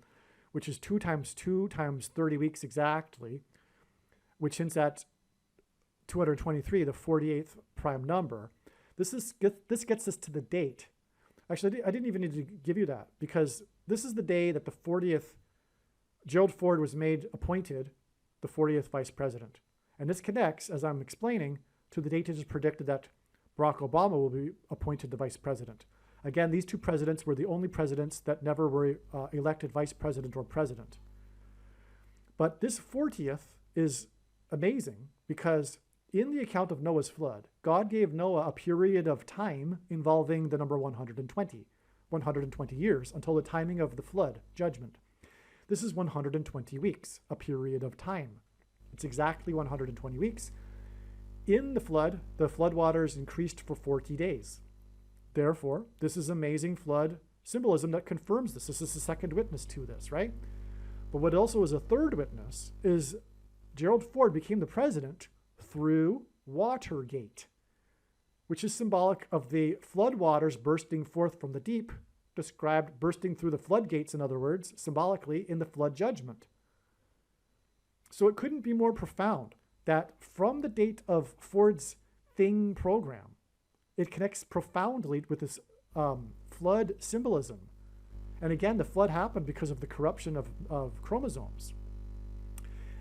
which is 2 times 2 times 30 weeks exactly, which hints at 223, the 48th prime number. This gets us to the date. Actually, I didn't even need to give you that, because this is the day that the 40th, Gerald Ford was appointed the 40th vice president. And this connects, as I'm explaining, to the date it is predicted that Barack Obama will be appointed the vice president. Again, these 2 presidents were the only presidents that never were elected vice president or president. But this 40th is amazing because in the account of Noah's flood, God gave Noah a period of time involving the number 120 years until the timing of the flood judgment. This is 120 weeks, a period of time. It's exactly 120 weeks. In the flood waters increased for 40 days. Therefore, this is amazing flood symbolism that confirms this. This is the second witness to this, right? But what also is a third witness is Gerald Ford became the president through Watergate, which is symbolic of the flood waters bursting forth from the deep, described bursting through the floodgates, in other words, symbolically in the flood judgment. So it couldn't be more profound that from the date of Ford's Thing program, it connects profoundly with this flood symbolism. And again, the flood happened because of the corruption of chromosomes.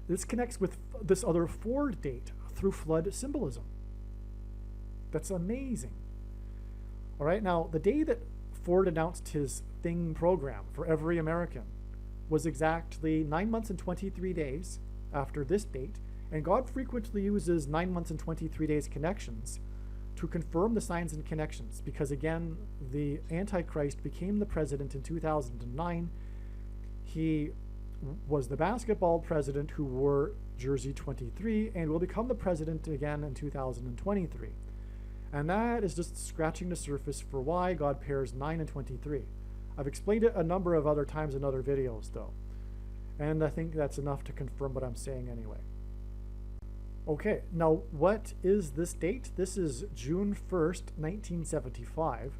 This connects with this other Ford date through flood symbolism. That's amazing. All right, now the day that Ford announced his Thing program for every American was exactly 9 months and 23 days after this date, And God frequently uses 9 months and 23 days connections to confirm the signs and connections, because again, the Antichrist became the president in 2009. He was the basketball president who wore jersey 23 and will become the president again in 2023. And that is just scratching the surface for why God pairs 9 and 23. I've explained it a number of other times in other videos though, and I think that's enough to confirm what I'm saying anyway. Okay, now what is this date? This is June 1st, 1975.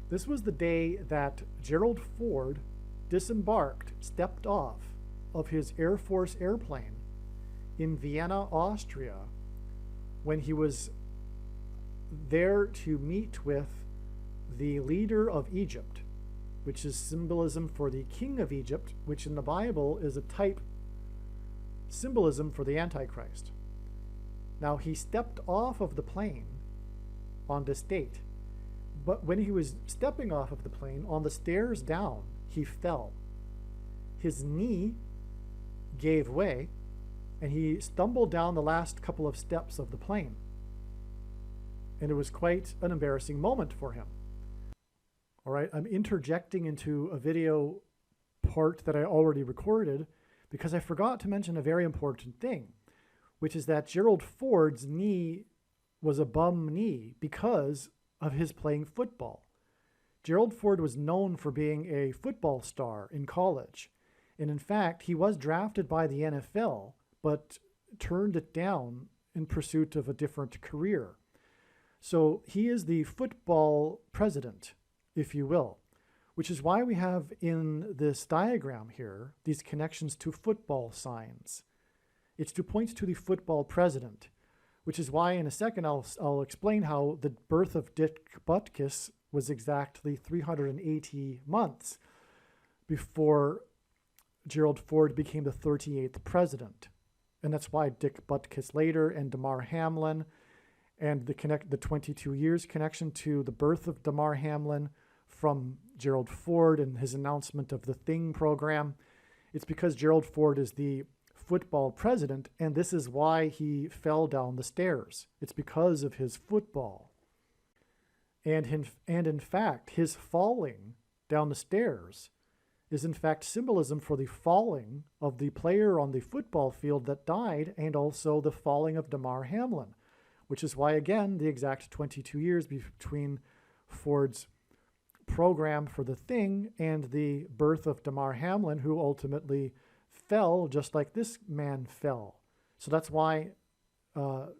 This was the day that Gerald Ford disembarked, stepped off of his Air Force airplane in Vienna, Austria, when he was there to meet with the leader of Egypt, which is symbolism for the king of Egypt, which in the Bible is a type symbolism for the Antichrist. Now, he stepped off of the plane on this date, but when he was stepping off of the plane, on the stairs down, he fell. His knee gave way, and he stumbled down the last couple of steps of the plane. And it was quite an embarrassing moment for him. All right, I'm interjecting into a video part that I already recorded because I forgot to mention a very important thing, which is that Gerald Ford's knee was a bum knee because of his playing football. Gerald Ford was known for being a football star in college. And in fact, he was drafted by the NFL, but turned it down in pursuit of a different career. So he is the football president, if you will, which is why we have in this diagram here these connections to football signs. It's to point to the football president, which is why in a second I'll explain how the birth of Dick Butkus was exactly 380 months before Gerald Ford became the 38th president. And that's why Dick Butkus later and DAMAR HAMLIN and the 22 years connection to the birth of DAMAR HAMLIN from Gerald Ford and his announcement of the Thing program. It's because Gerald Ford is the football president, and this is why he fell down the stairs. It's because of his football. And in fact, his falling down the stairs is in fact symbolism for the falling of the player on the football field that died, and also the falling of DAMAR HAMLIN, which is why, again, the exact 22 years between Ford's program for the Thing and the birth of DAMAR HAMLIN, who ultimately fell just like this man fell. So that's why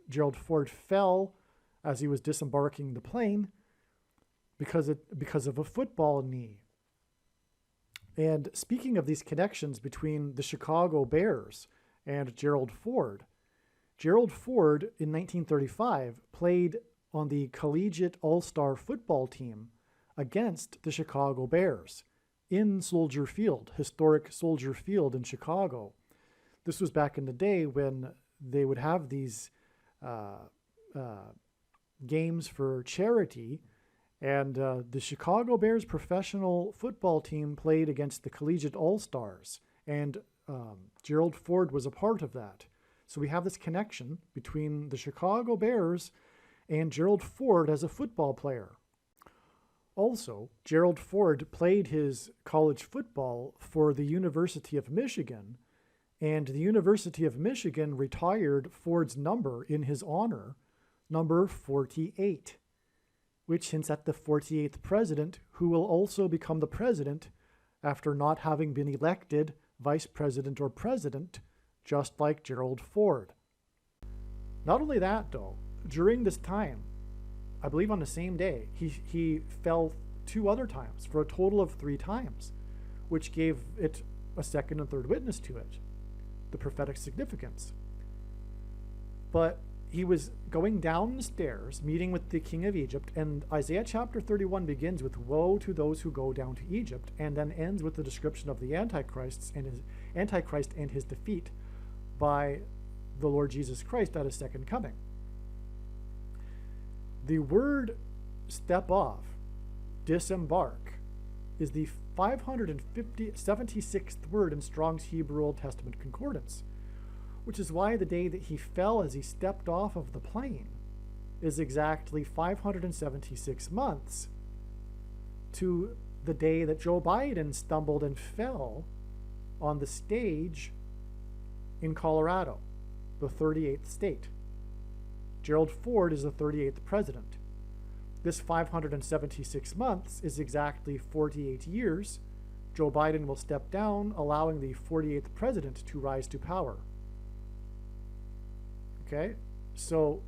Gerald Ford fell as he was disembarking the plane, because of a football knee. And speaking of these connections between the Chicago Bears and Gerald Ford in 1935 played on the collegiate all-star football team against the Chicago Bears in Soldier Field, historic Soldier Field in Chicago. This was back in the day when they would have these games for charity, and the Chicago Bears professional football team played against the collegiate all-stars, and Gerald Ford was a part of that. So we have this connection between the Chicago Bears and Gerald Ford as a football player. Also, Gerald Ford played his college football for the University of Michigan, and the University of Michigan retired Ford's number in his honor, number 48, which hints at the 48th president, who will also become the president after not having been elected vice president or president, just like Gerald Ford. Not only that, though, during this time, I believe on the same day, he fell 2 other times for a total of 3 times, which gave it a second and third witness to it, the prophetic significance. But he was going down the stairs, meeting with the king of Egypt, and Isaiah chapter 31 begins with woe to those who go down to Egypt, and then ends with the description of the Antichrist and his defeat by the Lord Jesus Christ at his second coming. The word step off, disembark, is the 576th word in Strong's Hebrew Old Testament Concordance, which is why the day that he fell as he stepped off of the plane is exactly 576 months to the day that Joe Biden stumbled and fell on the stage in Colorado, the 38th state. Gerald Ford is the 38th president. This 576 months is exactly 48 years. Joe Biden will step down, allowing the 48th president to rise to power. Okay, so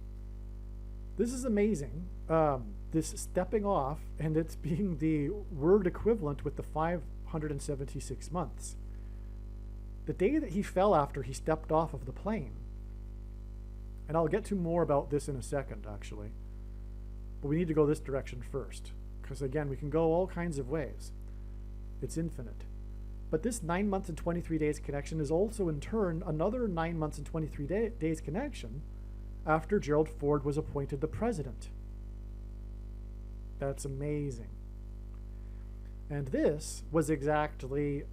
this is amazing. This stepping off, and it's being the word equivalent with the 576 months. The day that he fell after he stepped off of the plane, and I'll get to more about this in a second, actually, but we need to go this direction first, because again, we can go all kinds of ways. It's infinite. But this 9 months and 23 days connection is also in turn another 9 months and 23 days connection after Gerald Ford was appointed the president. That's amazing. And this was exactly,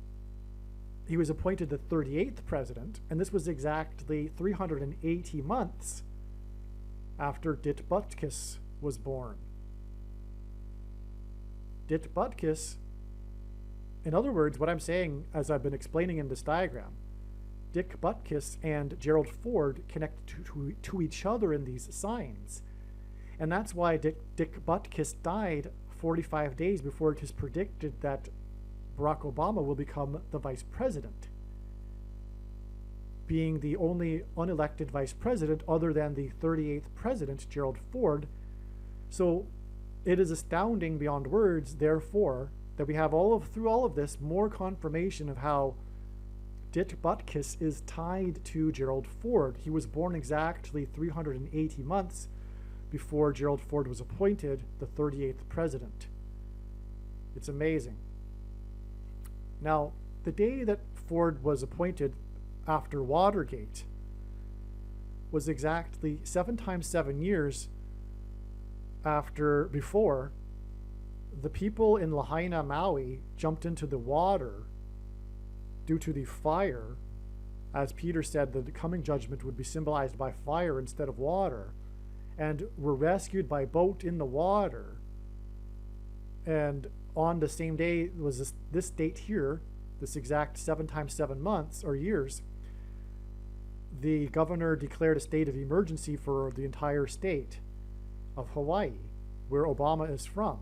he was appointed the 38th president, and this was exactly 380 months after Dit Butkus was born. Dit Butkus, in other words, what I'm saying, as I've been explaining in this diagram, Dick Butkus and Gerald Ford connect to each other in these signs. And that's why Dick Butkus died 45 days before it is predicted that Barack Obama will become the vice president, being the only unelected vice president other than the 38th president, Gerald Ford. So it is astounding beyond words, therefore, that we have through all of this more confirmation of how Dit Butkus is tied to Gerald Ford. He was born exactly 380 months before Gerald Ford was appointed the 38th president. It's amazing. Now, the day that Ford was appointed after Watergate was exactly 7 times 7 years before the people in Lahaina, Maui jumped into the water due to the fire. As Peter said, the coming judgment would be symbolized by fire instead of water, and were rescued by boat in the water. And on the same day was this date here, this exact 7 times 7 months or years, the governor declared a state of emergency for the entire state of Hawaii, where Obama is from.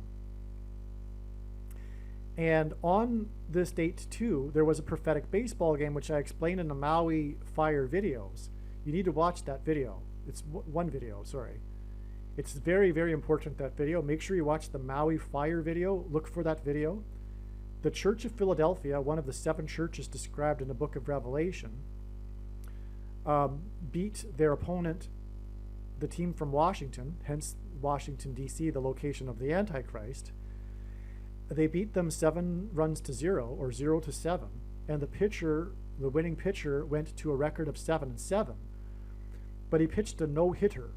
And on this date too, there was a prophetic baseball game, which I explained in the Maui Fire videos. You need to watch that video. It's one video, sorry. It's very, very important, that video. Make sure you watch the Maui Fire video. Look for that video. The Church of Philadelphia, one of the 7 churches described in the book of Revelation, beat their opponent, the team from Washington, hence Washington, D.C., the location of the Antichrist. They beat them 7 runs to 0, or 0 to 7, and the winning pitcher went to a record of 7-7, but he pitched a no-hitter.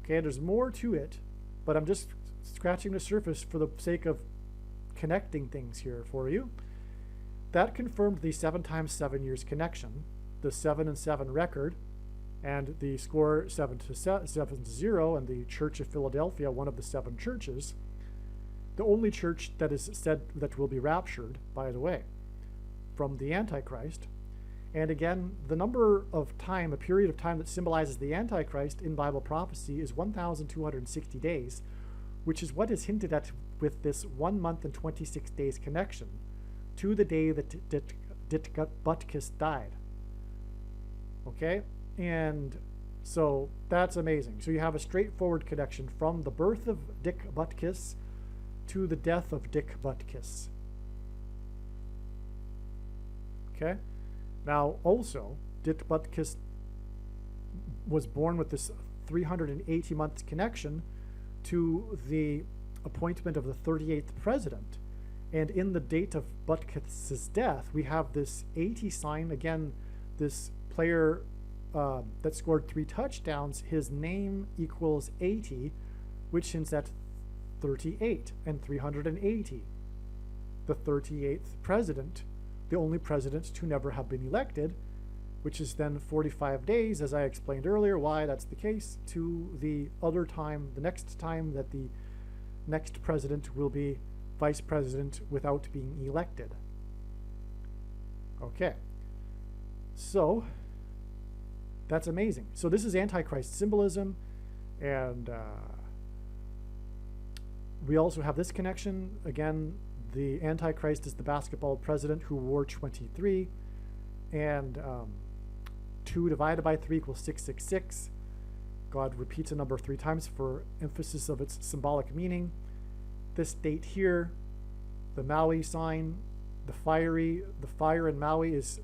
Okay, there's more to it, but I'm just scratching the surface for the sake of connecting things here for you. That confirmed the 7 times 7 years connection, the 7-7 record, and the score 7-0, and the Church of Philadelphia, one of the 7 churches, the only church that is said that will be raptured, by the way, from the Antichrist. And again, the number of time, a period of time that symbolizes the Antichrist in Bible prophecy is 1,260 days, which is what is hinted at with this 1 month and 26 days connection to the day that Dit Butkus died. Okay? And so that's amazing. So you have a straightforward connection from the birth of Dick Butkus to the death of Dick Butkus. Okay? Now, also, Dit Butkus was born with this 380 months connection to the appointment of the 38th president. And in the date of Butkus's death, we have this 80 sign. Again, this player that scored 3 touchdowns, his name equals 80, which hints at 38 and 380. The 38th president, the only president to never have been elected, which is then 45 days, as I explained earlier why that's the case, to the next time that the next president will be vice president without being elected. Okay, so that's amazing. So this is Antichrist symbolism, and we also have this connection. Again, the Antichrist is the basketball president who wore 23, and 2 divided by 3 equals 666. God repeats a number 3 times for emphasis of its symbolic meaning. This date here, the Maui sign, the fire in Maui is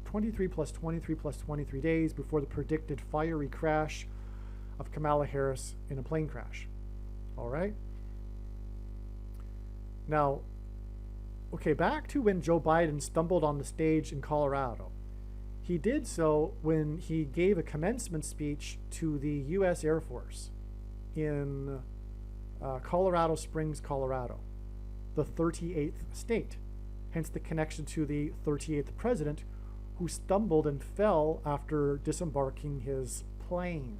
23 plus 23 plus 23 days before the predicted fiery crash of Kamala Harris in a plane crash. All right? Now, okay, back to when Joe Biden stumbled on the stage in Colorado. He did so when he gave a commencement speech to the U.S. Air Force in Colorado Springs, Colorado, the 38th state. Hence the connection to the 38th president who stumbled and fell after disembarking his plane,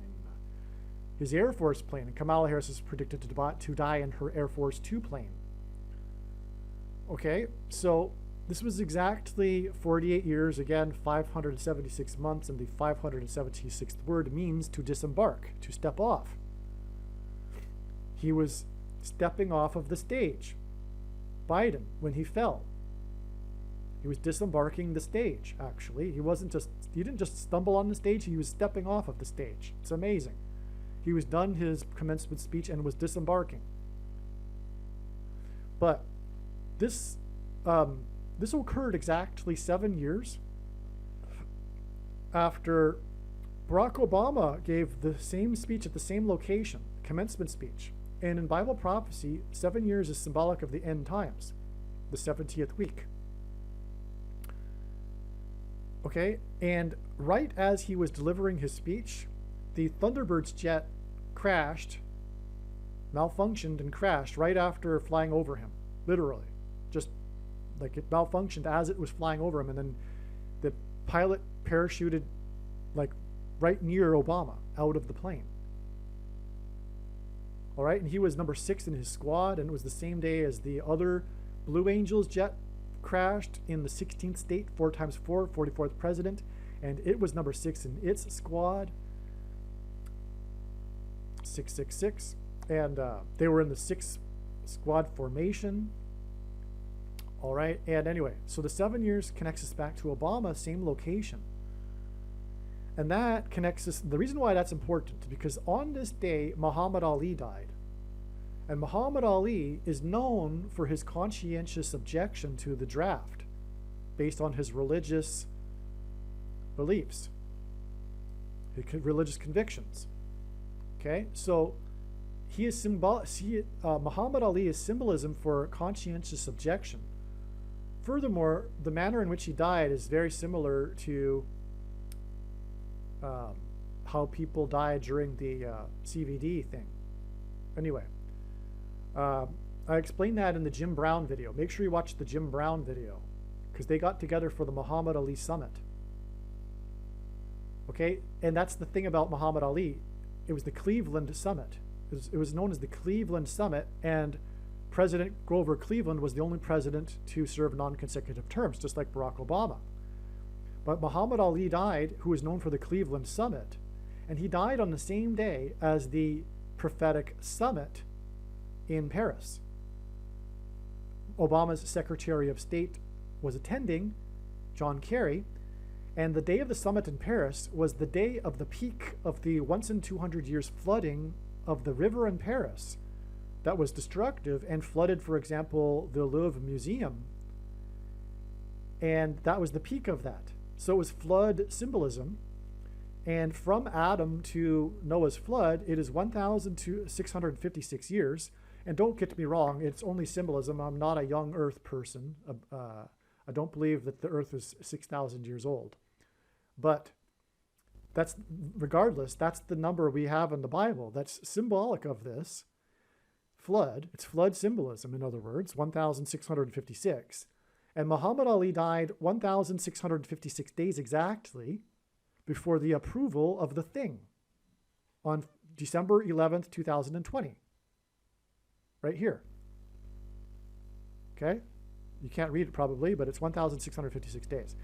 his Air Force plane. And Kamala Harris is predicted to die in her Air Force 2 plane. Okay, so this was exactly 48 years, again, 576 months, and the 576th word means to disembark, to step off. He was stepping off of the stage, Biden, when he fell. He was disembarking the stage, actually. He didn't just stumble on the stage, he was stepping off of the stage. It's amazing. He was done his commencement speech and was disembarking. But this occurred exactly 7 years after Barack Obama gave the same speech at the same location, commencement speech. And in Bible prophecy, 7 years is symbolic of the end times, the 70th week. Okay, and right as he was delivering his speech, the Thunderbird's jet malfunctioned and crashed right after flying over him, literally. Just like it malfunctioned as it was flying over him, and then the pilot parachuted like right near Obama out of the plane. All right, and he was number 6 in his squad, and it was the same day as the other Blue Angels jet crashed in the 16th state, 4 times 4, 44th president, and it was number 6 in its squad, 666, and they were in the 6th squad formation. All right, and anyway, so the 7 years connects us back to Obama, same location. And that connects us, the reason why that's important is because on this day, Muhammad Ali died. And Muhammad Ali is known for his conscientious objection to the draft based on his religious beliefs, his religious convictions. Okay, so Muhammad Ali is symbolism for conscientious objection. Furthermore, the manner in which he died is very similar to how people died during the CVD thing. Anyway, I explained that in the Jim Brown video. Make sure you watch the Jim Brown video because they got together for the Muhammad Ali Summit. Okay, and that's the thing about Muhammad Ali. It was the Cleveland Summit. It was known as the Cleveland Summit, and President Grover Cleveland was the only president to serve non-consecutive terms, just like Barack Obama. But Muhammad Ali died, who was known for the Cleveland Summit, and he died on the same day as the prophetic summit in Paris. Obama's Secretary of State was attending, John Kerry, and the day of the summit in Paris was the day of the peak of the once in 200 years flooding of the river in Paris that was destructive and flooded, for example, the Louvre Museum. And that was the peak of that. So it was flood symbolism. And from Adam to Noah's flood, it is 1,656 years. And don't get me wrong, it's only symbolism. I'm not a young earth person. I don't believe that the earth is 6,000 years old. But that's, regardless, that's the number we have in the Bible. That's symbolic of this flood. It's flood symbolism, in other words, 1,656. And Muhammad Ali died 1,656 days exactly before the approval of the thing on December 11th, 2020. Right here. Okay? You can't read it probably, but it's 1,656 days.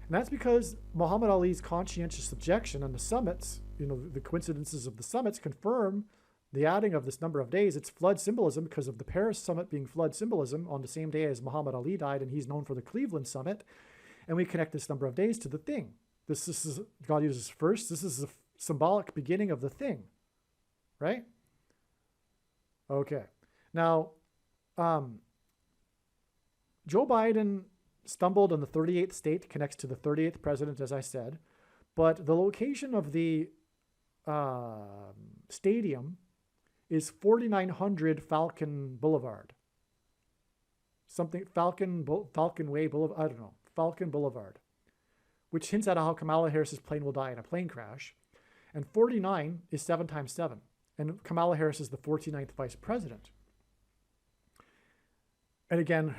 And that's because Muhammad Ali's conscientious objection and the summits, the coincidences of the summits confirm the adding of this number of days. It's flood symbolism because of the Paris summit being flood symbolism on the same day as Muhammad Ali died, and he's known for the Cleveland summit. And we connect this number of days to the thing. This is God uses first. This is the symbolic beginning of the thing, right? Okay. Now, Joe Biden stumbled on the 38th state, connects to the 38th president, as I said, but the location of the stadium is 4900 Falcon Boulevard. Falcon Way Boulevard, I don't know, Falcon Boulevard, which hints at how Kamala Harris's plane will die in a plane crash. And 49 is 7 times 7. And Kamala Harris is the 49th vice president. And again,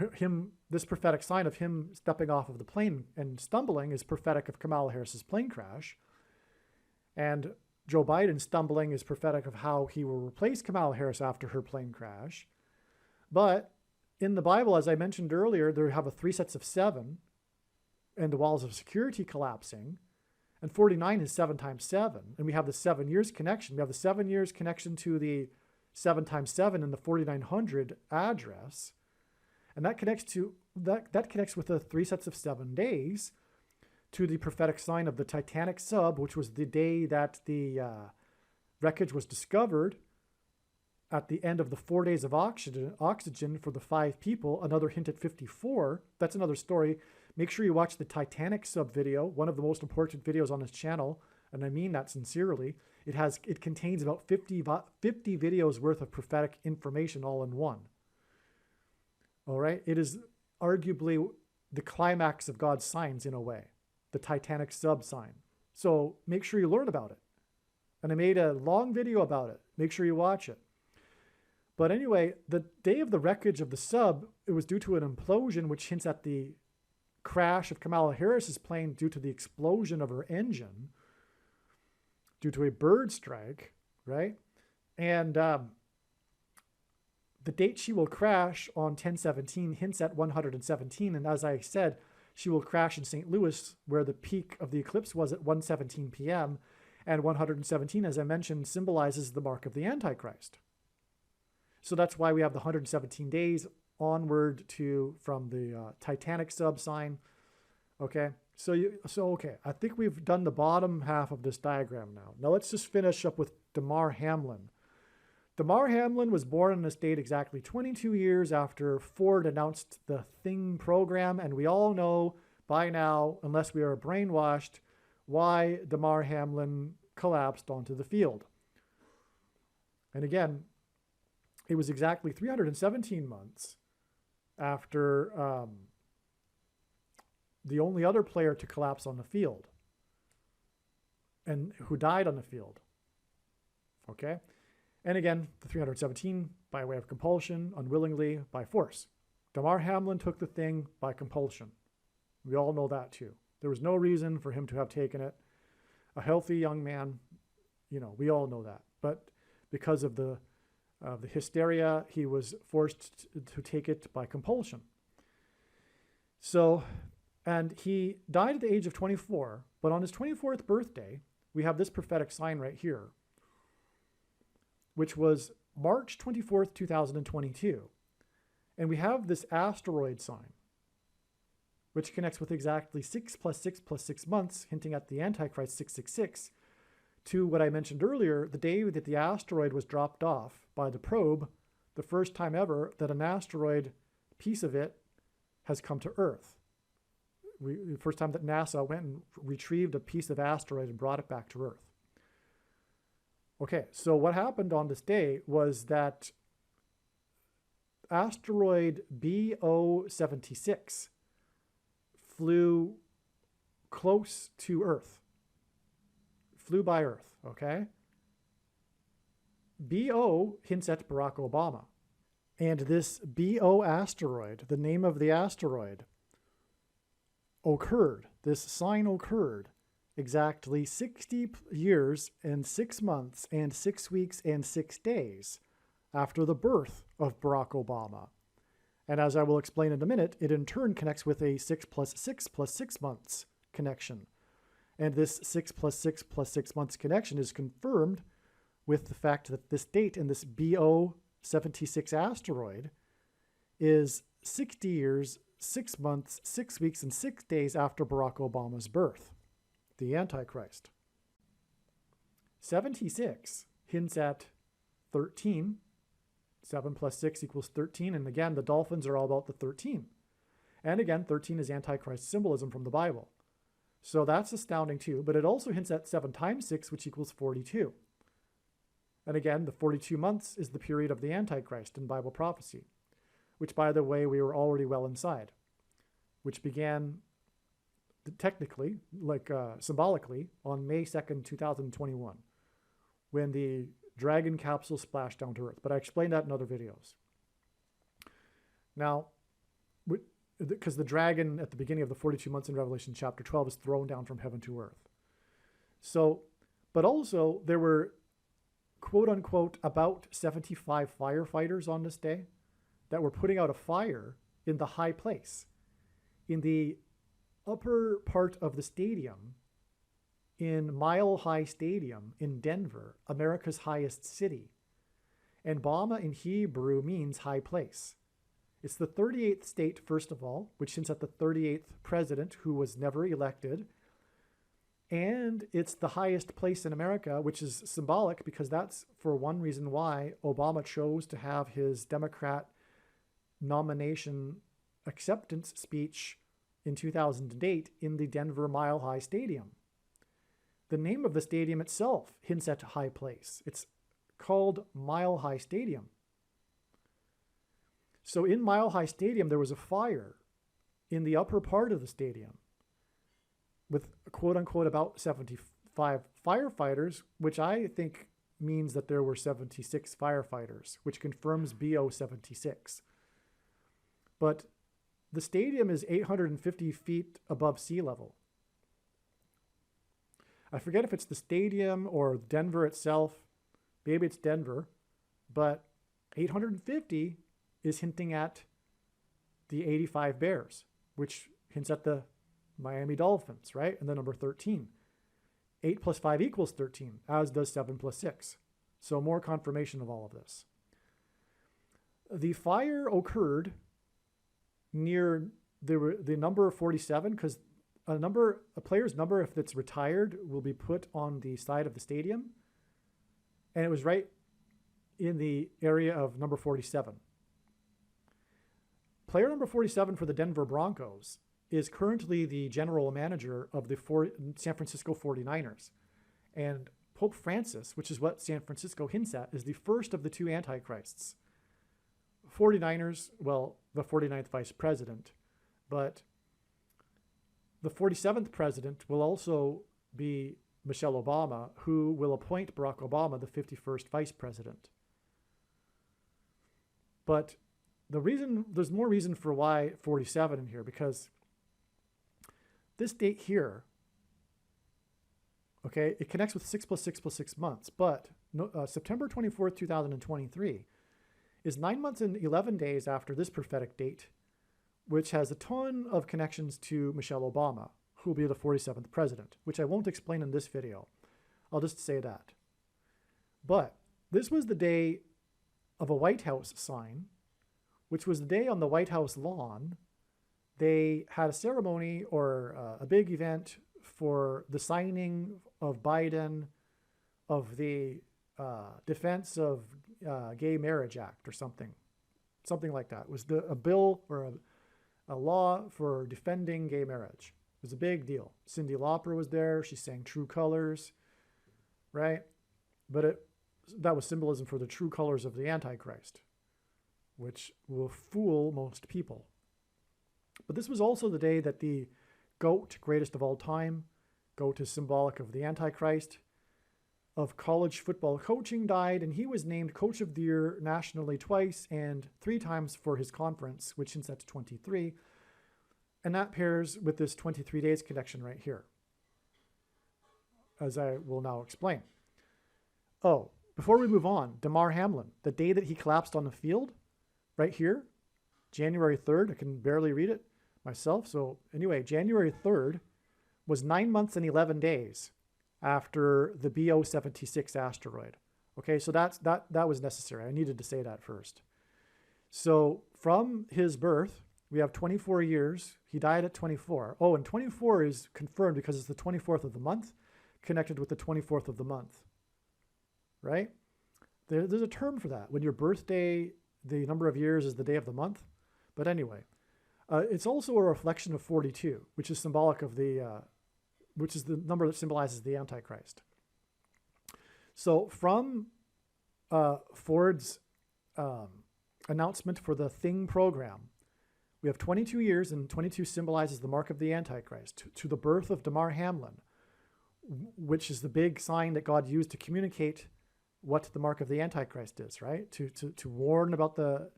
this prophetic sign of him stepping off of the plane and stumbling is prophetic of Kamala Harris's plane crash. And Joe Biden stumbling is prophetic of how he will replace Kamala Harris after her plane crash. But in the Bible, as I mentioned earlier, there have 3 sets of 7 and the walls of security collapsing. And 49 is 7 times 7. And we have the 7 years connection. We have the 7 years connection to the 7 times 7 in the 4900 address. And that connects to that connects with the 3 sets of 7 days to the prophetic sign of the Titanic sub, which was the day that the wreckage was discovered at the end of the 4 days of oxygen for the 5 people. Another hint at 54. That's another story. Make sure you watch the Titanic sub video, one of the most important videos on this channel, and I mean that sincerely. It contains about 50 videos worth of prophetic information all in one. All right? It is arguably the climax of God's signs in a way, the Titanic sub sign. So make sure you learn about it. And I made a long video about it. Make sure you watch it. But anyway, the day of the wreckage of the sub, it was due to an implosion, which hints at the crash of Kamala Harris's plane due to the explosion of her engine, due to a bird strike, right? And the date she will crash on 10/17 hints at 117. And as I said, she will crash in St. Louis, where the peak of the eclipse was at 1:17 p.m. And 117, as I mentioned, symbolizes the mark of the Antichrist. So that's why we have the 117 days onward from the Titanic sub sign. Okay, okay, I think we've done the bottom half of this diagram now. Now let's just finish up with DAMAR HAMLIN. DAMAR HAMLIN was born in this date exactly 22 years after Ford announced the Thing program, and we all know by now, unless we are brainwashed, why DAMAR HAMLIN collapsed onto the field. And again, it was exactly 317 months after the only other player to collapse on the field and who died on the field. Okay? And again, the 317 by way of compulsion, unwillingly, by force. DAMAR HAMLIN took the thing by compulsion. We all know that too. There was no reason for him to have taken it. A healthy young man, we all know that. But because of the hysteria, he was forced to take it by compulsion. So, and he died at the age of 24, but on his 24th birthday, we have this prophetic sign right here, which was March 24th, 2022. And we have this asteroid sign, which connects with exactly 6 + 6 + 6 months, hinting at the Antichrist 666, to what I mentioned earlier, the day that the asteroid was dropped off by the probe, the first time ever that an asteroid piece of it has come to Earth. The first time that NASA went and retrieved a piece of asteroid and brought it back to Earth. Okay, so what happened on this day was that asteroid BO76 flew close to Earth. Flew by Earth, okay? BO hints at Barack Obama. And this BO asteroid, the name of the asteroid, occurred. This sign occurred exactly 60 years and 6 months and 6 weeks and 6 days after the birth of Barack Obama. And as I will explain in a minute, it in turn connects with a 6 plus 6 plus 6 months connection. And this 6 plus 6 plus 6 months connection is confirmed with the fact that this date in this BO 76 asteroid is 60 years, 6 months, 6 weeks, and 6 days after Barack Obama's birth, the Antichrist. 76 hints at 13. 7 plus 6 equals 13. And again, the dolphins are all about the 13. And again, 13 is Antichrist symbolism from the Bible. So that's astounding too. But it also hints at 7 times 6, which equals 42. And again, the 42 months is the period of the Antichrist in Bible prophecy, which, by the way, we were already well inside, which began technically, symbolically, on May 2nd, 2021, when the Dragon capsule splashed down to Earth. But I explained that in other videos. Now, because the dragon at the beginning of the 42 months in Revelation chapter 12 is thrown down from heaven to earth. So, but also there were quote unquote about 75 firefighters on this day that were putting out a fire in the high place, in the upper part of the stadium, in Mile High Stadium in Denver, America's highest city. And Bama in Hebrew means high place. It's the 38th state, first of all, which hints at the 38th president who was never elected. And it's the highest place in America, which is symbolic because that's for one reason why Obama chose to have his Democrat nomination acceptance speech in 2008 in the Denver Mile High Stadium. The name of the stadium itself hints at a high place. It's called Mile High Stadium. So in Mile High Stadium, there was a fire in the upper part of the stadium with quote unquote about 75 firefighters, which I think means that there were 76 firefighters, which confirms BO 76. But the stadium is 850 feet above sea level. I forget if it's the stadium or Denver itself. Maybe it's Denver, but 850 is hinting at the 85 Bears, which hints at the Miami Dolphins, right? And the number 13. 8 plus 5 equals 13, as does 7 plus 6. So more confirmation of all of this. The fire occurred near the number 47 because a player's number, if it's retired, will be put on the side of the stadium. And it was right in the area of number 47. Player number 47 for the Denver Broncos is currently the general manager of the San Francisco 49ers. And Pope Francis, which is what San Francisco hints at, is the first of the two antichrists. 49ers, well, the 49th vice president, but the 47th president will also be Michelle Obama, who will appoint Barack Obama the 51st vice president. But there's more reason for why 47 in here, because this date here, okay, it connects with 6 plus 6 plus 6 months, but September 24th, 2023 is 9 months and 11 days after this prophetic date, which has a ton of connections to Michelle Obama, who will be the 47th president, which I won't explain in this video. I'll just say that. But this was the day of a White House sign, which was the day on the White House lawn they had a ceremony or a big event for the signing of Biden of the Defense of Gay Marriage Act or something like that. It was a bill or a law for defending gay marriage. It was a big deal. Cyndi Lauper was there. She sang True Colors, right? But that was symbolism for the true colors of the Antichrist, which will fool most people. But this was also the day that the GOAT, greatest of all time, GOAT is symbolic of the Antichrist, of college football coaching, died, and he was named Coach of the Year nationally twice and 3 times for his conference, which hints at 23. And that pairs with this 23 days connection right here. as I will now explain. Oh, before we move on, Damar Hamlin, the day that he collapsed on the field, right here, January 3rd, I can barely read it myself. So anyway, January 3rd was 9 months and 11 days after the BO-76 asteroid. Okay, so that was necessary. I needed to say that first. So from his birth, we have 24 years. He died at 24. Oh, and 24 is confirmed because it's the 24th of the month, connected with the 24th of the month, right? There's a term for that. When your birthday, the number of years is the day of the month. But anyway, it's also a reflection of 42, which is symbolic of which is the number that symbolizes the Antichrist. So from Ford's announcement for the Thing program, we have 22 years, and 22 symbolizes the mark of the Antichrist, to the birth of Damar Hamlin, which is the big sign that God used to communicate what the mark of the Antichrist is, right? To warn about the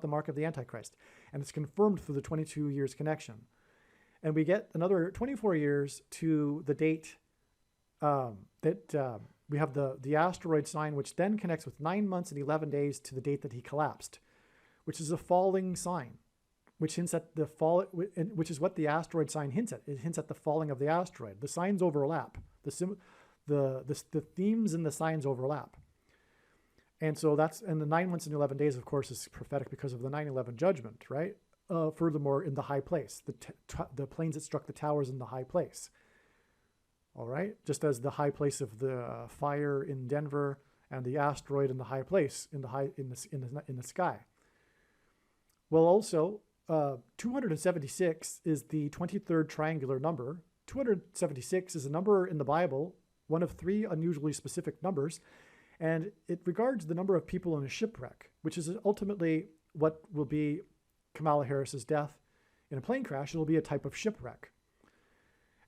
mark of the Antichrist, and it's confirmed through the 22 years connection, and we get another 24 years to the date that we have the asteroid sign, which then connects with 9 months and 11 days to the date that he collapsed, which is a falling sign, which hints at the fall, which is what the asteroid sign hints at. It hints at the falling of the asteroid. The signs overlap. The themes and the signs overlap. And so and the 9 months and 11 days, of course, is prophetic because of the 9/11 judgment, right? Furthermore, in the high place, the planes that struck the towers in the high place. All right, just as the high place of the fire in Denver and the asteroid in the high place in the sky. Well, also 276 is the 23rd triangular number. 276 is a number in the Bible, one of 3 unusually specific numbers, and it regards the number of people in a shipwreck, which is ultimately what will be Kamala Harris's death in a plane crash. It'll be a type of shipwreck.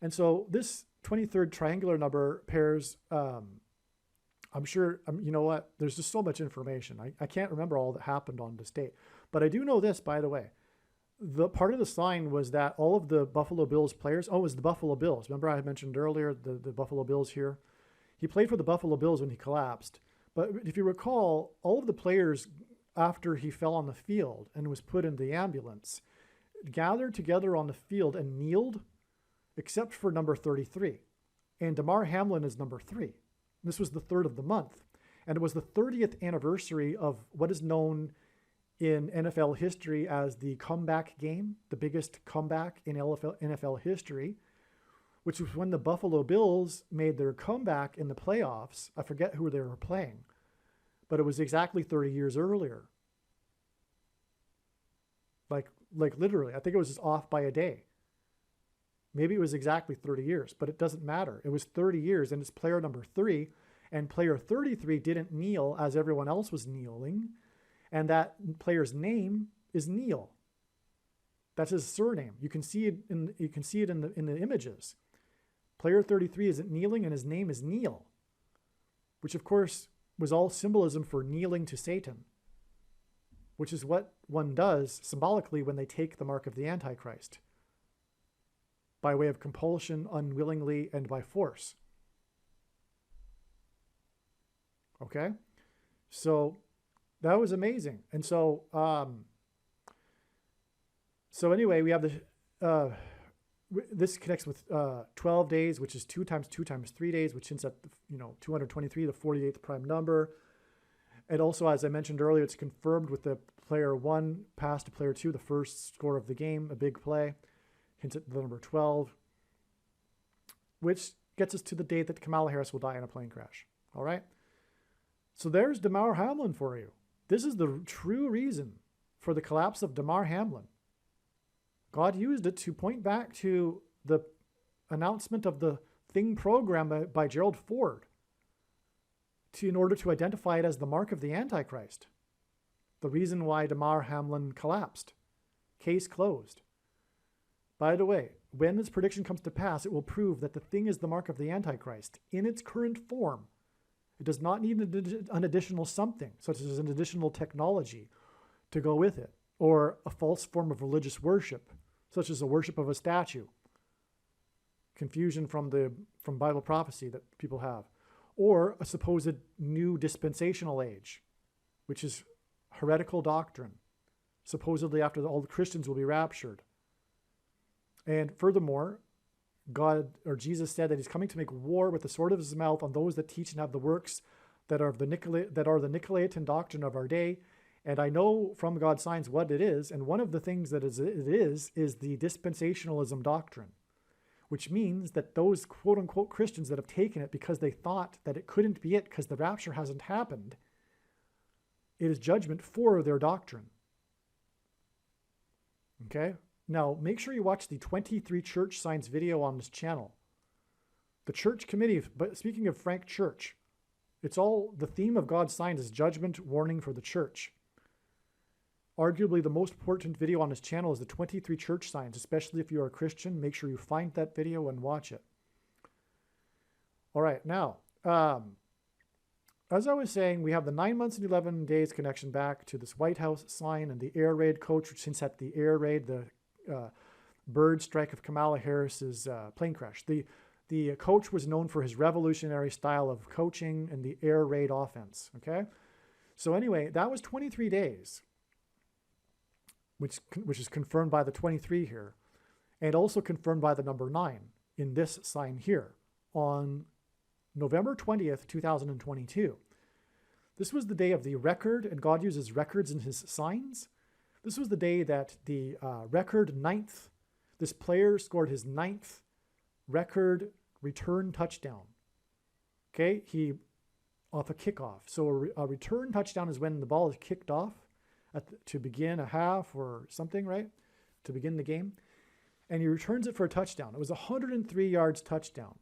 And so this 23rd triangular number pairs, I'm sure, you know what, there's just so much information. I can't remember all that happened on this date. But I do know this, by the way. The part of the sign was that all of the Buffalo Bills players, it was the Buffalo Bills. Remember I had mentioned earlier the Buffalo Bills here? He played for the Buffalo Bills when he collapsed. But if you recall, all of the players, after he fell on the field and was put in the ambulance, gathered together on the field and kneeled, except for number 33. And Damar Hamlin is number 3. This was the 3rd of the month. And it was the 30th anniversary of what is known in NFL history as the comeback game, the biggest comeback in NFL history, which was when the Buffalo Bills made their comeback in the playoffs. I forget who they were playing, but it was exactly 30 years earlier. Like literally, I think it was just off by a day. Maybe it was exactly 30 years, but it doesn't matter. It was 30 years, and it's player number 3, and player 33 didn't kneel as everyone else was kneeling, and that player's name is Neil. That's his surname. You can see it in the images. Player 33 isn't kneeling, and his name is Neil, which of course was all symbolism for kneeling to Satan, which is what one does symbolically when they take the mark of the Antichrist, by way of compulsion, unwillingly, and by force. Okay? So that was amazing. And so anyway, we have this connects with 12 days, which is 2 times 2 times 3 days, which hints at 223, the 48th prime number. And also, as I mentioned earlier, it's confirmed with the player 1 pass to player 2, the first score of the game, a big play. Hints at the number 12, which gets us to the date that Kamala Harris will die in a plane crash. All right? So there's Damar Hamlin for you. This is the true reason for the collapse of Damar Hamlin. God used it to point back to the announcement of the Thing program by Gerald Ford in order to identify it as the mark of the Antichrist. The reason why Damar Hamlin collapsed. Case closed. By the way, when this prediction comes to pass, it will prove that the Thing is the mark of the Antichrist in its current form. It does not need an additional something, such as an additional technology to go with it, or a false form of religious worship, such as the worship of a statue. confusion from Bible prophecy that people have, or a supposed new dispensational age, which is heretical doctrine. Supposedly after all the Christians will be raptured. And furthermore, God or Jesus said that he's coming to make war with the sword of his mouth on those that teach and have the works that are the Nicolaitan doctrine of our day. And I know from God's signs what it is, and one of the things that it is the dispensationalism doctrine, which means that those quote-unquote Christians that have taken it because they thought that it couldn't be it because the rapture hasn't happened, it is judgment for their doctrine. Okay? Now, make sure you watch the 23 church signs video on this channel. The church committee, but speaking of Frank Church, it's all, the theme of God's signs is judgment, warning for the church. Arguably the most important video on this channel is the 23 church signs, especially if you're a Christian. Make sure you find that video and watch it. All right, now, as I was saying, we have the 9 months and 11 days connection back to this White House sign and the air raid coach, which hints at the air raid, the bird strike of Kamala Harris's plane crash. The coach was known for his revolutionary style of coaching and the air raid offense, okay? So anyway, that was 23 days, which is confirmed by the 23 here, and also confirmed by the number 9 in this sign here on November 20th, 2022. This was the day of the record, and God uses records in his signs. This was the day that the record 9th, this player scored his 9th record return touchdown. Okay, he off a kickoff. So a return touchdown is when the ball is kicked off to begin a half or something, right? To begin the game. And he returns it for a touchdown. It was 103 yards touchdown,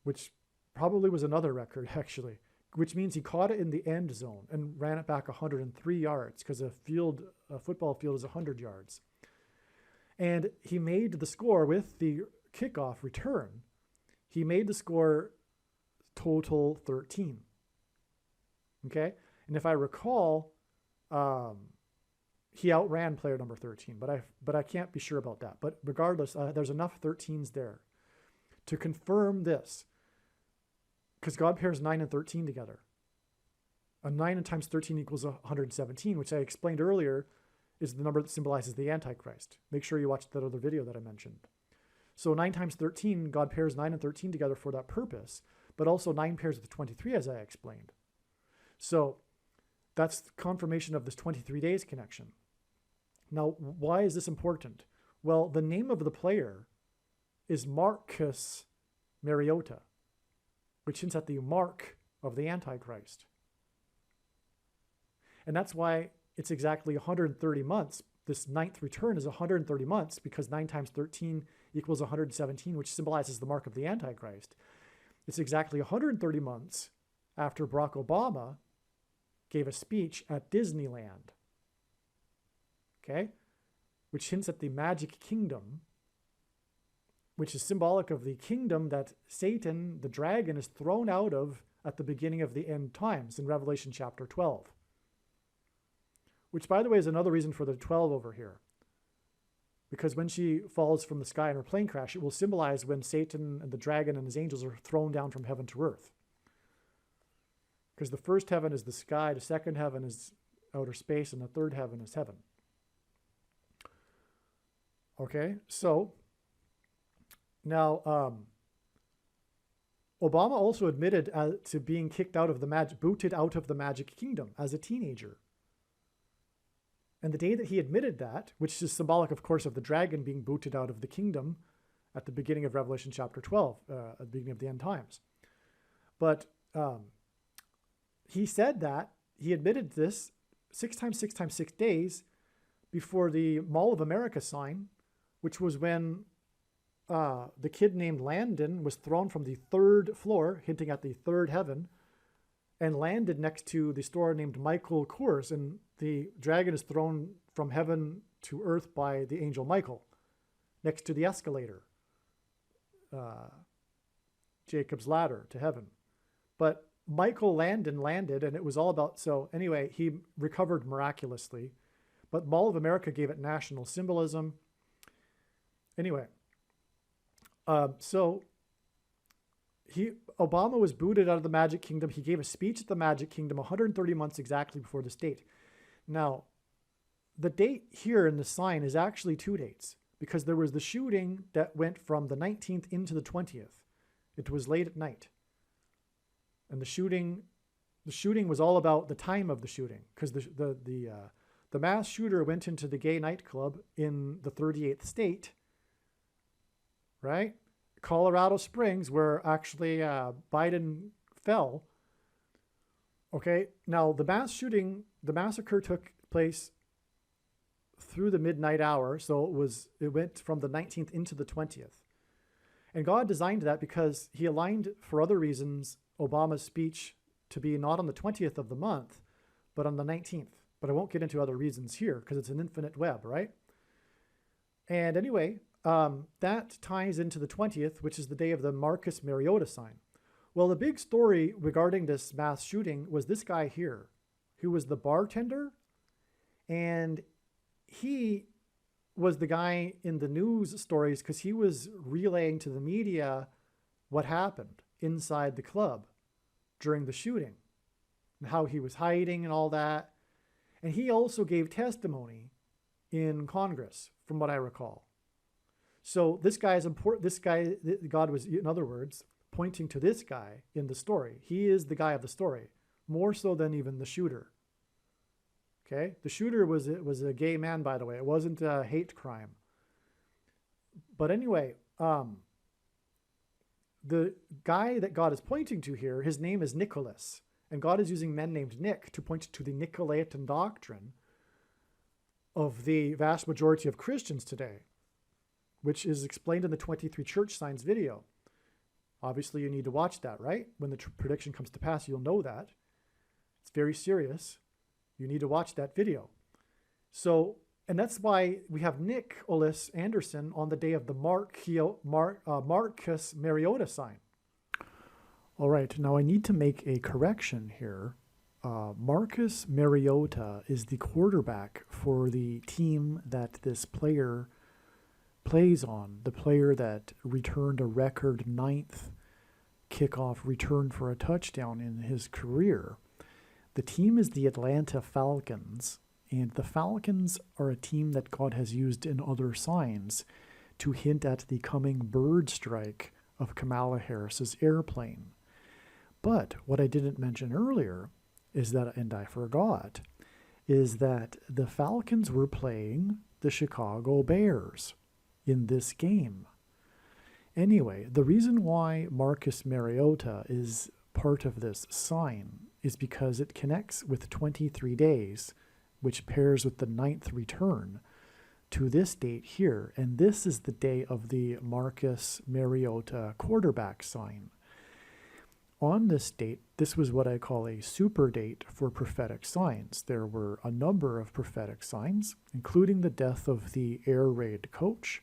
which probably was another record actually, which means he caught it in the end zone and ran it back 103 yards because a football field is 100 yards. And he made the score with the kickoff return. He made the score total 13. Okay? And if I recall, he outran player number 13, but I can't be sure about that. But regardless, there's enough 13s there to confirm this, because God pairs 9 and 13 together. A 9 times 13 equals 117, which I explained earlier is the number that symbolizes the Antichrist. Make sure you watch that other video that I mentioned. So 9 times 13, God pairs 9 and 13 together for that purpose, but also 9 pairs with 23, as I explained. So that's the confirmation of this 23 days connection. Now, why is this important? Well, the name of the player is Marcus Mariota, which hints at the mark of the Antichrist. And that's why it's exactly 130 months. This 9th return is 130 months because 9 times 13 equals 117, which symbolizes the mark of the Antichrist. It's exactly 130 months after Barack Obama gave a speech at Disneyland, okay, which hints at the magic kingdom, which is symbolic of the kingdom that Satan, the dragon, is thrown out of at the beginning of the end times in Revelation chapter 12. Which, by the way, is another reason for the 12 over here. Because when she falls from the sky in her plane crash, it will symbolize when Satan and the dragon and his angels are thrown down from heaven to earth. Because the first heaven is the sky, the second heaven is outer space, and the third heaven is heaven. Okay, so now Obama also admitted to being kicked out of the booted out of the magic kingdom as a teenager. And the day that he admitted that, which is symbolic, of course, of the dragon being booted out of the kingdom at the beginning of Revelation chapter 12, at the beginning of the end times. But he said that, he admitted this 6 times 6 times 6 days before the Mall of America sign, which was when the kid named Landon was thrown from the 3rd floor, hinting at the 3rd heaven, and landed next to the store named Michael Kors, and the dragon is thrown from heaven to earth by the angel Michael, next to the escalator, Jacob's ladder to heaven. But Michael landed, and it was all about, so anyway, he recovered miraculously, but Mall of America gave it national symbolism. Anyway, So Obama was booted out of the Magic Kingdom. He gave a speech at the Magic Kingdom 130 months exactly before this date. Now, the date here in the sign is actually two dates because there was the shooting that went from the 19th into the 20th. It was late at night. And the shooting was all about the time of the shooting because the mass shooter went into the gay nightclub in the 38th state, right? Colorado Springs, where actually Biden fell. Okay, now the massacre took place through the midnight hour, so it went from the 19th into the 20th. And God designed that because he aligned, for other reasons, Obama's speech to be not on the 20th of the month, but on the 19th. But I won't get into other reasons here because it's an infinite web, right? And anyway, that ties into the 20th, which is the day of the Marcus Mariota sign. Well, the big story regarding this mass shooting was this guy here, who was the bartender, and he was the guy in the news stories because he was relaying to the media what happened inside the club during the shooting and how he was hiding and all that. And he also gave testimony in Congress, from what I recall. So this guy is important. This guy, God was, in other words, pointing to this guy in the story. He is the guy of the story, more so than even the shooter. Okay, the shooter was a gay man, by the way. It wasn't a hate crime. But anyway, the guy that God is pointing to here, his name is Nicholas, and God is using men named Nick to point to the Nicolaitan doctrine of the vast majority of Christians today, which is explained in the 23 church signs video. Obviously, you need to watch that, right? When the prediction comes to pass, you'll know that. It's very serious. You need to watch that video. So, and that's why we have Nicholas Anderson on the day of the Marcus Mariota sign. All right, now I need to make a correction here. Marcus Mariota is the quarterback for the team that this player plays on, the player that returned a record 9th kickoff return for a touchdown in his career. The team is the Atlanta Falcons, and the Falcons are a team that God has used in other signs to hint at the coming bird strike of Kamala Harris's airplane. But what I didn't mention earlier is that, and I forgot, is that the Falcons were playing the Chicago Bears in this game. Anyway, the reason why Marcus Mariota is part of this sign is because it connects with 23 days, which pairs with the 9th return to this date here. And this is the day of the Marcus Mariota quarterback sign. On this date, this was what I call a super date for prophetic signs. There were a number of prophetic signs, including the death of the air raid coach,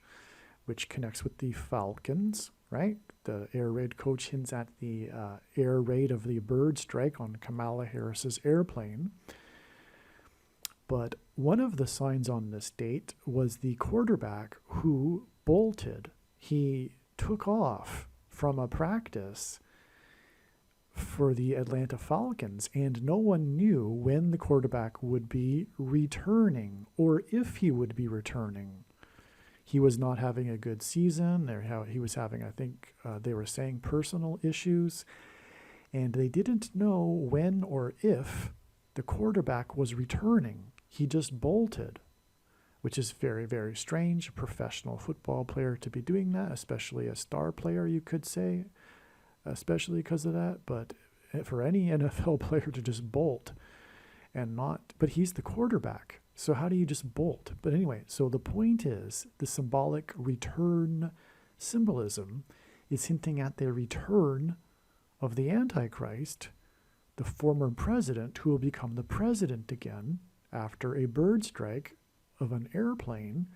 which connects with the Falcons, right? The air raid coach hints at the air raid of the bird strike on Kamala Harris's airplane. But one of the signs on this date was the quarterback who bolted. He took off from a practice for the Atlanta Falcons, and no one knew when the quarterback would be returning or if he would be returning. He was not having a good season. He was having, I think they were saying, personal issues, and they didn't know when or if the quarterback was returning. He just bolted, which is very, very strange. A professional football player to be doing that, especially a star player, you could say, especially because of that. But for any NFL player to just bolt and not, but he's the quarterback. So how do you just bolt? But anyway, so the point is the symbolic return symbolism is hinting at the return of the Antichrist, the former president who will become the president again after a bird strike of an airplane.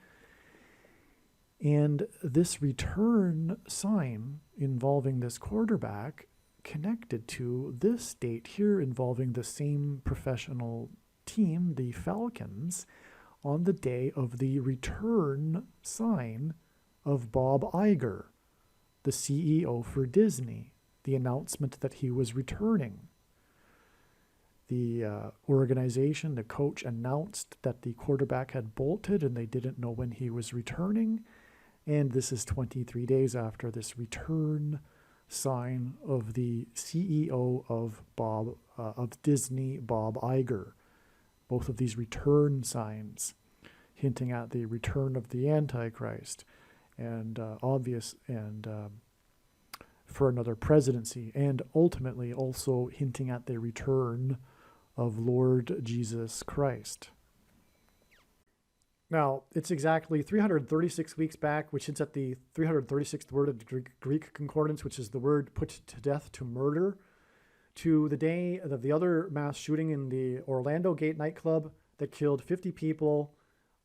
And this return sign involving this quarterback connected to this date here involving the same professional team, the Falcons, on the day of the return sign of Bob Iger, the CEO for Disney, the announcement that he was returning. The organization, the coach, announced that the quarterback had bolted and they didn't know when he was returning. And this is 23 days after this return sign of the CEO of Disney, Bob Iger. Both of these return signs hinting at the return of the Antichrist and for another presidency, and ultimately also hinting at the return of Lord Jesus Christ. Now, it's exactly 336 weeks back, which hints at the 336th word of the Greek concordance, which is the word put to death, to murder, to the day of the other mass shooting in the Orlando Gate nightclub that killed 50 people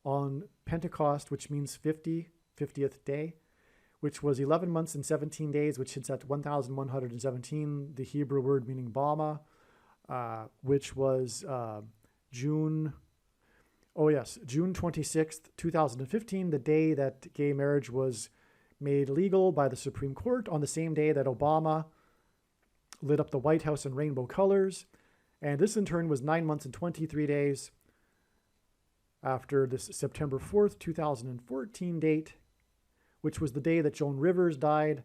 on Pentecost, which means 50th day, which was 11 months and 17 days, which hints at 1,117, the Hebrew word meaning Bama, which was June 26th, 2015, the day that gay marriage was made legal by the Supreme Court, on the same day that Obama lit up the White House in rainbow colors. And this in turn was 9 months and 23 days after this September 4th, 2014 date, which was the day that Joan Rivers died.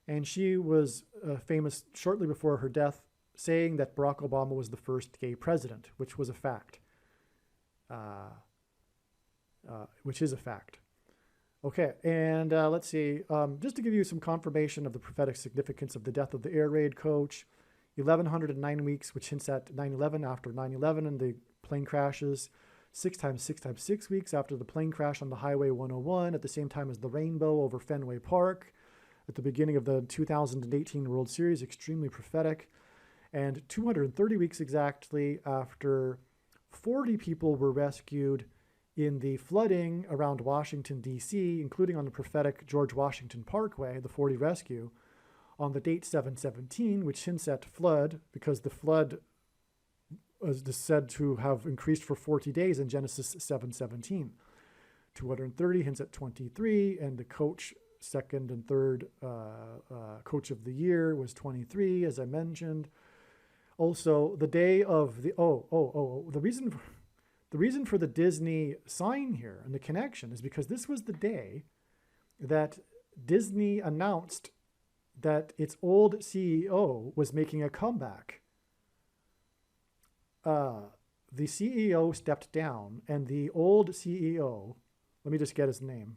And she was famous shortly before her death, saying that Barack Obama was the first gay president, which was a fact. Which is a fact. Okay, and let's see. Just to give you some confirmation of the prophetic significance of the death of the air raid coach, 1,109 weeks, which hints at 9/11 after 9/11 and the plane crashes. 6 times 6 times 6 weeks after the plane crash on the Highway 101, at the same time as the rainbow over Fenway Park, at the beginning of the 2018 World Series, extremely prophetic. And 230 weeks exactly after 40 people were rescued in the flooding around Washington, D.C., including on the prophetic George Washington Parkway, the 40 rescue, on the date 7/17, which hints at flood, because the flood is said to have increased for 40 days in Genesis 7:17. 230 hints at 23, and the coach, second and third coach of the year, was 23, as I mentioned. Also, the day of the the reason for the Disney sign here and the connection is because this was the day that Disney announced that its old CEO was making a comeback. The CEO stepped down, and the old CEO, let me just get his name,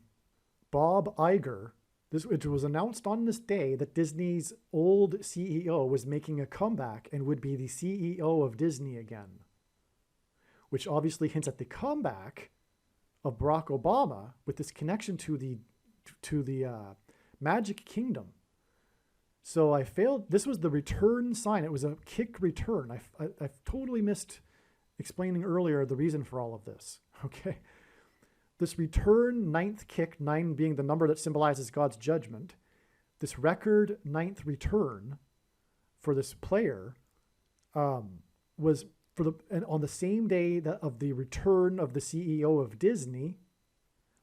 Bob Iger. It was announced on this day that Disney's old CEO was making a comeback and would be the CEO of Disney again, which obviously hints at the comeback of Barack Obama with this connection to the Magic Kingdom. So I failed. This was the return sign. It was a kick return. I totally missed explaining earlier the reason for all of this. Okay. This return ninth kick, 9 being the number that symbolizes God's judgment, this record ninth return for this player was on the same day of the return of the CEO of Disney,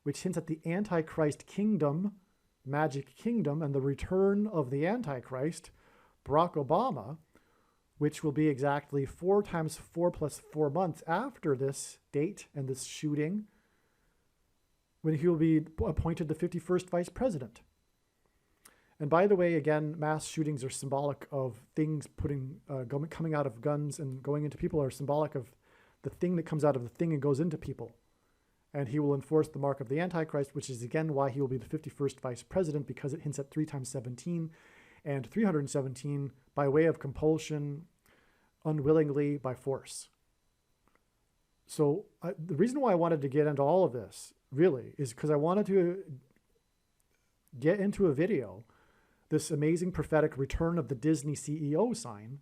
which hints at the Antichrist kingdom, Magic Kingdom, and the return of the Antichrist, Barack Obama, which will be exactly 4 times 4 plus 4 months after this date and this shooting, when he will be appointed the 51st vice president. And by the way, again, mass shootings are symbolic of things coming out of guns and going into people, are symbolic of the thing that comes out of the thing and goes into people. And he will enforce the mark of the Antichrist, which is again why he will be the 51st vice president, because it hints at 3 times 17 and 317 by way of compulsion, unwillingly, by force. So the reason why I wanted to get into all of this really is because I wanted to get into a video this amazing prophetic return of the Disney CEO sign.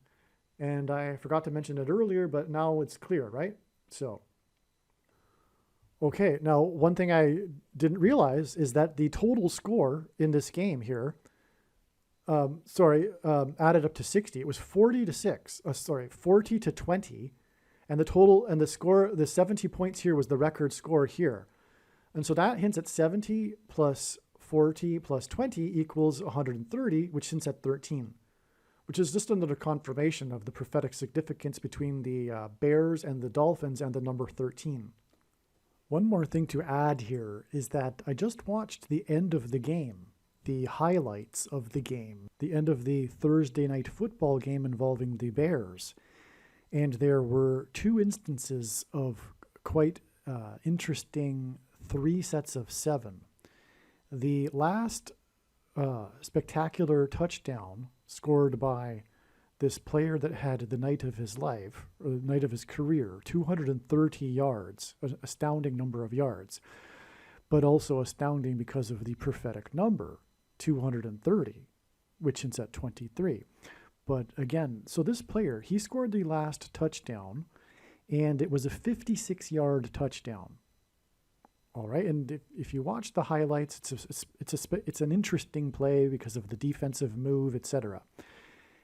And I forgot to mention it earlier, but now it's clear, right? So, okay. Now, one thing I didn't realize is that the total score in this game here, added up to 60. It was 40 to 20. And the total and the score, the 70 points here was the record score here. And so that hints at 70 plus 40 plus 20 equals 130, which hints at 13, which is just another confirmation of the prophetic significance between the Bears and the Dolphins and the number 13. One more thing to add here is that I just watched the end of the game, the highlights of the game, the end of the Thursday night football game involving the Bears. And there were two instances of quite interesting 3 sets of 7. The last spectacular touchdown scored by this player that had the night of his life, or the night of his career, 230 yards, an astounding number of yards, but also astounding because of the prophetic number, 230, which hints at 23. But again, so this player, he scored the last touchdown, and it was a 56-yard touchdown. All right, and if you watch the highlights, it's an interesting play because of the defensive move, etc.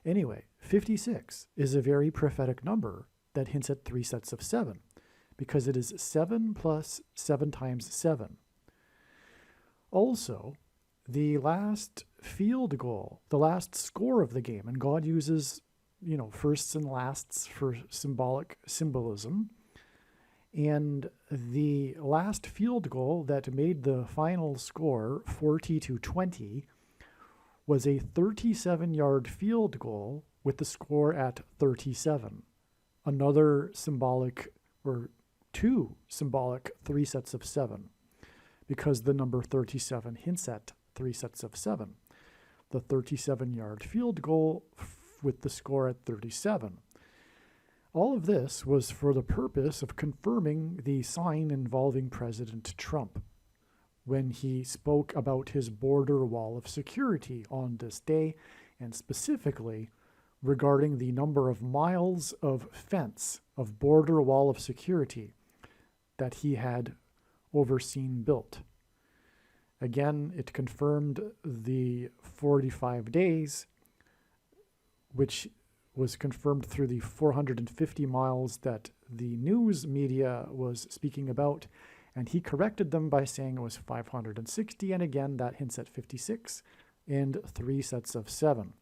Anyway, 56 is a very prophetic number that hints at 3 sets of 7, because it is 7 plus 7 times 7. Also, the last field goal, the last score of the game, and God uses, firsts and lasts for symbolism. And the last field goal that made the final score 40-20 was a 37-yard field goal with the score at 37. Another symbolic, or 2 symbolic 3 sets of 7, because the number 37 hints at 3 sets of 7. The 37-yard field goal with the score at 37. All of this was for the purpose of confirming the sign involving President Trump when he spoke about his border wall of security on this day, and specifically regarding the number of miles of fence, of border wall of security that he had overseen built. Again, it confirmed the 45 days, which was confirmed through the 450 miles that the news media was speaking about, and he corrected them by saying it was 560, and again, that hints at 56 and 3 sets of 7.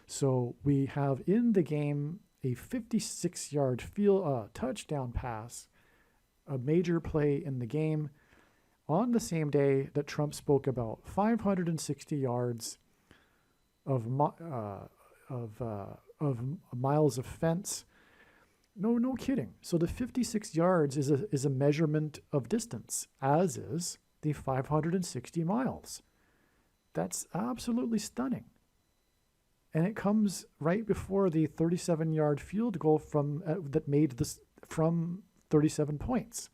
So we have in the game a 56-yard touchdown pass, a major play in the game, on the same day that Trump spoke about 560 yards of miles of fence. No kidding. So the 56 yards is a measurement of distance, as is the 560 miles. That's absolutely stunning. And it comes right before the 37-yard field goal that made this from 37 points.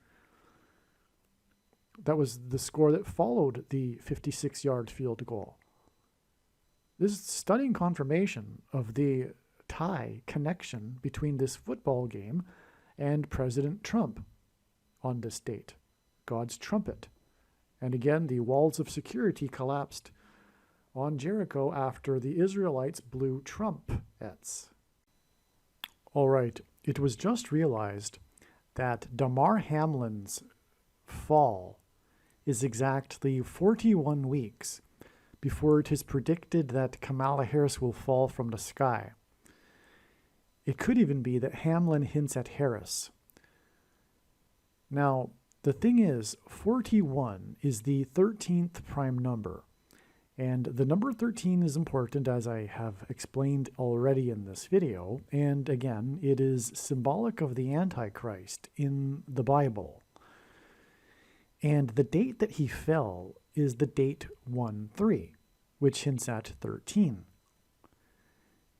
That was the score that followed the 56-yard field goal. This is stunning confirmation of the connection between this football game and President Trump on this date, God's trumpet. And again, the walls of security collapsed on Jericho after the Israelites blew trumpets. All right, it was just realized that DAMAR HAMLIN's fall is exactly 41 weeks before it is predicted that Kamala Harris will fall from the sky. It could even be that Hamlin hints at Harris. Now, the thing is, 41 is the 13th prime number. And the number 13 is important, as I have explained already in this video. And again, it is symbolic of the Antichrist in the Bible. And the date that he fell is the date 1-3, which hints at 13.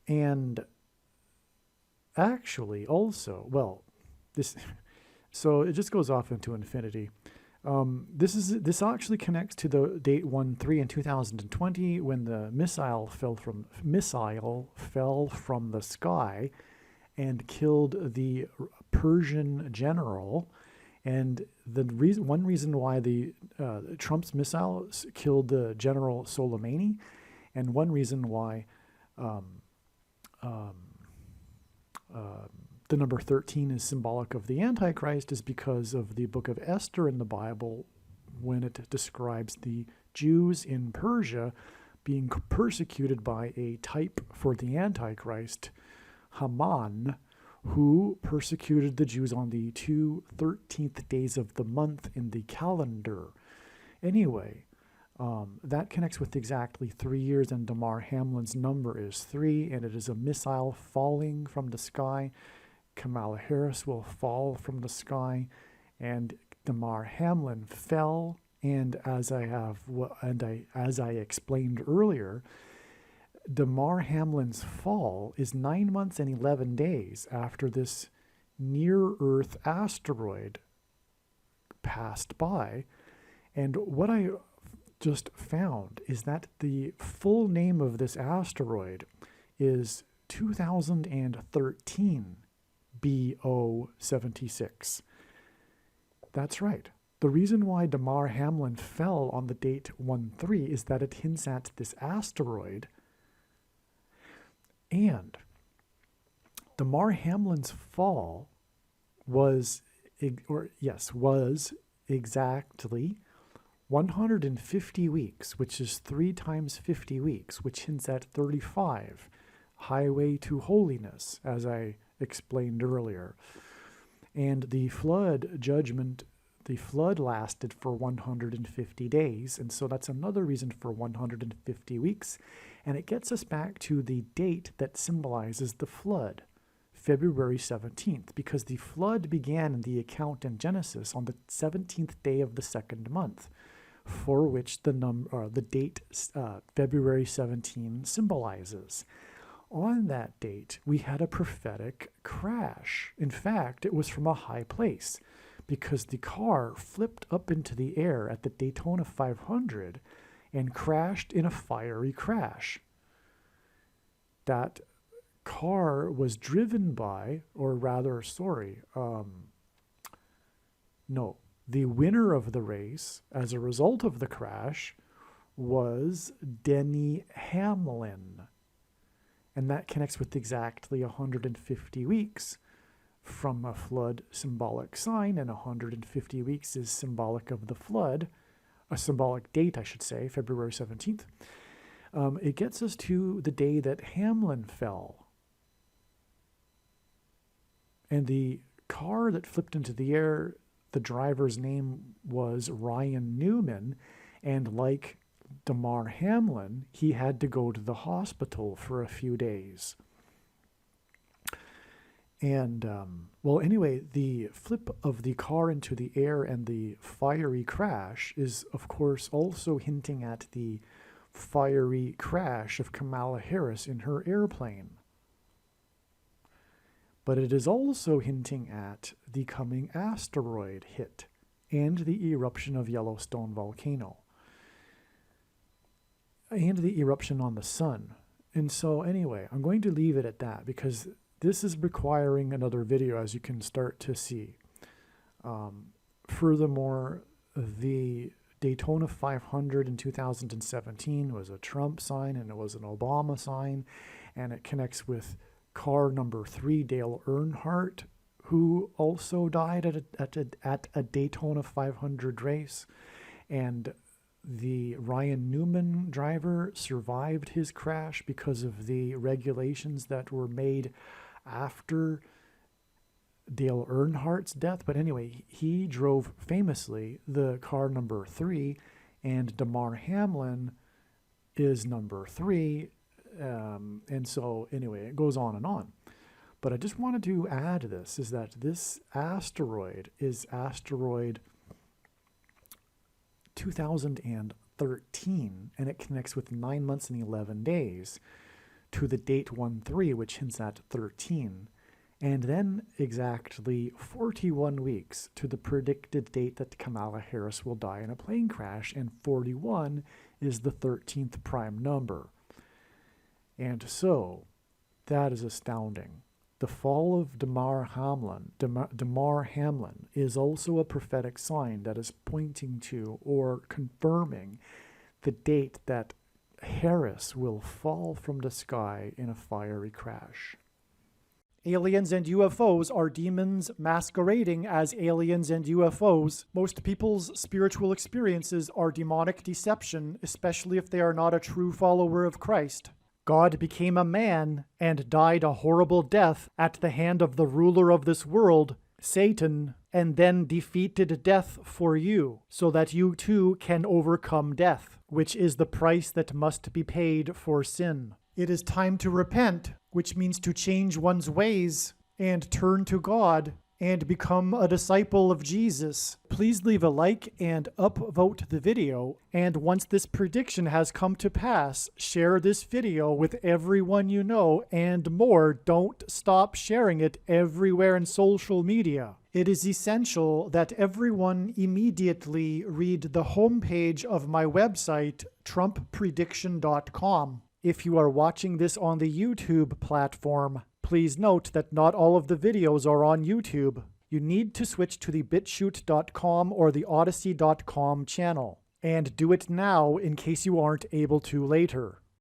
And actually also, so it just goes off into infinity. This actually connects to the date 1-3 in 2020 when the missile fell from the sky and killed the Persian general. And one reason why the Trump's missile killed the General Soleimani, and one reason why the number 13 is symbolic of the Antichrist is because of the book of Esther in the Bible, when it describes the Jews in Persia being persecuted by a type for the Antichrist, Haman, who persecuted the Jews on the 13th days of the month in the calendar. Anyway, that connects with exactly 3 years, and Damar Hamlin's number is 3, and it is a missile falling from the sky. Kamala Harris will fall from the sky, and Damar Hamlin fell. And as I explained earlier, Damar Hamlin's fall is 9 months and 11 days after this near-Earth asteroid passed by. And what I just found is that the full name of this asteroid is 2013 BO76. That's right. The reason why Damar Hamlin fell on the date 1-3 is that it hints at this asteroid. And Damar Hamlin's fall was exactly 150 weeks, which is 3 times 50 weeks, which hints at 35, highway to holiness, as I explained earlier. And the flood judgment, the flood lasted for 150 days, and so that's another reason for 150 weeks. And it gets us back to the date that symbolizes the flood, February 17th, because the flood began in the account in Genesis on the 17th day of the second month, for which the date February 17 symbolizes. On that date, we had a prophetic crash. In fact, it was from a high place, because the car flipped up into the air at the Daytona 500 and crashed in a fiery crash. That car was driven by, the winner of the race as a result of the crash was Denny Hamlin. And that connects with exactly 150 weeks from a flood symbolic sign, and 150 weeks is symbolic of the flood, a symbolic date, I should say, February 17th. It gets us to the day that Hamlin fell. And the car that flipped into the air, the driver's name was Ryan Newman, and like Damar Hamlin, he had to go to the hospital for a few days. And, anyway, the flip of the car into the air and the fiery crash is, of course, also hinting at the fiery crash of Kamala Harris in her airplane. But it is also hinting at the coming asteroid hit and the eruption of Yellowstone volcano and the eruption on the sun. And so anyway, I'm going to leave it at that because this is requiring another video, as you can start to see. Furthermore, the Daytona 500 in 2017 was a Trump sign and it was an Obama sign, and it connects with car number 3, Dale Earnhardt, who also died at a Daytona 500 race. And the Ryan Newman driver survived his crash because of the regulations that were made after Dale Earnhardt's death. But anyway, he drove famously the car number 3, and Damar Hamlin is number 3. And so anyway, it goes on and on. But I just wanted to add this, is that this asteroid is asteroid 2013, and it connects with 9 months and 11 days to the date 1-3, which hints at 13, and then exactly 41 weeks to the predicted date that Kamala Harris will die in a plane crash, and 41 is the 13th prime number. And so, that is astounding. The fall of Damar Hamlin is also a prophetic sign that is pointing to or confirming the date that Harris will fall from the sky in a fiery crash. aliens and UFOs are demons masquerading as aliens and UFOs. Most people's spiritual experiences are demonic deception, especially if they are not a true follower of Christ. God became a man and died a horrible death at the hand of the ruler of this world, Satan, and then defeated death for you, so that you too can overcome death, which is the price that must be paid for sin. It is time to repent, which means to change one's ways and turn to God and become a disciple of Jesus. Please leave a like and upvote the video, and once this prediction has come to pass, share this video with everyone you know, and more, don't stop sharing it everywhere in social media. It is essential that everyone immediately read the homepage of my website, TrumpPrediction.com. If you are watching this on the YouTube platform, please note that not all of the videos are on YouTube. You need to switch to the BitChute.com or the Odyssey.com channel. And do it now in case you aren't able to later.